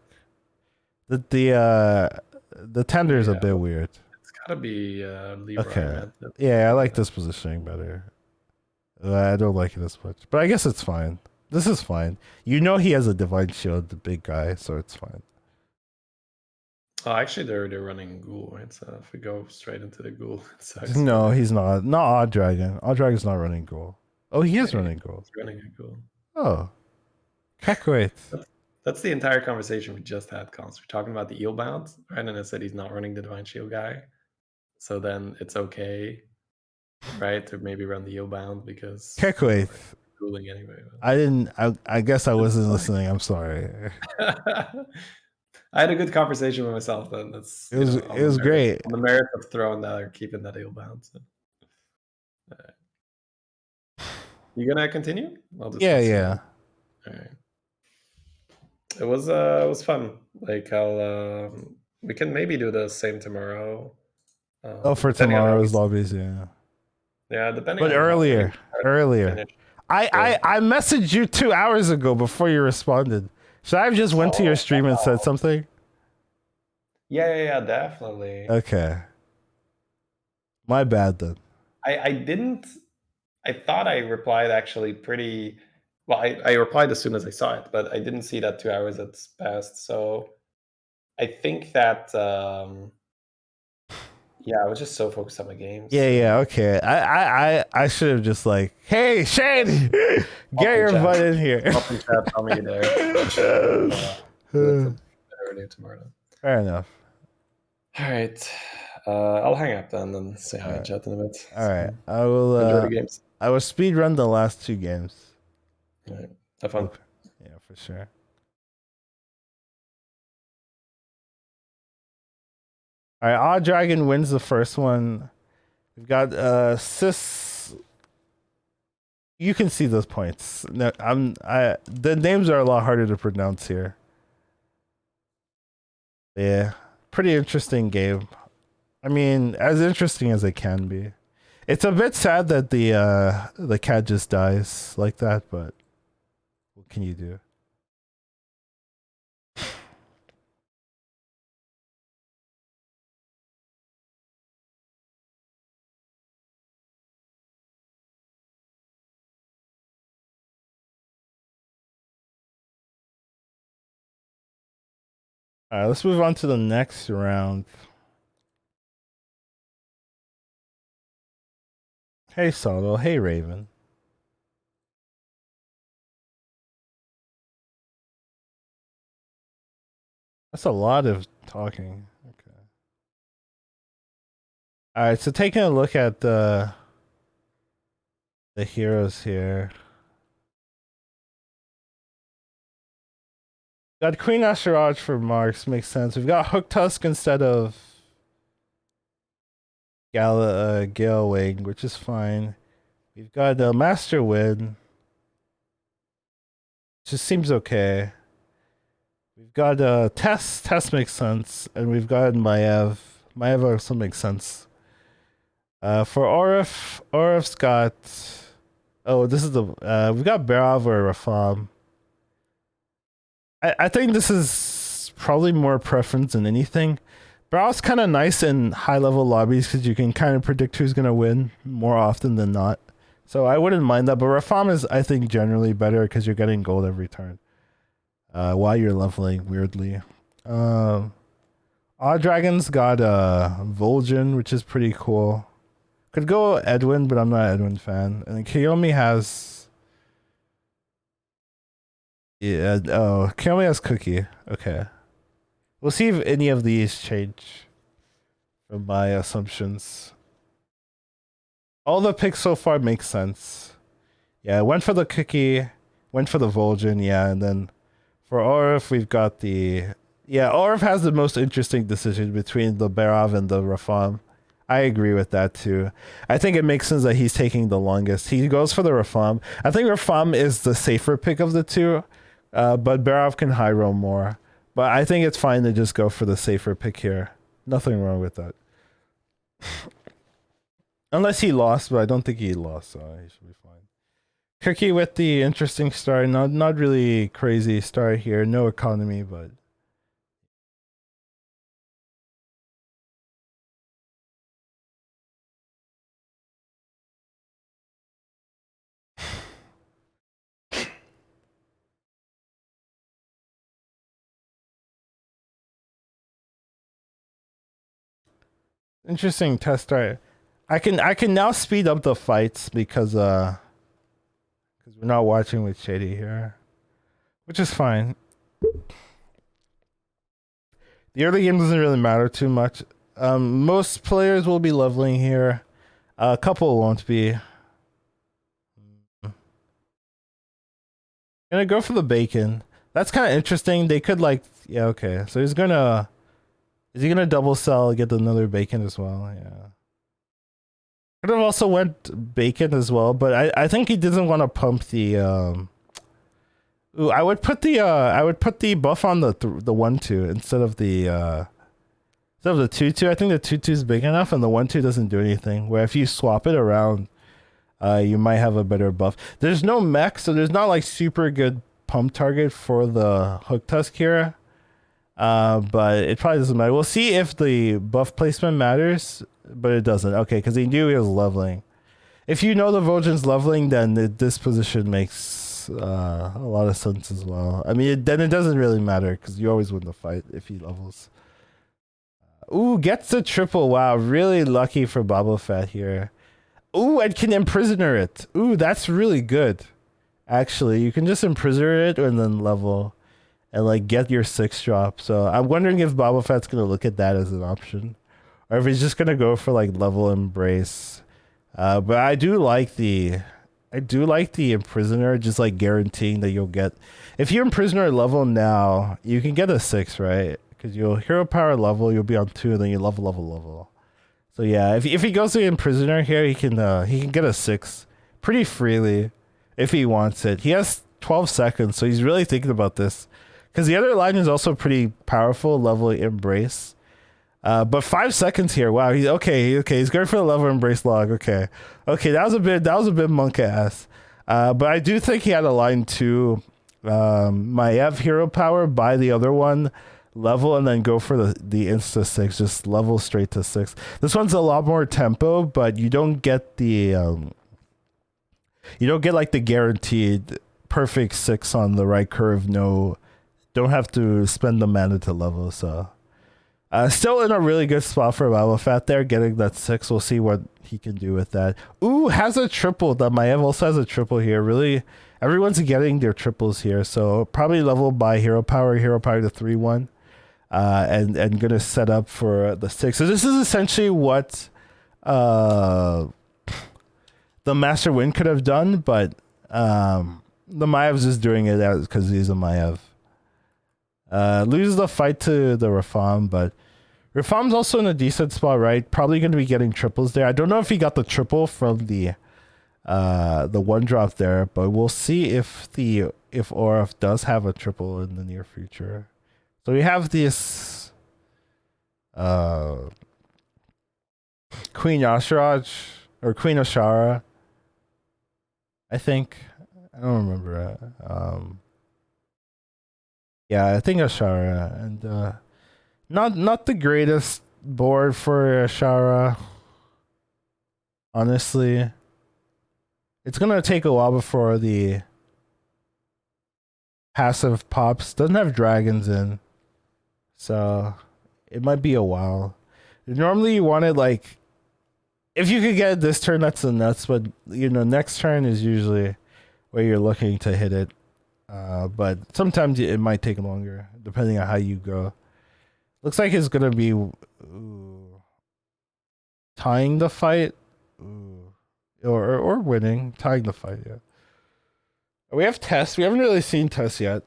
The tender is a bit weird. It's gotta be Libra. Okay. Yeah, I like this positioning better. I don't like it as much, but I guess it's fine. This is fine. You know he has a divine shield, the big guy, so it's fine. Oh, actually, they're running ghoul, right? So if we go straight into the ghoul, it sucks. No, he's not. Not Odd Dragon. Odd Dragon's not running ghoul. Oh, he is running ghoul. He's running a ghoul. Oh. Heck, wait. That's the entire conversation we just had, Cons. We're talking about the eel bound, right? And I said he's not running the divine shield guy. So then it's okay, right, to maybe run the eel bound because Heck, wait. Ghouling anyway. I guess I wasn't listening. I'm sorry. I had a good conversation with myself then. It was great. On the merit of throwing that or keeping that eel bound. So. You gonna continue? Yeah. All right. It was fun. Like we can maybe do the same tomorrow. For tomorrow's lobbies, yeah. Yeah, depending. But earlier. I messaged you 2 hours ago before you responded. Should I have just went to your stream and said something? Yeah, definitely. Okay. My bad then. I didn't. I thought I replied actually pretty. Well, I replied as soon as I saw it, but I didn't see that 2 hours had passed. So I think that. Yeah, I was just so focused on my games. Yeah, okay. I should have just like, hey, Shane, get your butt in here. Up in chat, tell me you're there. Earlier tomorrow. Fair enough. All right. I'll hang up then and say hi in chat in a bit. All right. I will enjoy the games. I will speed run the last 2 games. All right. Have fun. Yeah, for sure. All right, Odd Dragon wins the first one. We've got Sis. You can see those points. No, the names are a lot harder to pronounce here. Yeah, pretty interesting game. I mean, as interesting as it can be. It's a bit sad that the cat just dies like that, but what can you do? All right, let's move on to the next round. Hey, Solo. Hey, Raven. That's a lot of talking. Okay. All right, so taking a look at the heroes here. Got Queen Asheraj for Marks, makes sense. We've got Hook Tusk instead of Gale Wing, which is fine. We've got Master Wind, just seems okay. We've got Tess. Tess makes sense, and we've got Maev. Maev also makes sense. For Orif, Orif's got. Oh, this is the. We've got Berav or Rafam. I think this is probably more preference than anything. Barav's kind of nice in high level lobbies because you can kind of predict who's gonna win more often than not. So I wouldn't mind that. But Rafam is, I think, generally better because you're getting gold every turn. While you're leveling weirdly. Odd Dragon's got Vol'jin, which is pretty cool. Could go Edwin, but I'm not an Edwin fan. And then Kiyomi has. Yeah, oh, Kiyomi has Cookie. Okay. We'll see if any of these change from my assumptions. All the picks so far make sense. Yeah, went for the Cookie, went for the Vol'jin, yeah, and then for Orif, we've got the... Yeah, Orif has the most interesting decision between the Berav and the Rafam. I agree with that too. I think it makes sense that he's taking the longest. He goes for the Rafam. I think Rafam is the safer pick of the two, but Berav can high roll more. But I think it's fine to just go for the safer pick here. Nothing wrong with that. Unless he lost, but I don't think he lost, so he should be fine. Cookie with the interesting start. Not really crazy start here. No economy, but... Interesting test start. I can now speed up the fights because we're not watching with Shady here, which is fine. The early game doesn't really matter too much. Most players will be leveling here. A couple won't be. Gonna go for the bacon. That's kind of interesting. They could like, yeah, okay. So he's gonna, is he gonna double sell, get another bacon as well? Yeah. Could have also went bacon as well, but I think he doesn't want to pump the Ooh, I would put the buff on the 1-2 instead of the 2-2. I think the 2-2 is big enough and the 1-2 doesn't do anything. Where if you swap it around, you might have a better buff. There's no mech, so there's not like super good pump target for the Hook Tusk here. But it probably doesn't matter. We'll see if the buff placement matters, but it doesn't. Okay, because he knew he was leveling. If you know the Vol'jin's leveling, then this position makes a lot of sense as well. I mean, then it doesn't really matter because you always win the fight if he levels. Ooh, gets the triple. Wow, really lucky for Boba Fett here. Ooh, and can imprisoner it. Ooh, that's really good. Actually, you can just imprisoner it and then level and like get your 6 drop. So I'm wondering if Boba Fett's gonna look at that as an option, or if he's just gonna go for like level embrace. But I do like the imprisoner, just like guaranteeing that you'll get, if you imprisoner level now, you can get a 6, right? Because you'll hero power level, you'll be on 2, and then you level. So yeah, if he goes to imprisoner here, he can get a 6 pretty freely if he wants it. He has 12 seconds, so he's really thinking about this. Because the other line is also pretty powerful, level embrace. But 5 seconds here. Wow, he's okay. He's going for the level embrace log. Okay, that was a bit monk ass. But I do think he had a line 2. Maiev hero power, buy the other one, level, and then go for the insta 6. Just level straight to 6. This one's a lot more tempo, but you don't get the like the guaranteed perfect 6 on the right curve. No, don't have to spend the mana to level. So still in a really good spot for Boba Fett there, getting that 6. We'll see what he can do with that. Ooh, has a triple. The Maiev also has a triple here. Really, everyone's getting their triples here. So probably level by hero power to 3-1. And gonna set up for the 6. So this is essentially what the Master Wind could have done, but the Maev's just doing it because he's a Maiev. Loses the fight to the Rafam, but Rafam's also in a decent spot, right? Probably going to be getting triples there. I don't know if he got the triple from the 1 drop there, but we'll see if Oraf does have a triple in the near future. So we have this Queen Ashraj or Queen Ashara, I think. I don't remember. Yeah, I think Ashara, and not the greatest board for Ashara. Honestly, it's gonna take a while before the passive pops. Doesn't have dragons in, so it might be a while. Normally, you want it like, if you could get it this turn, that's the nuts. But next turn is usually where you're looking to hit it. But sometimes it might take longer, depending on how you go. Looks like it's gonna be tying the fight, or winning, tying the fight. Yeah. We have Tess. We haven't really seen Tess yet.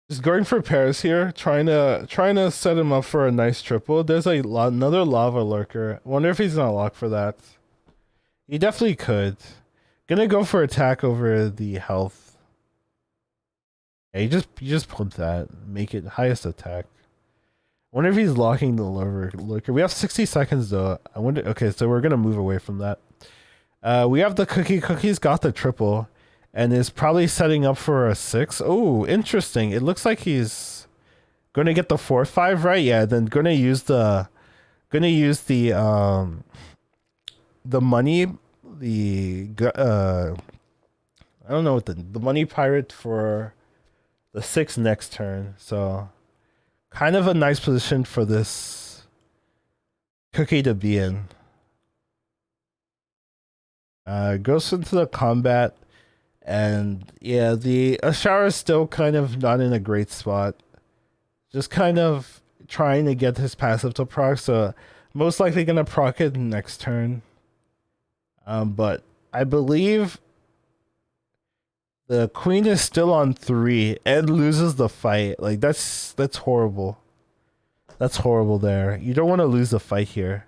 Just going for Paris here, trying to set him up for a nice triple. There's another lava lurker. Wonder if he's gonna lock for that. He definitely could. Gonna go for attack over the health. Yeah, you just put that. Make it highest attack. Wonder if he's locking the lurker. We have 60 seconds though. I wonder. Okay, so we're gonna move away from that. We have the cookie. Cookie's got the triple, and is probably setting up for a 6. Oh, interesting. It looks like he's gonna get the 4-5, right? Yeah. Then gonna use the money. I don't know what the money pirate for the 6 next turn. So kind of a nice position for this cookie to be in. Goes into the combat, and yeah, the Ashara is still kind of not in a great spot. Just kind of trying to get his passive to proc, so most likely gonna proc it next turn. But I believe the queen is still on 3 and loses the fight. Like that's horrible. That's horrible there. You don't want to lose the fight here.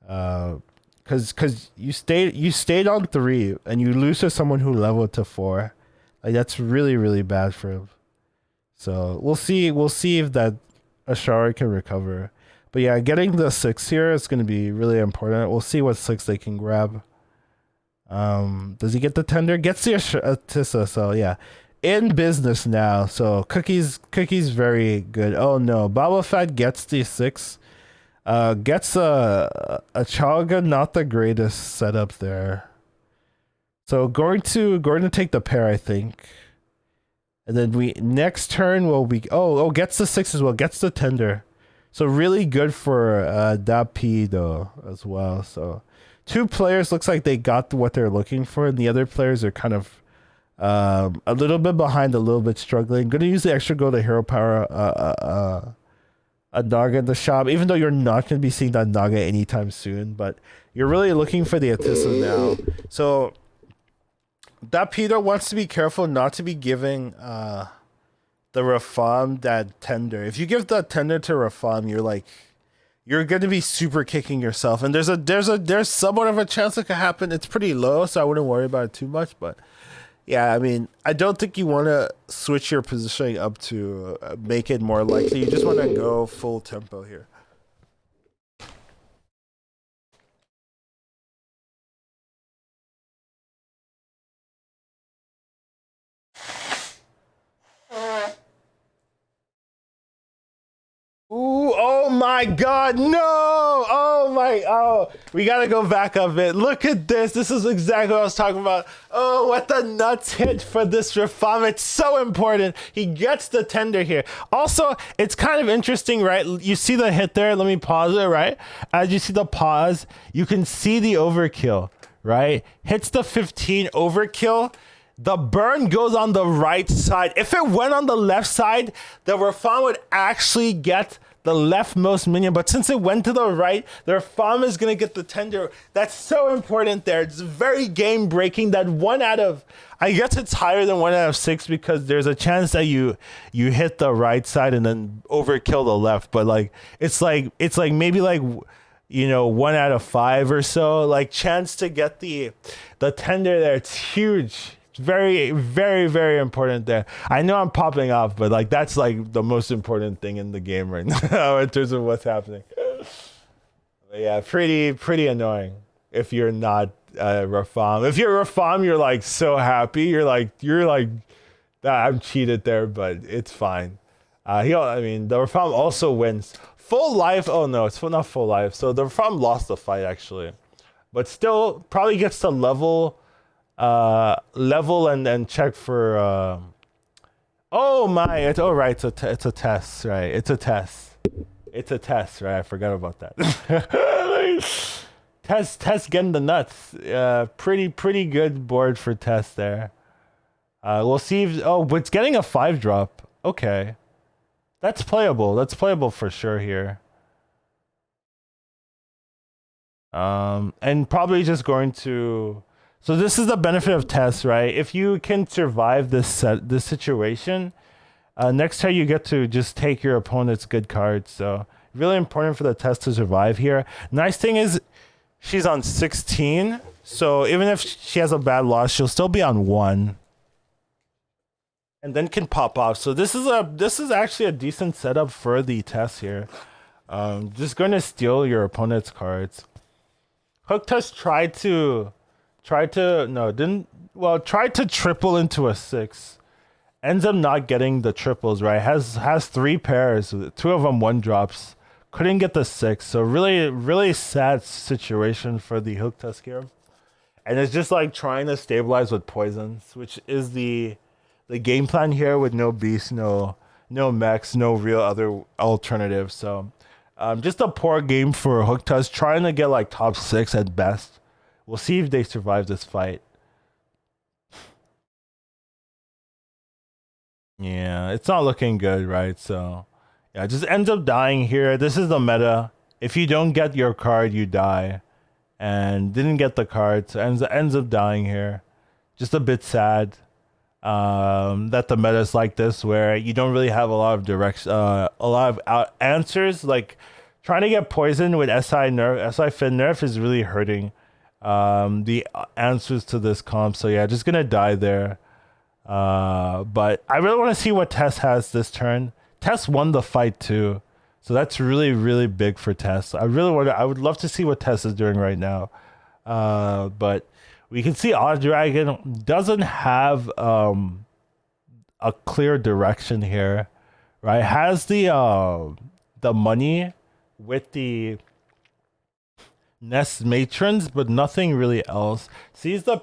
Cause you stayed on 3 and you lose to someone who leveled to 4. Like that's really, really bad for him. So we'll see if that Ashara can recover. But yeah, getting the 6 here is going to be really important. We'll see what 6 they can grab. Does he get the tender? Gets the Atissa, so yeah. In business now. So Cookie's very good. Oh no, Boba Fett gets the 6. Gets a Chaga, not the greatest setup there. So going to take the pair, I think. And then we next turn will be gets the 6 as well, gets the tender. So really good for Dapi though as well. So 2 players looks like they got what they're looking for, and the other players are kind of a little bit behind, a little bit struggling. Gonna use the extra gold to hero power a Naga in the shop, even though you're not gonna be seeing that Naga anytime soon, but you're really looking for the Atissa now. So that Peter wants to be careful not to be giving the Rafam that tender. If you give that tender to Rafam, you're going to be super kicking yourself, and there's somewhat of a chance it could happen. It's pretty low, so I wouldn't worry about it too much. But yeah, I mean, I don't think you want to switch your positioning up to make it more likely. You just want to go full tempo here. Ooh, oh my god, no! We gotta go back a bit. Look at this. This is exactly what I was talking about. Oh, what the nuts hit for this Rafam. It's so important. He gets the tender here. Also, it's kind of interesting, right? You see the hit there. Let me pause it, right? As you see the pause, you can see the overkill, right? Hits the 15 overkill. The burn goes on the right side. If it went on the left side, the Rafam would actually get the leftmost minion. But since it went to the right, the Rafam is going to get the tender. That's so important there. It's very game breaking. That 1 out of, I guess it's higher than 1 out of 6 because there's a chance that you hit the right side and then overkill the left. But like, it's like maybe like, 1 out of 5 or so, like chance to get the tender there. It's huge. Very, very, very important there. I know I'm popping off, but like that's like the most important thing in the game right now in terms of what's happening. But yeah, pretty annoying if you're not Rafam. If you're Rafam, you're like so happy. You're like I'm cheated there, but it's fine. The Rafam also wins full life. Oh no, it's not full life. So the Rafam lost the fight actually, but still probably gets to level and then check for it's a test, right? It's a test, right? I forgot about that. test getting the nuts. Pretty good board for test there. We'll see if but it's getting a 5 drop. Okay, that's playable for sure here. And probably just going to. So this is the benefit of tests, right? If you can survive this situation, next time you get to just take your opponent's good cards. So really important for the test to survive here. Nice thing is she's on 16. So even if she has a bad loss, she'll still be on 1. And then can pop off. So this is actually a decent setup for the test here. Just going to steal your opponent's cards. Hook Test tried to triple into a 6. Ends up not getting the triples, right? Has 3 pairs, 2 of them 1 drops. Couldn't get the 6. So really sad situation for the Hook Test here. And it's just like trying to stabilize with poisons, which is the game plan here with no beast, no mechs, no real other alternative. So just a poor game for Hook Test, trying to get like top 6 at best. We'll see if they survive this fight. Yeah, it's not looking good, right? So, yeah, just ends up dying here. This is the meta. If you don't get your card, you die. And didn't get the card, so ends up dying here. Just a bit sad that the meta is like this, where you don't really have a lot of direction, a lot of answers. Like trying to get poisoned with SI Fin nerf is really hurting the answers to this comp. So yeah, just gonna die there. But I really want to see what Tess has this turn. Tess won the fight too, So that's really, really big for Tess. I would love to see what Tess is doing right now. But we can see Odd Dragon doesn't have a clear direction here, right? Has the money with the Nest Matrons, but nothing really else. Sees the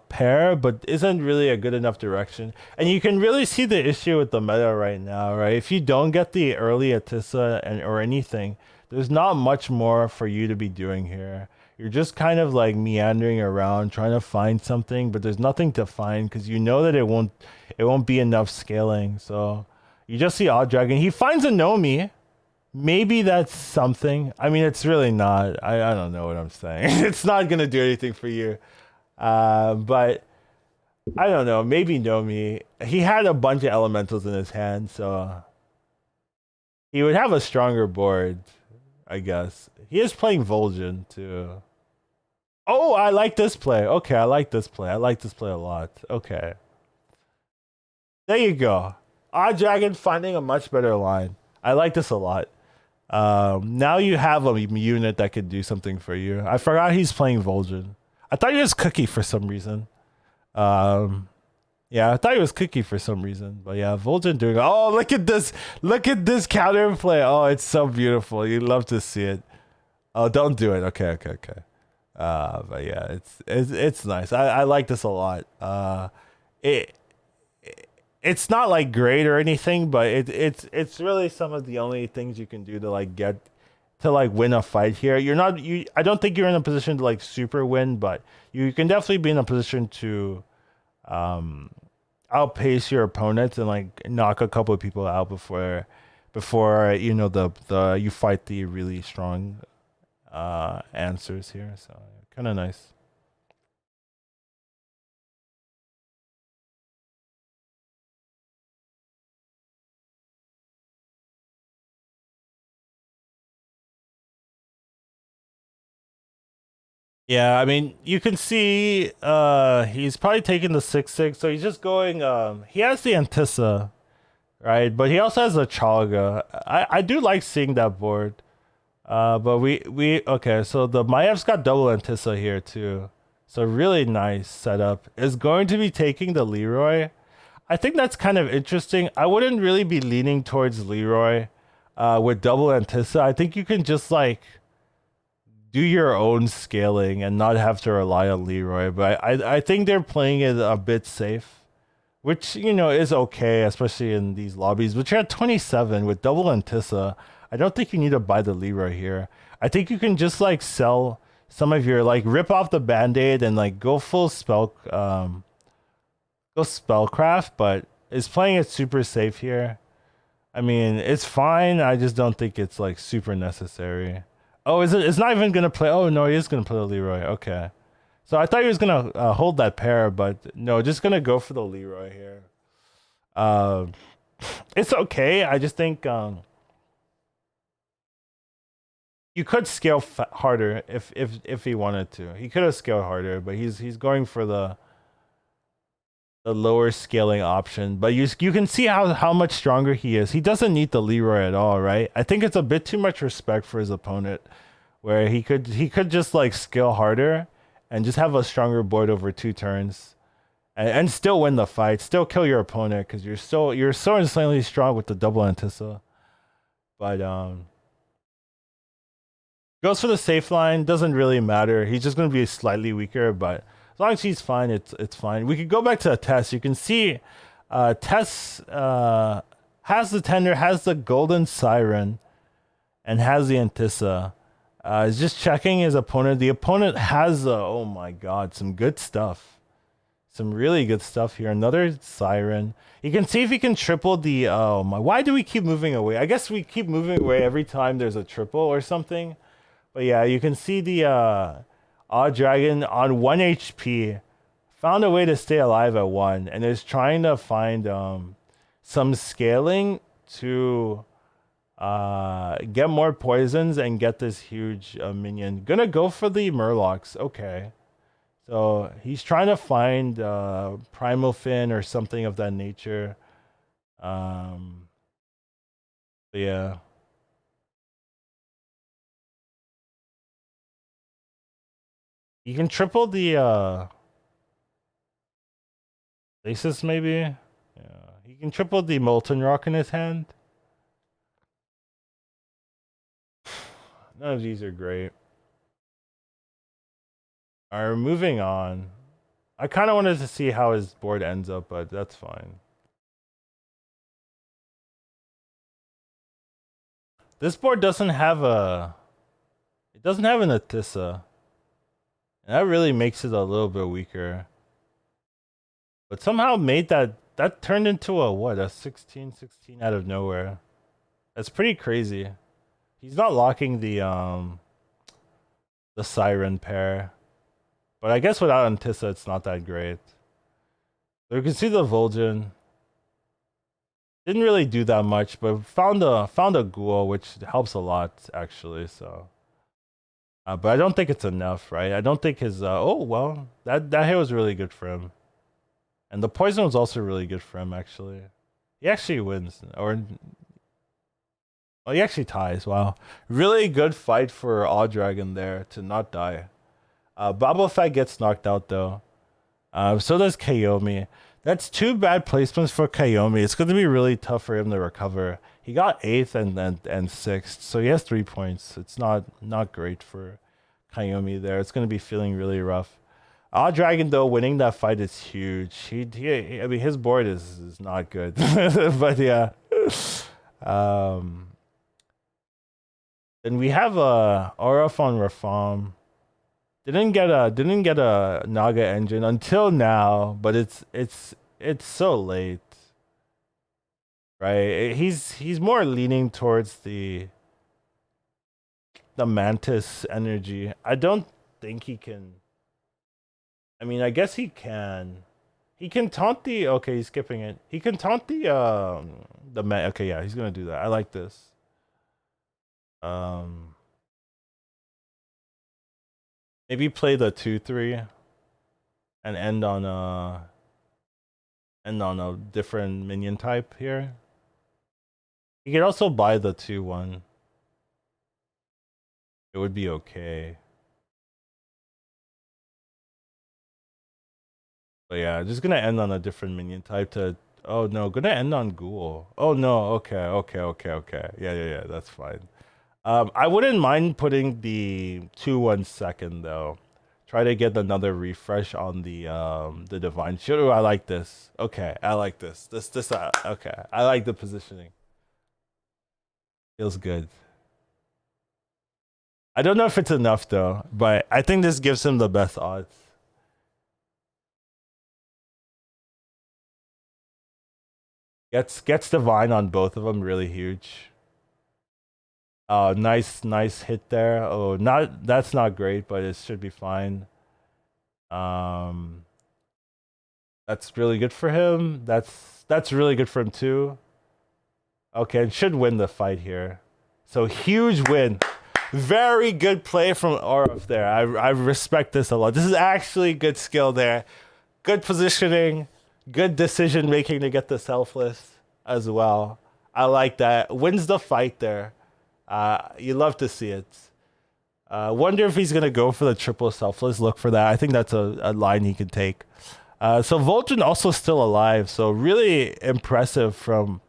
pair, but isn't really a good enough direction. And you can really see the issue with the meta right now, right? If you don't get the early Atissa or anything, there's not much more for you to be doing here. You're just kind of like meandering around trying to find something, but there's nothing to find because you know that it won't be enough scaling. So you just see Odd Dragon. He finds a Nomi. Maybe that's something. I mean, it's really not. I don't know what I'm saying. It's not gonna do anything for you. But I don't know. Maybe Nomi. He had a bunch of elementals in his hand, so he would have a stronger board, I guess. He is playing Vol'jin too. Oh, I like this play. Okay, I like this play. I like this play a lot. Okay. There you go. Odd Dragon finding a much better line. I like this a lot. Now you have a unit that could do something for you. I forgot he's playing Vol'jin. I thought he was Cookie for some reason. Yeah, I thought he was Cookie for some reason. But yeah, Vol'jin doing. Oh, look at this! Look at this counter play. Oh, it's so beautiful. You love to see it. Oh, don't do it. Okay. But yeah, it's nice. I like this a lot. It's not like great or anything, but it's really some of the only things you can do to like get to like win a fight here. I don't think you're in a position to like super win, but you can definitely be in a position to outpace your opponents and like knock a couple of people out before you know the you fight the really strong answers here. So kind of nice. Yeah, I mean, you can see he's probably taking the 6/6, so he's just going he has the Antissa, right? But he also has a Chalga. I do like seeing that board. But we okay, so the Mayev's got double Antissa here too. So really nice setup. Is going to be taking the Leroy. I think that's kind of interesting. I wouldn't really be leaning towards Leroy with double Antissa. I think you can just like do your own scaling and not have to rely on Leroy. But I think they're playing it a bit safe, which you know is okay, especially in these lobbies. But you're at 27 with double Antissa. I don't think you need to buy the Leroy here. I think you can just like sell some of your like rip off the band-aid and like go full go spellcraft, but is playing it super safe here. I mean, it's fine. I just don't think it's like super necessary. Oh, is it? It's not even gonna play. Oh no, he is gonna play the Leroy. Okay, so I thought he was gonna hold that pair, but no, just gonna go for the Leroy here. It's okay. I just think you could scale harder if he wanted to. He could have scaled harder, but he's going for the lower scaling option. But you can see how much stronger he is. He doesn't need the Leroy at all, right? I think it's a bit too much respect for his opponent, where he could just like scale harder and just have a stronger board over 2 turns, and still win the fight, still kill your opponent because you're so insanely strong with the double Antissa. But goes for the safe line, doesn't really matter. He's just going to be slightly weaker, but as long as he's fine, it's fine. We could go back to the Tess. You can see Tess has the Tender, has the Golden Siren, and has the Antissa. He's just checking his opponent. The opponent has, oh my god, some good stuff. Some really good stuff here. Another Siren. You can see if he can triple the, oh my, why do we keep moving away? I guess we keep moving away every time there's a triple or something. But yeah, you can see the Odd Dragon on 1 HP found a way to stay alive at 1 and is trying to find some scaling to get more poisons and get this huge minion. Gonna go for the Murlocs. Okay. So he's trying to find Primal Fin or something of that nature. But yeah. You can triple the Laces maybe. Yeah, he can triple the Molten Rock in his hand. None of these are great. Alright, moving on. I kind of wanted to see how his board ends up, but that's fine. This board doesn't have a... It doesn't have an Atissa. And that really makes it a little bit weaker. But somehow made that... That turned into a, what? A 16-16 out of nowhere. That's pretty crazy. He's not locking the Siren pair. But I guess without Antissa, it's not that great. So you can see the Vol'jin. Didn't really do that much, but found a Ghoul, which helps a lot, actually, so... but I don't think it's enough, right? I don't think his... oh, well, that hit was really good for him. And the poison was also really good for him, actually. He actually wins, or... Oh, he actually ties, wow. Really good fight for Awe Dragon there to not die. Baba Fett gets knocked out, though. So does Kayomi. That's two bad placements for Kayomi. It's going to be really tough for him to recover. He got 8th and 6th, so he has 3 points. It's not great for Kayomi there. It's going to be feeling really rough. Awe Dragon, though, winning that fight is huge. I mean, his board is not good. But yeah. Then we have Oraf on Rafam. Didn't get a Naga engine until now, but it's so late. Right? He's more leaning towards the Mantis energy. I don't think he can. I mean, I guess he can. He can taunt the... Okay, he's skipping it. He can taunt the okay, yeah, he's gonna do that. I like this. Maybe play the 2-3 and end on a different minion type here. You could also buy the 2-1. It would be okay. But yeah, just gonna end on a different minion type to... Oh no, gonna end on Ghoul. Oh no, okay. Yeah, that's fine. I wouldn't mind putting the 2-1 second though. Try to get another refresh on the Divine Shield. Ooh, I like this. Okay, I like this. Okay, I like the positioning. Feels good. I don't know if it's enough though, but I think this gives him the best odds. Gets Divine on both of them, really huge. Oh, nice hit there. Oh, that's not great, but it should be fine. That's really good for him. That's really good for him too. Okay, it should win the fight here. So huge win. Very good play from Oraf there. I respect this a lot. This is actually good skill there. Good positioning, good decision making to get the selfless as well. I like that. Wins the fight there. You love to see it. Wonder if he's gonna go for the triple selfless. Look for that. I think that's a line he can take. So Vol'jin also still alive. So really impressive from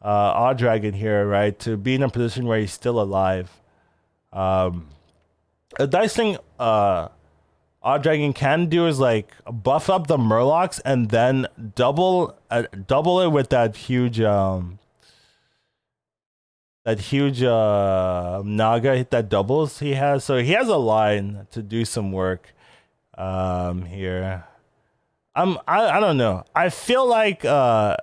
Awe Dragon here, right? To be in a position where he's still alive. A nice thing Awe Dragon can do is like buff up the Murlocs and then double it with that huge Naga that doubles he has. So he has a line to do some work here. I don't know. I feel like the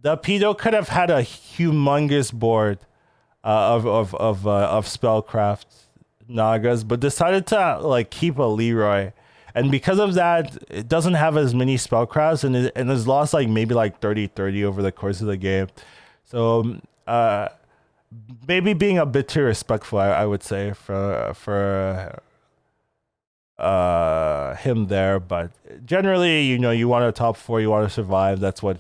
Pedo could have had a humongous board of spellcraft Nagas, but decided to like keep a Leroy. And because of that, it doesn't have as many spellcrafts and has lost like maybe like 30-30 over the course of the game. So maybe being a bit too respectful, I would say, for him there. But generally, you want a top 4, you want to survive. That's what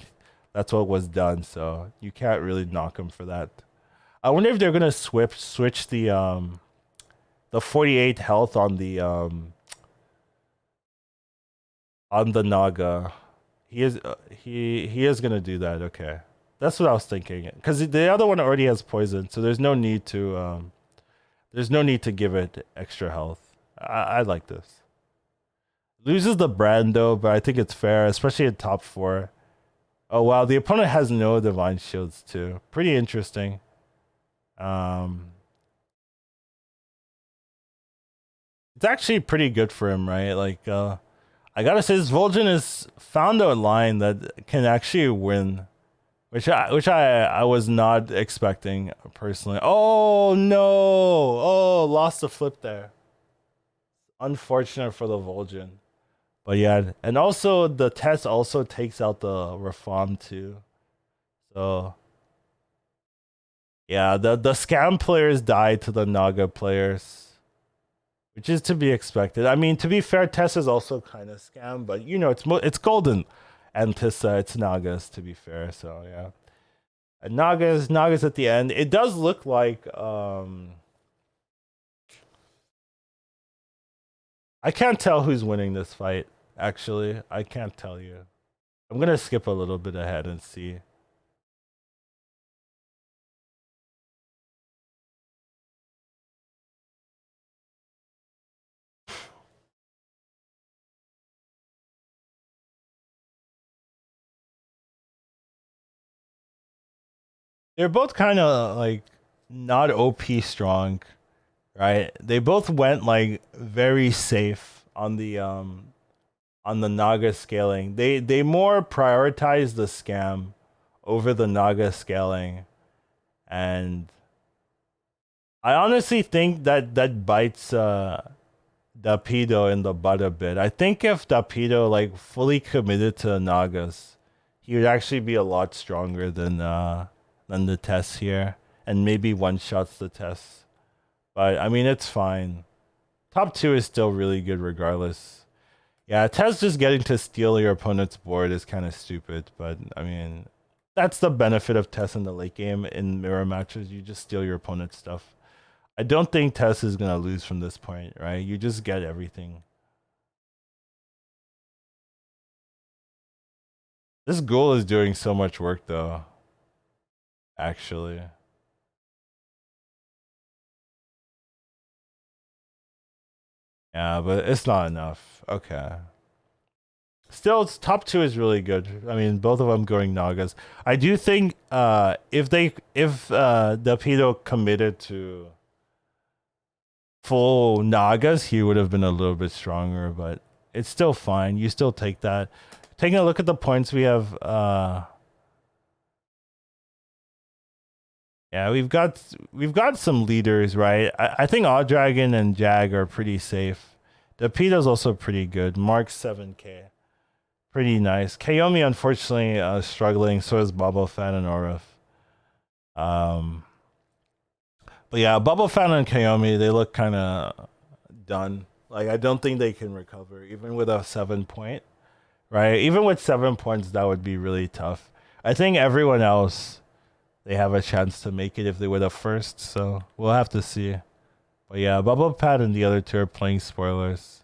was done. So you can't really knock him for that. I wonder if they're gonna switch the 48 health on the on the Naga. He is gonna do that. Okay, that's what I was thinking. Because the other one already has poison, so there's no need to give it extra health. I like this. Loses the brand though, but I think it's fair, especially in top 4. Oh wow, the opponent has no divine shields too. Pretty interesting. It's actually pretty good for him, right? Like, I gotta say, this Vol'jin has found a line that can actually win, which I was not expecting personally. Oh no! Oh, lost the flip there. Unfortunate for the Vol'jin. But yeah, and also the test also takes out the Rafam too. So yeah, the scam players died to the Naga players, which is to be expected. I mean, to be fair, Tess is also kind of scam, but you know, it's golden, and Tissa, it's Nagas to be fair. So yeah, and Nagas at the end. It does look like I can't tell who's winning this fight. Actually, I can't tell you. I'm gonna skip a little bit ahead and see. They're both kind of like not OP strong, right? They both went like very safe on the Naga scaling. They more prioritize the scam over the Naga scaling, and I honestly think that bites Dapido in the butt a bit. I think if Dapido like fully committed to Nagas, he would actually be a lot stronger than the Tess here, and maybe one shots the Tess. But I mean, it's fine. Top 2 is still really good regardless. Yeah, Tess just getting to steal your opponent's board is kind of stupid, but I mean, that's the benefit of Tess in the late game in mirror matches. You just steal your opponent's stuff. I don't think Tess is gonna lose from this point, right? You just get everything. This ghoul is doing so much work though. Actually. Yeah, but it's not enough. Okay. Still, it's top 2 is really good. I mean, both of them going Nagas. I do think if the Pedo committed to full Nagas, he would have been a little bit stronger, but it's still fine. You still take that. Taking a look at the points we have, yeah, we've got some leaders, right? I think Odd Dragon and Jag are pretty safe. The Pedo's also pretty good. Mark 7K. Pretty nice. Kayomi, unfortunately, struggling. So is Bubble Fan and Orif. But yeah, Bubble Fan and Kayomi, they look kind of done. Like, I don't think they can recover, even with a 7 point, right? Even with 7 points, that would be really tough. I think everyone else, they have a chance to make it if they were the first. So we'll have to see. But yeah, Bubble Pad and the other 2 are playing spoilers.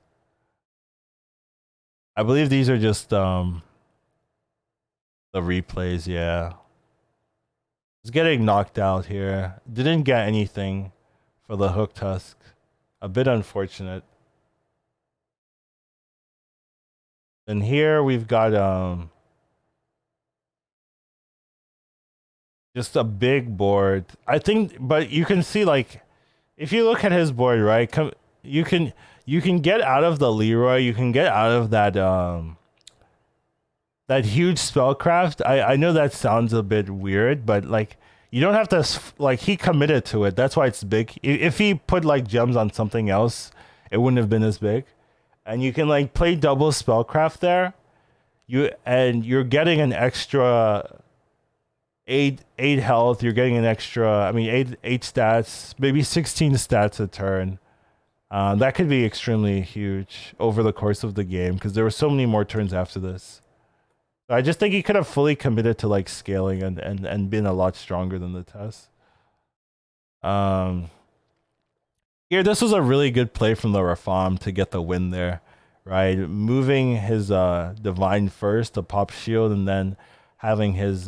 I believe these are just the replays, yeah. It's getting knocked out here. Didn't get anything for the Hook Tusk. A bit unfortunate. And here we've got just a big board. I think, but you can see, like, if you look at his board, right? You can get out of the Leroy. You can get out of that that huge spellcraft. I know that sounds a bit weird, but like, you don't have to, like, he committed to it. That's why it's big. If he put like gems on something else, it wouldn't have been as big. And you can like play double spellcraft there. You're getting an extra eight health. You're getting an extra, I mean, eight stats, maybe 16 stats a turn. That could be extremely huge over the course of the game because there were so many more turns after this. I just think he could have fully committed to like scaling and been a lot stronger than the Tess. Here, this was a really good play from the Rafam to get the win there, right? Moving his divine first to pop shield, and then having his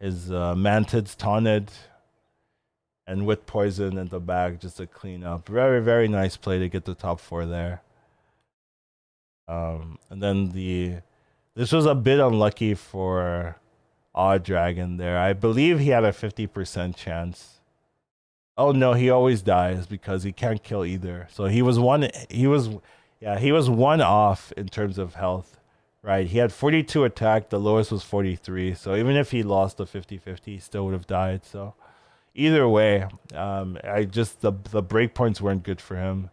mantids taunted and with poison in the back just to clean up. Very, very nice play to get the top 4 there. And then this was a bit unlucky for Odd Dragon there. I believe he had a 50% chance. Oh no, he always dies because he can't kill either. So he was one off in terms of health. Right, he had 42 attack, the lowest was 43. So even if he lost the 50-50, he still would have died. So either way, I just the breakpoints weren't good for him.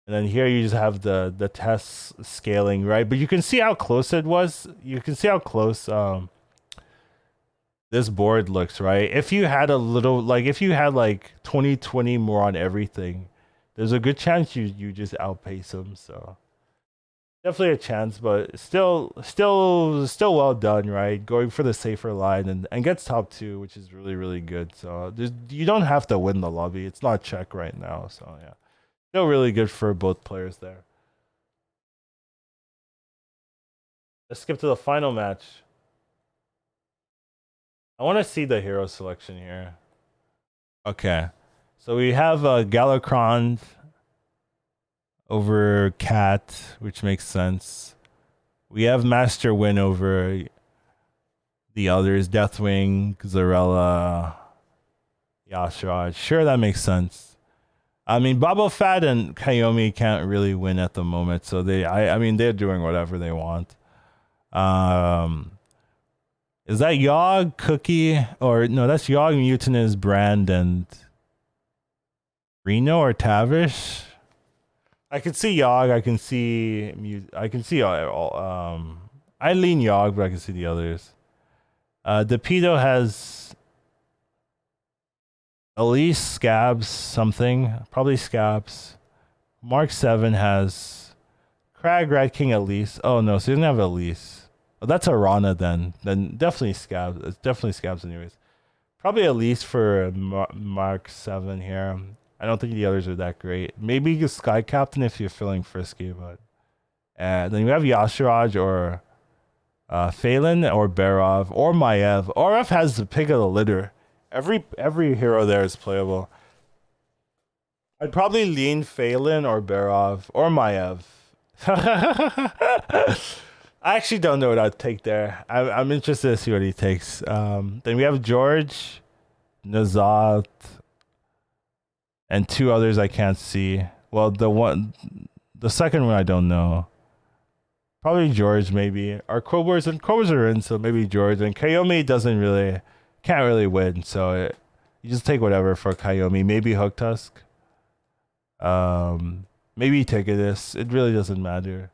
And then here you just have the tests scaling, right? But you can see how close it was. You can see how close this board looks, right? If you had a little, like if you had like 20-20 more on everything, there's a good chance you just outpace him. So definitely a chance, but still well done, right? Going for the safer line and gets top 2, which is really, really good. So you don't have to win the lobby. It's not check right now. So yeah, still really good for both players there. Let's skip to the final match. I want to see the hero selection here. Okay, so we have Galakron over Cat, which makes sense. We have Master Win over the others, Deathwing, Zarella, Yashraj. Sure, that makes sense. I mean, Boba Fett and Kayomi can't really win at the moment, so I mean, they're doing whatever they want. Is that Yogg, Cookie, or no? That's Yogg, Mutinous, Brand, and Reno or Tavish. I can see Yogg. I can see I lean Yogg, but I can see the others. Depedo has Elise, Scabs, something. Probably Scabs. Mark 7 has Crag, Rat King, Elise. Oh no, so he doesn't have Elise. Oh, that's Arana then. Then definitely Scabs. It's definitely Scabs anyways. Probably Elise for Mark 7 here. I don't think the others are that great. Maybe a Sky Captain if you're feeling frisky, but then you have Yashraj or Phelan or Barov or Maiev. Orf has the pick of the litter. Every hero there is playable. I'd probably lean Phelan or Barov or Maiev. I actually don't know what I'd take there. I'm interested to see what he takes. Then we have George, Nazat, and 2 others I can't see. Well, the second one I don't know. Probably George, maybe. Our Cobras are in, so maybe George. And Kayomi can't really win, so you just take whatever for Kayomi. Maybe Hook Tusk. Maybe Ticketus. It really doesn't matter.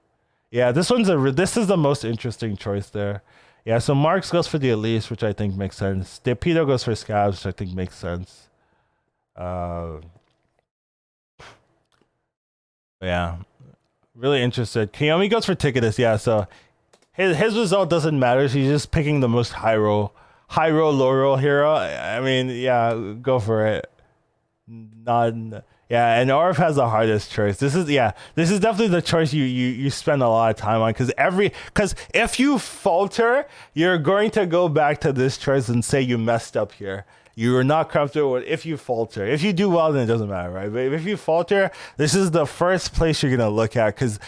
Yeah, this is the most interesting choice there. Yeah, so Marks goes for the Elise, which I think makes sense. Depedo goes for Scabs, which I think makes sense. Yeah, really interested. Kayomi goes for Ticketus. Yeah, so his result doesn't matter. He's just picking the most high roll, low roll hero. I mean, yeah, go for it. Yeah, and Orf has the hardest choice. This is definitely the choice you spend a lot of time on because if you falter, you're going to go back to this choice and say you messed up here. You are not comfortable with if you falter. If you do well, then it doesn't matter, right? But if you falter, this is the first place you're gonna look at because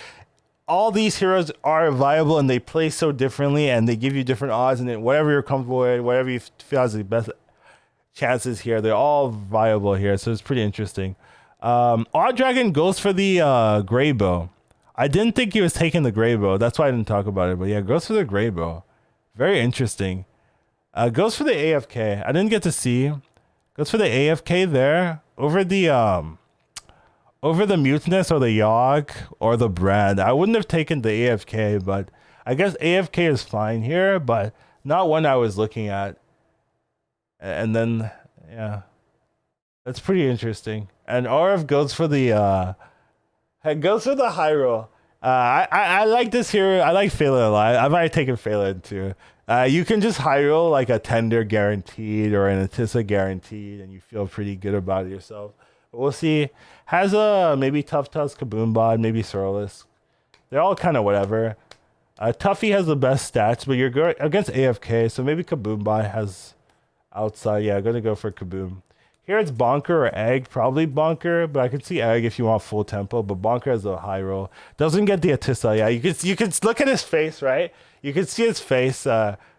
all these heroes are viable and they play so differently and they give you different odds and then whatever you're comfortable with, whatever you feel has the best chances here, they're all viable here. So it's pretty interesting. Odd Dragon goes for the Grey Bow. I didn't think he was taking the Grey Bow. That's why I didn't talk about it. But yeah, goes for the Grey Bow. Very interesting. Goes for the AFK. I didn't get to see. Goes for the AFK there over the Mutinous or the Yogg or the Brand. I wouldn't have taken the AFK, but I guess AFK is fine here, but not one I was looking at. And then yeah, that's pretty interesting. And RF goes for the high roll. I like this here. I like Phelan a lot. I might have taken Phelan too. You can just high roll like a Tender guaranteed or an Atissa guaranteed, and you feel pretty good about it yourself. We'll see. Has a maybe Tough Tusk, Kaboom Bod, maybe Sorreless. They're all kind of whatever. Tuffy has the best stats, but you're going against AFK, so maybe Kaboom Bod has outside. Yeah, I'm gonna go for Kaboom. Here it's Bonker or Egg, probably Bonker, but I could see Egg if you want full tempo, but Bonker has a high roll. Doesn't get the Atissa. Yeah, you can look at his face, right? You can see his face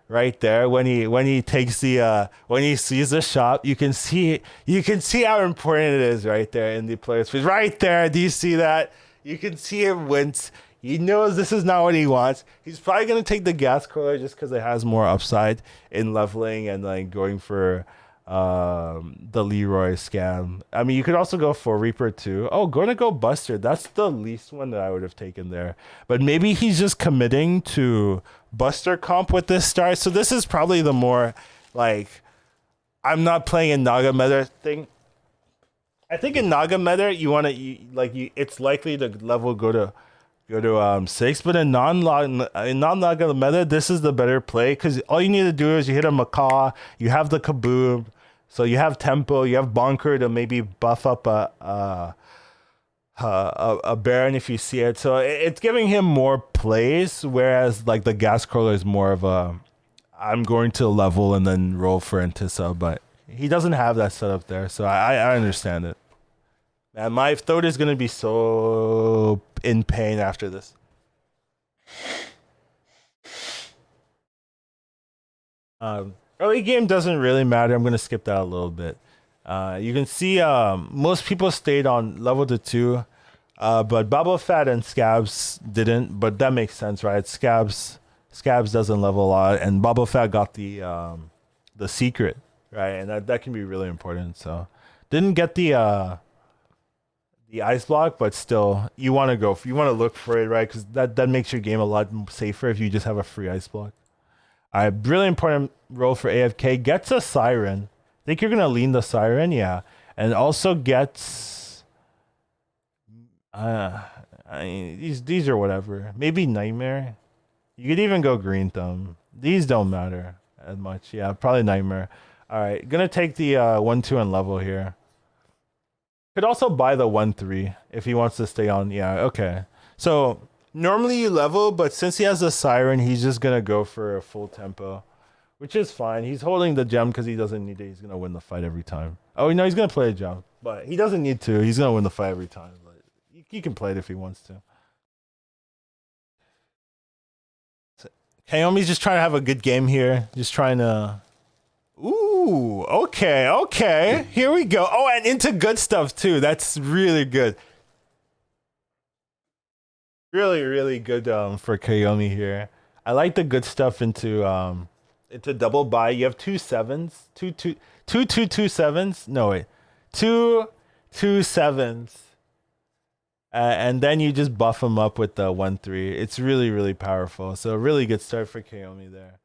right there when he takes the when he sees the shop. You can see how important it is right there in the player's face. Right there. Do you see that? You can see him wince. He knows this is not what he wants. He's probably gonna take the gas cooler just because it has more upside in leveling and like going for the Leroy scam. I mean, you could also go for Reaper too. Oh, gonna go Buster. That's the least one that I would have taken there. But maybe he's just committing to Buster comp with this start. So this is probably the more like I'm not playing in Naga meta thing. I think in Naga meta it's likely the level go to 6, but in non-Naga meta, this is the better play because all you need to do is you hit a Macaw, you have the Kaboom, so you have tempo, you have Bonker to maybe buff up a Baron if you see it. So it's giving him more plays, whereas like the Gas Crawler is more of a I'm going to level and then roll for Antissa, but he doesn't have that setup there, so I understand it. Man, my throat is gonna be so in pain after this. Early game doesn't really matter. I'm gonna skip that a little bit. You can see most people stayed on level to 2, but Bubble Fat and Scabs didn't. But that makes sense, right? Scabs doesn't level a lot, and Bubble Fat got the secret, right? And that can be really important. So didn't get the ice block, but still you want to look for it, right? Because that makes your game a lot safer if you just have a free ice block. All right, really important role for AFK. Gets a Siren. Think you're gonna lean the Siren, yeah, and also gets these are whatever. Maybe Nightmare. You could even go Green Thumb. These don't matter as much. Yeah, probably Nightmare. All right, gonna take the 1-2 and level here. Could also buy the 1-3 if he wants to stay on. Yeah, okay. So normally you level, but since he has a Siren, he's just gonna go for a full tempo, which is fine. He's holding the gem because he doesn't need it. He's gonna win the fight every time. Oh no, he's gonna play a gem, but he doesn't need to. He's gonna win the fight every time. But he can play it if he wants to. So, Kayomi's just trying to have a good game here. Just trying to. Ooh, okay. Here we go. Oh, and into good stuff too. That's really good. Really, really good for Kayomi here. I like the good stuff into double buy. You have 2 7s, two 7s. No wait, 2 7s, and then you just buff them up with the 1-3. It's really, really powerful. So a really good start for Kayomi there.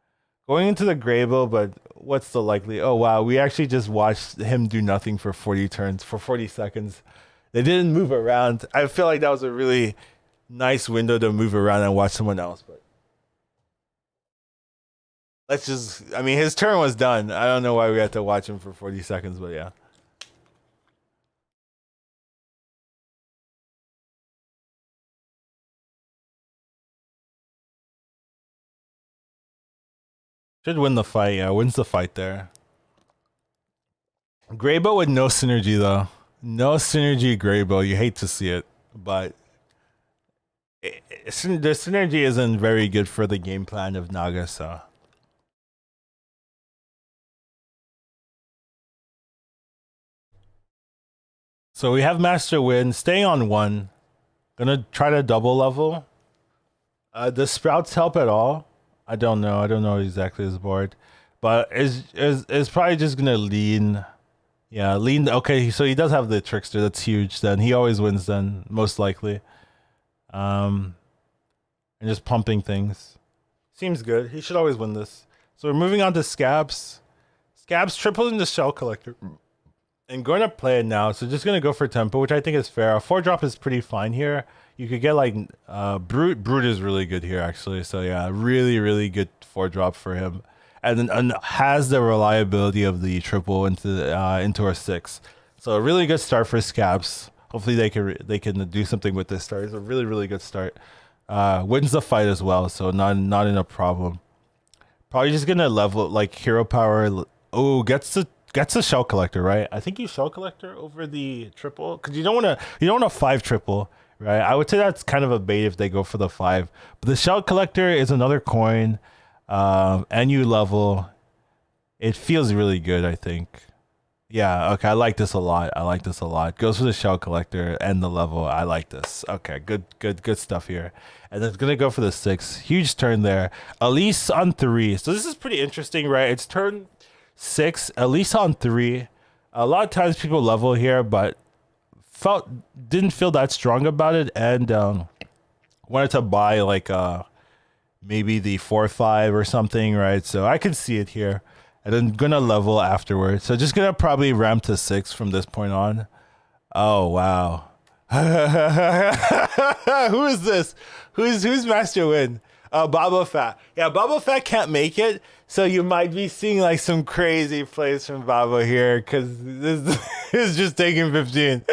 Going into the Grable, but what's the likely? Oh wow, we actually just watched him do nothing for 40 turns, for 40 seconds. They didn't move around. I feel like that was a really nice window to move around and watch someone else, but I mean, his turn was done. I don't know why we had to watch him for 40 seconds, but yeah. Should win the fight, yeah. Wins the fight there. Graybo with no synergy, though. No synergy, Graybo. You hate to see it, but the synergy isn't very good for the game plan of Naga, so. So we have Master Win, staying on 1. Gonna try to double level. Does Sprouts help at all? I don't know. I don't know exactly his board, but is probably just gonna lean. Yeah, lean. Okay, so he does have the Trickster. That's huge. Then he always wins. Then most likely, and just pumping things seems good. He should always win this. So we're moving on to Scabs. Scabs tripling the Shell Collector, and going to play it now. So just gonna go for tempo, which I think is fair. A 4-drop is pretty fine here. You could get like Brute is really good here actually. So yeah, really, really good 4-drop for him, and has the reliability of the triple into our 6. So a really good start for Scabs. Hopefully they can do something with this start. It's a really good start. Wins the fight as well, so not in a problem. Probably just gonna level like hero power. Oh, gets the shell collector, right? I think you shell collector over the triple because you don't want a 5 triple, right? I would say that's kind of a bait if they go for the 5. But the shell collector is another coin, and you level. It feels really good, I think. Yeah, okay, I like this a lot. Goes for the shell collector and the level. I like this. Okay, good stuff here. And then it's gonna go for the 6. Huge turn there. Elise on 3. So this is pretty interesting, right? It's turn 6, Elise on 3. A lot of times people level here, but didn't feel that strong about it, and wanted to buy like maybe the 4-5 or something, right? So I can see it here. And then gonna level afterwards. So just gonna probably ramp to 6 from this point on. Oh wow. Who is this? Who's Master Win? Boba Fett. Yeah, Boba Fett can't make it, so you might be seeing like some crazy plays from Boba here because this is just taking 15.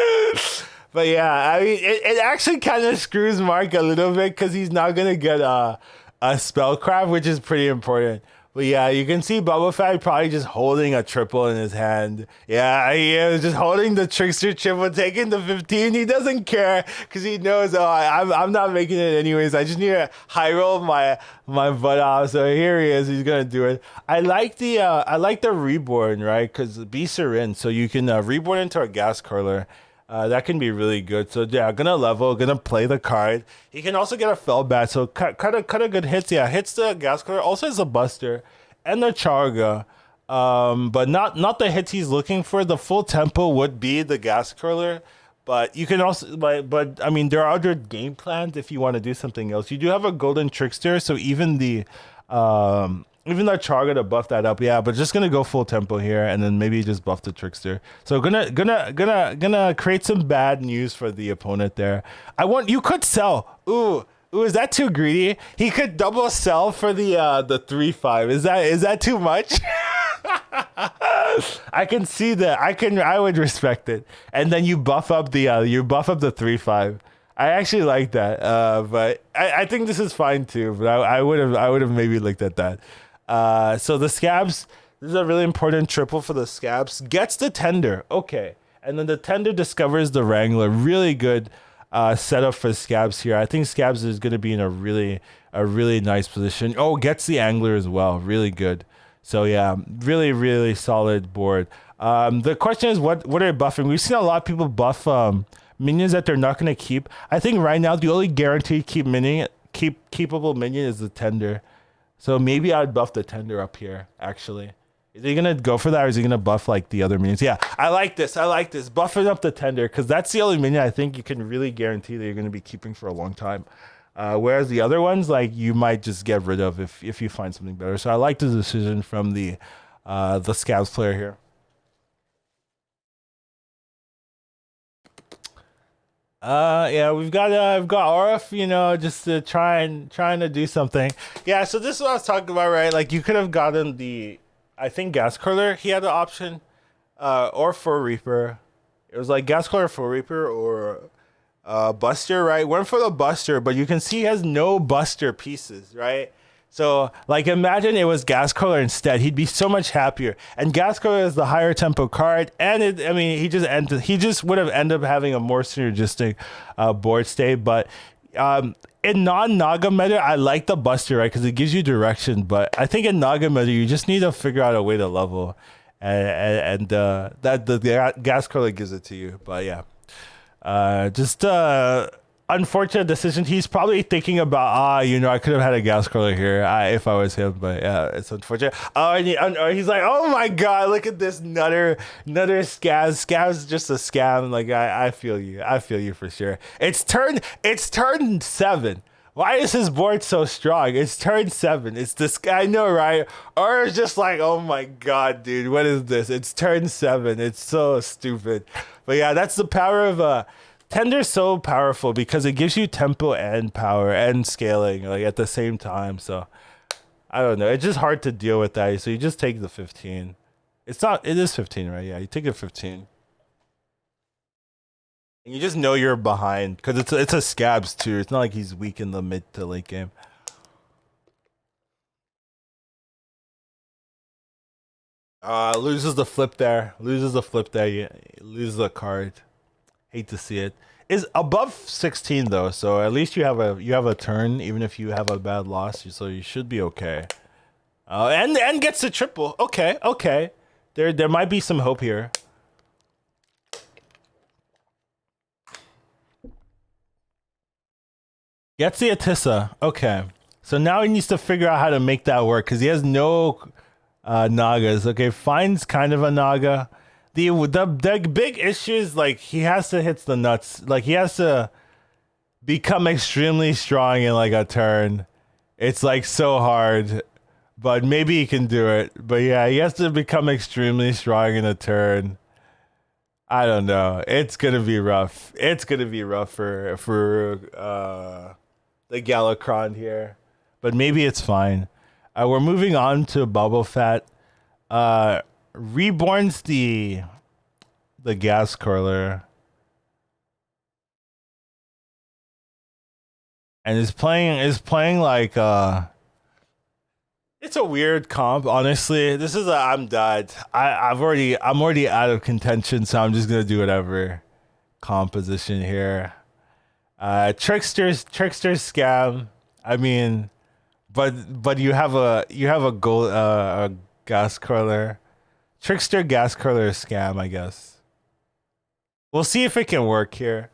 But yeah, I mean, it actually kind of screws Mark a little bit because he's not gonna get a spellcraft, which is pretty important. But yeah, you can see Boba Fett probably just holding a triple in his hand. Yeah, he is just holding the trickster triple, taking the 15. He doesn't care because he knows, oh, I'm not making it anyways. I just need to high roll my butt off. So here he is. He's gonna do it. I like the reborn, right? Because beasts are in, so you can reborn into a gas curler. That can be really good. So yeah, gonna level, gonna play the card. He can also get a fell bat, so cut a good hits. Yeah, hits the gas curler. Also has a buster and the charga, but not the hits he's looking for. The full tempo would be the gas curler, but you can also but I mean there are other game plans if you want to do something else. You do have a golden trickster, so even the Charga to buff that up, yeah, but just gonna go full tempo here and then maybe just buff the trickster. So gonna create some bad news for the opponent there. You could sell. Ooh, is that too greedy? He could double sell for the 3-5. Is that too much? I can see that. I would respect it. And then you buff up the 3-5. I actually like that. But I think this is fine too. But I would have maybe looked at that. So the Scabs, this is a really important triple for the Scabs. Gets the Tender. Okay. And then the Tender discovers the Wrangler. Really good setup for Scabs here. I think Scabs is going to be in a really nice position. Oh, gets the Angler as well. Really good. So yeah, really solid board. The question is, what are they buffing? We've seen a lot of people buff minions that they're not going to keep. I think right now the only guaranteed keepable minion is the Tender. So maybe I'd buff the Tender up here, actually. Is he going to go for that, or is he going to buff like the other minions? Yeah, I like this. Buffing up the Tender, because that's the only minion I think you can really guarantee that you're going to be keeping for a long time. Whereas the other ones, like, you might just get rid of if you find something better. So I like the decision from the Scabs player here. Yeah, we've got Orif, just to trying to do something. Yeah, so this is what I was talking about, right? Like, you could have gotten I think Gas Curler, he had the option, or for Reaper. It was like Gas Curler for Reaper or Buster, right? Went for the Buster, but you can see he has no Buster pieces, right? So, like, imagine it was Gas Curler instead. He'd be so much happier. And Gas Curler is the higher tempo card, and he just would have ended up having a more synergistic board state. But in non-Naga meta, I like the Buster, right? Because it gives you direction. But I think in Naga meta, you just need to figure out a way to level, and that the Gas Curler gives it to you. But yeah, just unfortunate decision. He's probably thinking about, I could have had a Gas Curler here if I was him, but yeah, it's unfortunate. And he's like, oh my god, look at this nutter Scabs. Scabs is just a scam. Like, I feel you for sure. It's turn 7. Why is his board so strong? It's turn 7. It's this guy, I know, right? Or it's just like, oh my god, dude, what is this? It's turn 7. It's so stupid. But yeah, that's the power of Tender's so powerful because it gives you tempo and power and scaling, like, at the same time. So I don't know. It's just hard to deal with that. So you just take the 15. It is 15, right? Yeah, you take the 15. And you just know you're behind because it's a scabs too. It's not like he's weak in the mid to late game. Loses the flip there. Loses the flip there. You loses the card. Hate to see it. Is above 16 though, so at least you have a turn, even if you have a bad loss. So you should be okay. And gets the triple. Okay, okay. There might be some hope here. Gets the Atissa. Okay. So now he needs to figure out how to make that work because he has no Nagas. Okay, finds kind of a Naga. The big issue is like he has to hit the nuts. Like he has to become extremely strong in like a turn. It's like so hard, but maybe he can do it. But yeah, he has to become extremely strong in a turn. I don't know. It's gonna be rough. It's gonna be rough for the Galacron here, but maybe it's fine. We're moving on to Bubble Fat. Reborn's the gas curler, and is playing like it's a weird comp. Honestly, this is I'm dead. I'm already out of contention, so I'm just gonna do whatever composition here. Trickster's scam. I mean, but you have a gold a gas curler. Trickster gas curler scam, I guess. We'll see if it can work here.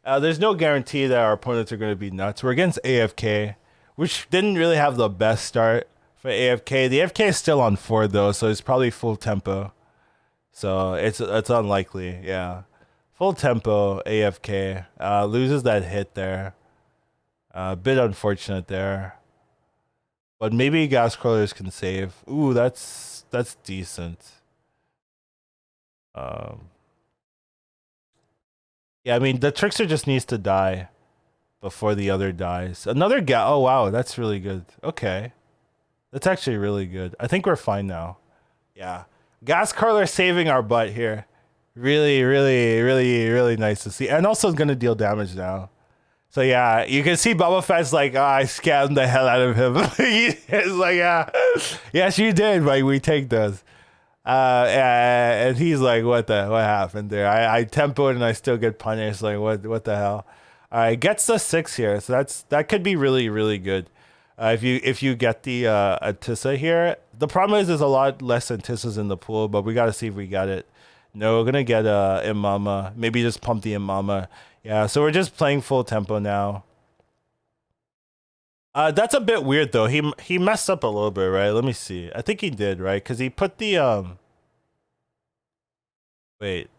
There's no guarantee that our opponents are going to be nuts. We're against AFK, which didn't really have the best start for AFK. The AFK is still on 4 though, so it's probably full tempo. So it's unlikely, yeah. Full tempo AFK. Loses that hit there. A bit unfortunate there. But maybe gas crawlers can save. Ooh, that's decent. Yeah, I mean the trickster just needs to die before the other dies. Another oh wow, that's really good. Okay. That's actually really good. I think we're fine now. Yeah. Gas Curler saving our butt here. Really, really, really, really nice to see. And also it's gonna deal damage now. So yeah, you can see Bubba Fett's like, oh, I scammed the hell out of him. It's like, yeah, yes, you did, but we take those. And he's like, what happened there? I tempoed and I still get punished. Like, what the hell? All right, gets the 6 here, so that could be really, really good. If you get the Atissa here, the problem is there's a lot less Atissas in the pool, but we gotta see if we got it. No, we're gonna get Imama. Maybe just pump the Imama. Yeah, so we're just playing full tempo now. That's a bit weird though. He messed up a little bit, right? Let me see. I think he did, right? Because he put the wait.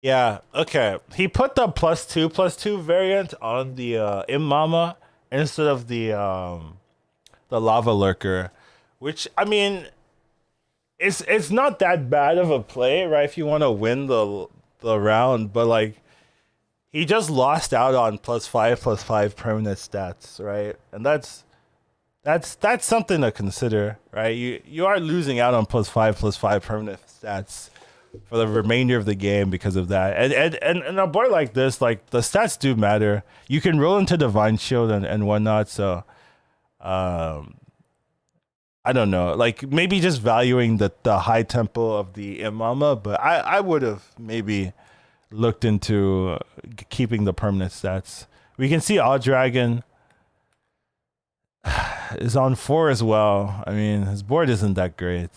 Yeah, okay. He put the +2/+2 variant on the Imama instead of the Lava Lurker, which I mean it's not that bad of a play, right? If you want to win the round, but like he just lost out on +5/+5 permanent stats, right? And that's something to consider, right? You are losing out on +5/+5 permanent stats for the remainder of the game because of that. And a board like this, like the stats do matter. You can roll into Divine Shield and whatnot, so I don't know, like maybe just valuing the high tempo of the Imama, but I would have maybe looked into keeping the permanent stats. We can see All Dragon is on 4 as well. I mean, his board isn't that great.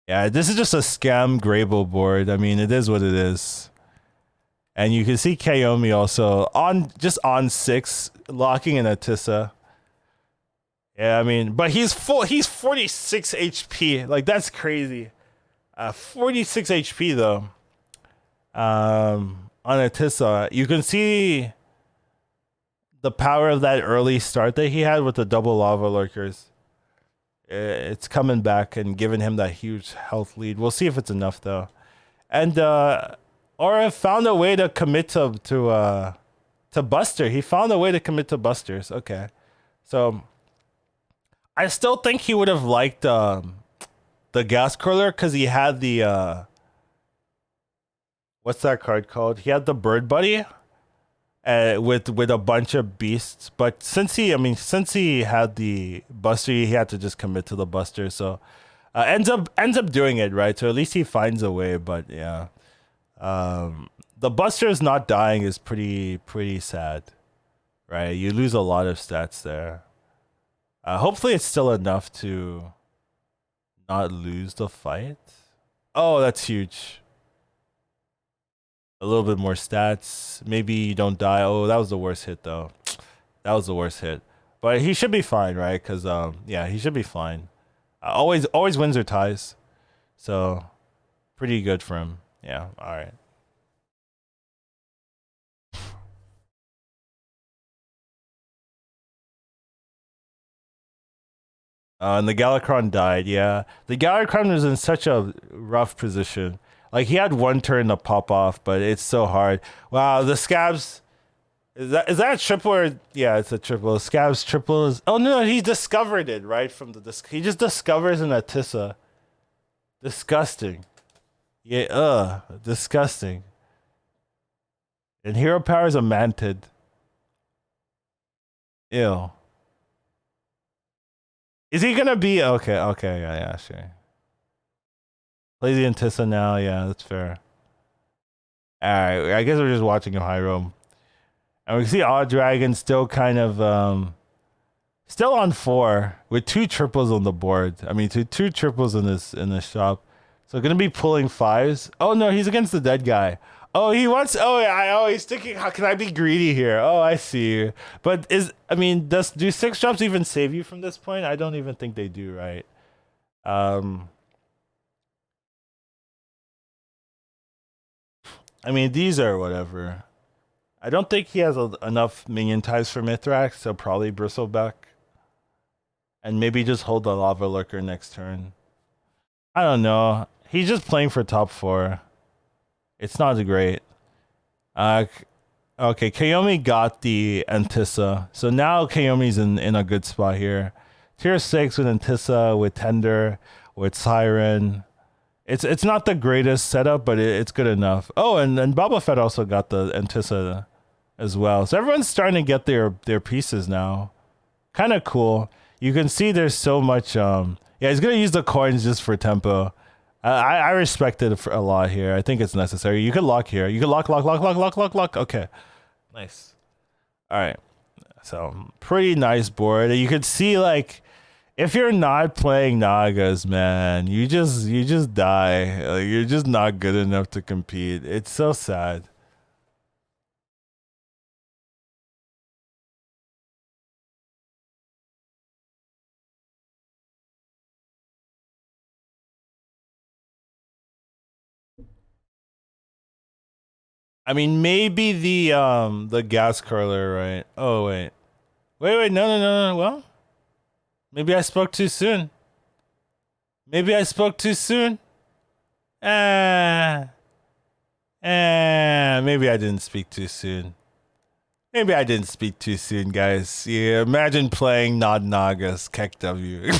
Yeah, this is just a scam Grable board. I mean, it is what it is. And you can see Kayomi also on 6, locking in Atissa. Yeah, I mean, but he's 46 HP. Like that's crazy. 46 HP though. On Atissa, you can see the power of that early start that he had with the double lava lurkers. It's coming back and giving him that huge health lead. We'll see if it's enough though. And Aura found a way to commit to Buster. He found a way to commit to Busters. Okay, so I still think he would have liked the gas curler because he had the what's that card called? He had the bird buddy with a bunch of beasts. But since he had the buster, he had to just commit to the buster. So ends up doing it, right? So at least he finds a way. But yeah, the buster's not dying is pretty sad, right? You lose a lot of stats there. Hopefully it's still enough to not lose the fight. Oh, that's huge. A little bit more stats. Maybe you don't die. Oh, that was the worst hit though. That was the worst hit. But he should be fine, right? Because yeah, he should be fine. Always wins or ties. So pretty good for him. Yeah. All right. And the Galakron died. Yeah, the Galakron was in such a rough position. Like he had one turn to pop off, but it's so hard. Wow, the scabs. Is that a triple or yeah, it's a triple. Scabs triple is oh no, he discovered it right from the he just discovers an Atissa. Disgusting. Yeah, disgusting. And hero power is a mantid. Ew. Is he gonna be okay? Okay, yeah, sure. Plays the Antissa now, yeah, that's fair. Alright, I guess we're just watching him high roam. And we can see Odd Dragon still kind of still on 4 with 2 triples on the board. I mean two triples in this shop. So gonna be pulling 5s. Oh no, he's against the dead guy. Oh, he wants he's thinking, how can I be greedy here? Oh, I see. But do 6 drops even save you from this point? I don't even think they do, right? I mean, these are whatever. I don't think he has enough minion ties for Mithrax, so probably Bristleback. And maybe just hold the Lava Lurker next turn. I don't know. He's just playing for top 4. It's not great. Okay, Kayomi got the Antissa. So now Kayomi's in a good spot here. Tier 6 with Antissa, with Tender, with Siren. It's not the greatest setup, but it's good enough. Oh, and Boba Fett also got the Antissa as well. So everyone's starting to get their pieces now. Kind of cool. You can see there's so much. Yeah, he's gonna use the coins just for tempo. I respect it a lot here. I think it's necessary. You could lock here. You could lock. Okay, nice. All right. So pretty nice board. You could see like if you're not playing Nagas, man, you just die. Like, you're just not good enough to compete. It's so sad. I mean, maybe the gas curler, right? Oh wait, no. Well, maybe I spoke too soon. Maybe I spoke too soon. Maybe I didn't speak too soon. Maybe I didn't speak too soon, guys. Yeah, imagine playing Nod Nagas Keck W.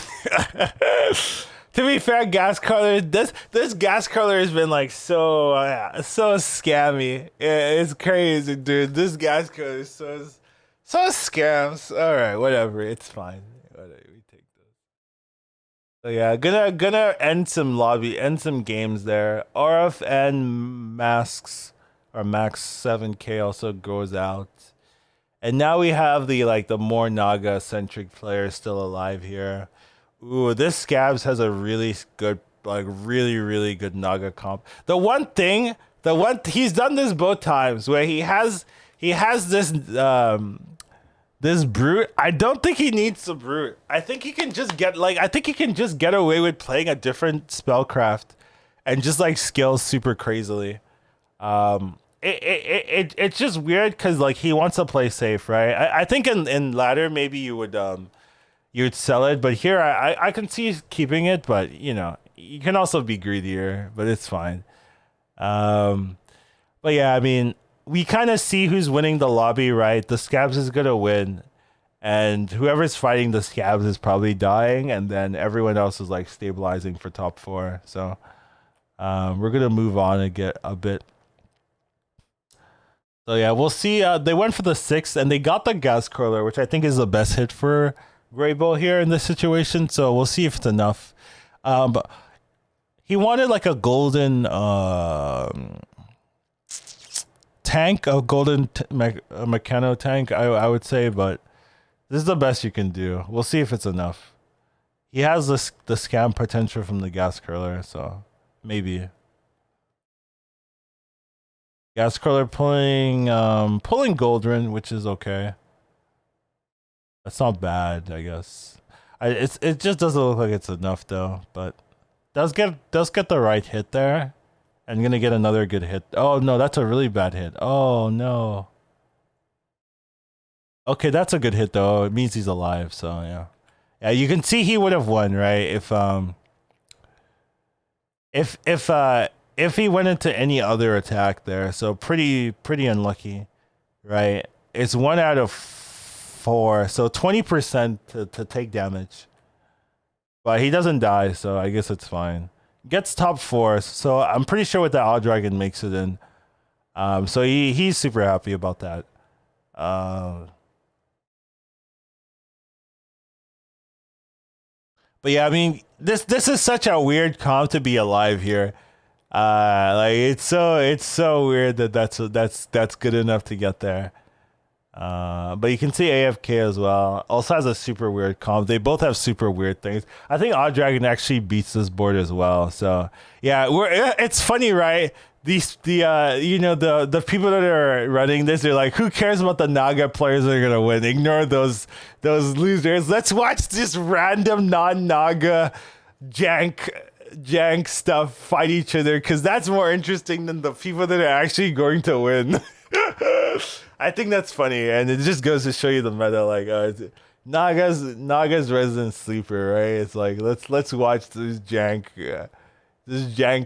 To be fair, gas curler. This gas curler has been like so scammy. It's crazy, dude. This gas curler is so scams. All right, whatever. It's fine. Whatever, we take those. So yeah, gonna end some games there. RF and masks or max 7K also goes out. And now we have the more Naga centric players still alive here. Ooh, this Scabs has a really good, really good Naga comp. He's done this both times where he has this this brute. I don't think he needs the brute. I think he can just get away with playing a different spellcraft and just scale super crazily. It's just weird because he wants to play safe, right? I think in ladder maybe you'd sell it, but here I can see keeping it, but you can also be greedier, but it's fine. But yeah, I mean, we kind of see who's winning the lobby, right? The Scabs is gonna win, and whoever's fighting the scabs is probably dying, and then everyone else is like stabilizing for top 4. So we're gonna move on and get a bit. So yeah, we'll see. They went for the 6th, and they got the gas curler, which I think is the best hit for Graybull here in this situation. So we'll see if it's enough. But he wanted like a golden tank, a golden a mechano tank, I would say, but this is the best you can do. We'll see if it's enough. He has the scam potential from the gas curler, so maybe. Gas curler pulling Goldrin, which is okay. That's not bad, I guess. It just doesn't look like it's enough though, but does get the right hit there. And gonna get another good hit. Oh no, that's a really bad hit. Oh no. Okay, that's a good hit though. It means he's alive, so yeah. Yeah, you can see he would have won, right? If he went into any other attack there. So pretty unlucky, right? It's 1 out of 4, so 20% to take damage. But he doesn't die, so I guess it's fine. Gets top 4, so I'm pretty sure with that Odd Dragon makes it in. So he's super happy about that. But yeah, I mean, this is such a weird comp to be alive here. Like it's so weird that's good enough to get there. But you can see AFK as well. Also has a super weird comp. They both have super weird things. I think Odd Dragon actually beats this board as well. So yeah, it's funny, right? The people that are running this, they're like, who cares about the Naga players that are gonna win? Ignore those losers. Let's watch this random non-Naga jank stuff fight each other, because that's more interesting than the people that are actually going to win. I think that's funny, and it just goes to show you the meta. Like Naga's resident sleeper, right? It's like let's watch this jank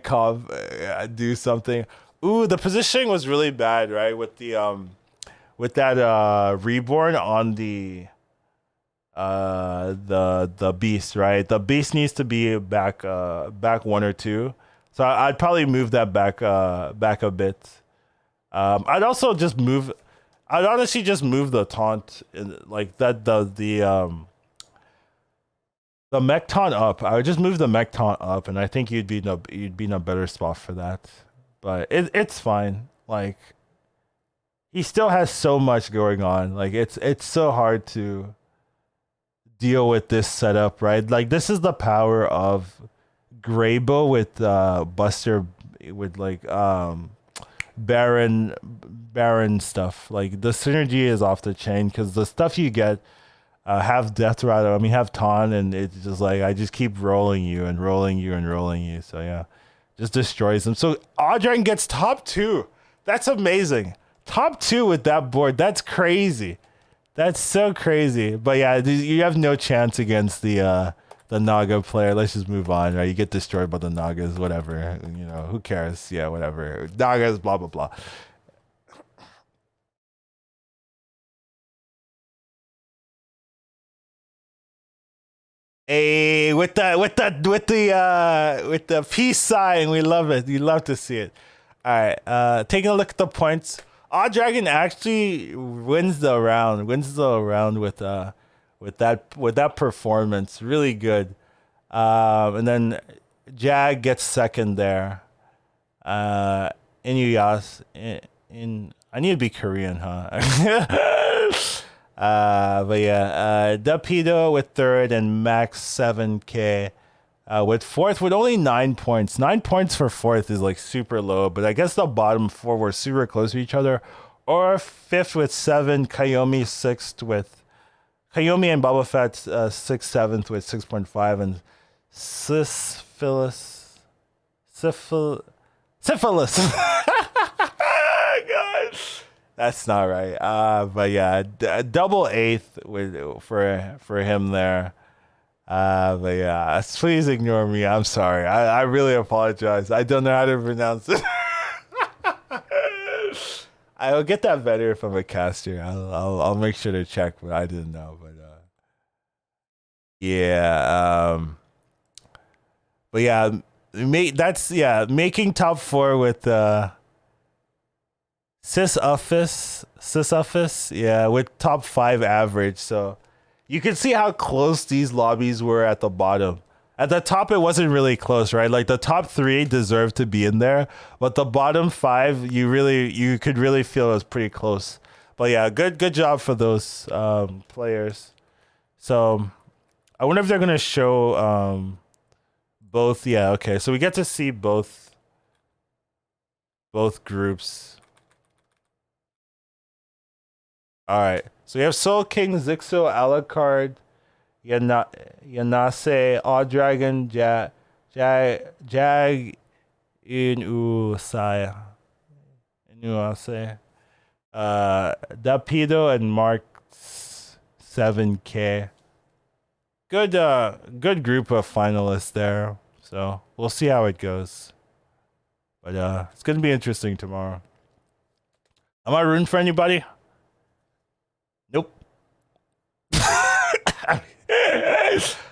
comp do something. Ooh, the positioning was really bad, right? With the with that reborn on the beast, right? The beast needs to be back 1 or 2. So I'd probably move that back a bit. I'd honestly just move the taunt like that, the mech taunt up. I would just move the mech taunt up, and I think you'd be in a better spot for that. But it's fine. Like he still has so much going on. Like it's so hard to deal with this setup, right? Like this is the power of Graybo with Buster, with like Baron stuff. Like the synergy is off the chain, because the stuff you get have Death Rattle, I mean have Taunt, and it's just like I just keep rolling you and rolling you and rolling you. So yeah, just destroys them. So Odd Dragon gets top 2. That's amazing. Top 2 with that board. That's crazy. That's so crazy. But yeah, you have no chance against the Naga player. Let's just move on, right? You get destroyed by the Nagas, whatever. You know, who cares? Yeah, whatever. Nagas, blah blah blah. Hey, with the peace sign, we love it. We love to see it. All right, taking a look at the points. Odd Dragon actually wins the round with that performance. Really good. And then Jag gets second there. Inuyas I need to be Korean, huh? But yeah, Dapido with third and Max 7K with fourth with only 9 points. 9 points for fourth is like super low, but I guess the bottom 4 were super close to each other. Or fifth with 7, Kayomi sixth with Kayomi and Boba Fett 6th, 7th with 6.5, and Syphilis. God. That's not right. But yeah, double 8th for him there. But yeah, please ignore me. I'm sorry. I really apologize. I don't know how to pronounce it. I will get that better if I'm a caster. I'll make sure to check, but I didn't know. But Yeah. But yeah, making top 4 with sys yeah, with top 5 average. So you can see how close these lobbies were at the bottom. At the top, it wasn't really close, right? Like the top 3 deserved to be in there, but the bottom 5, you could really feel it was pretty close. But yeah, good job for those players. So I wonder if they're gonna show both. Yeah, okay. So we get to see both groups. All right. So we have Soul King, Zixo, Alucard, Yanase, All Dragon, Inusai, Dapido, and Mark 7K. Good group of finalists there. So we'll see how it goes. But it's gonna be interesting tomorrow. Am I rooting for anybody? Nope.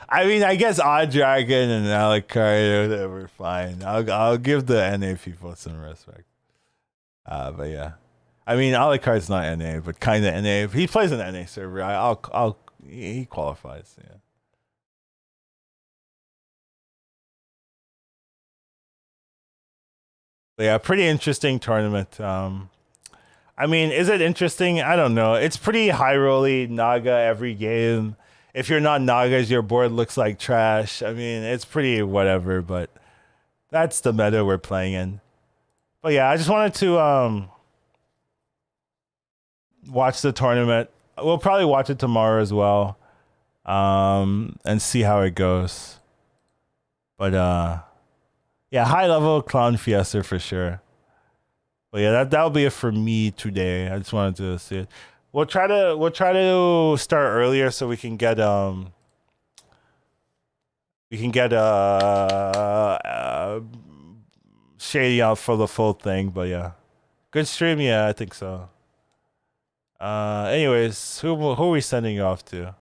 I mean, I guess Odd Dragon and Alucard, whatever, fine. I'll give the NA people some respect. But yeah, I mean, Alucard's not NA, but kind of NA. If he plays an NA server, he qualifies. Yeah. But yeah, pretty interesting tournament. I mean, is it interesting? I don't know. It's pretty high rolly Naga every game. If you're not Nagas, your board looks like trash. I mean, it's pretty whatever, but that's the meta we're playing in. But yeah, I just wanted to watch the tournament. We'll probably watch it tomorrow as well. And see how it goes. But yeah, high level Clown Fiesta for sure. But yeah, that'll be it for me today. I just wanted to see it. We'll try to start earlier so we can get Shady out for the full thing. But yeah, good stream. Yeah, I think so. Anyways, who are we sending you off to?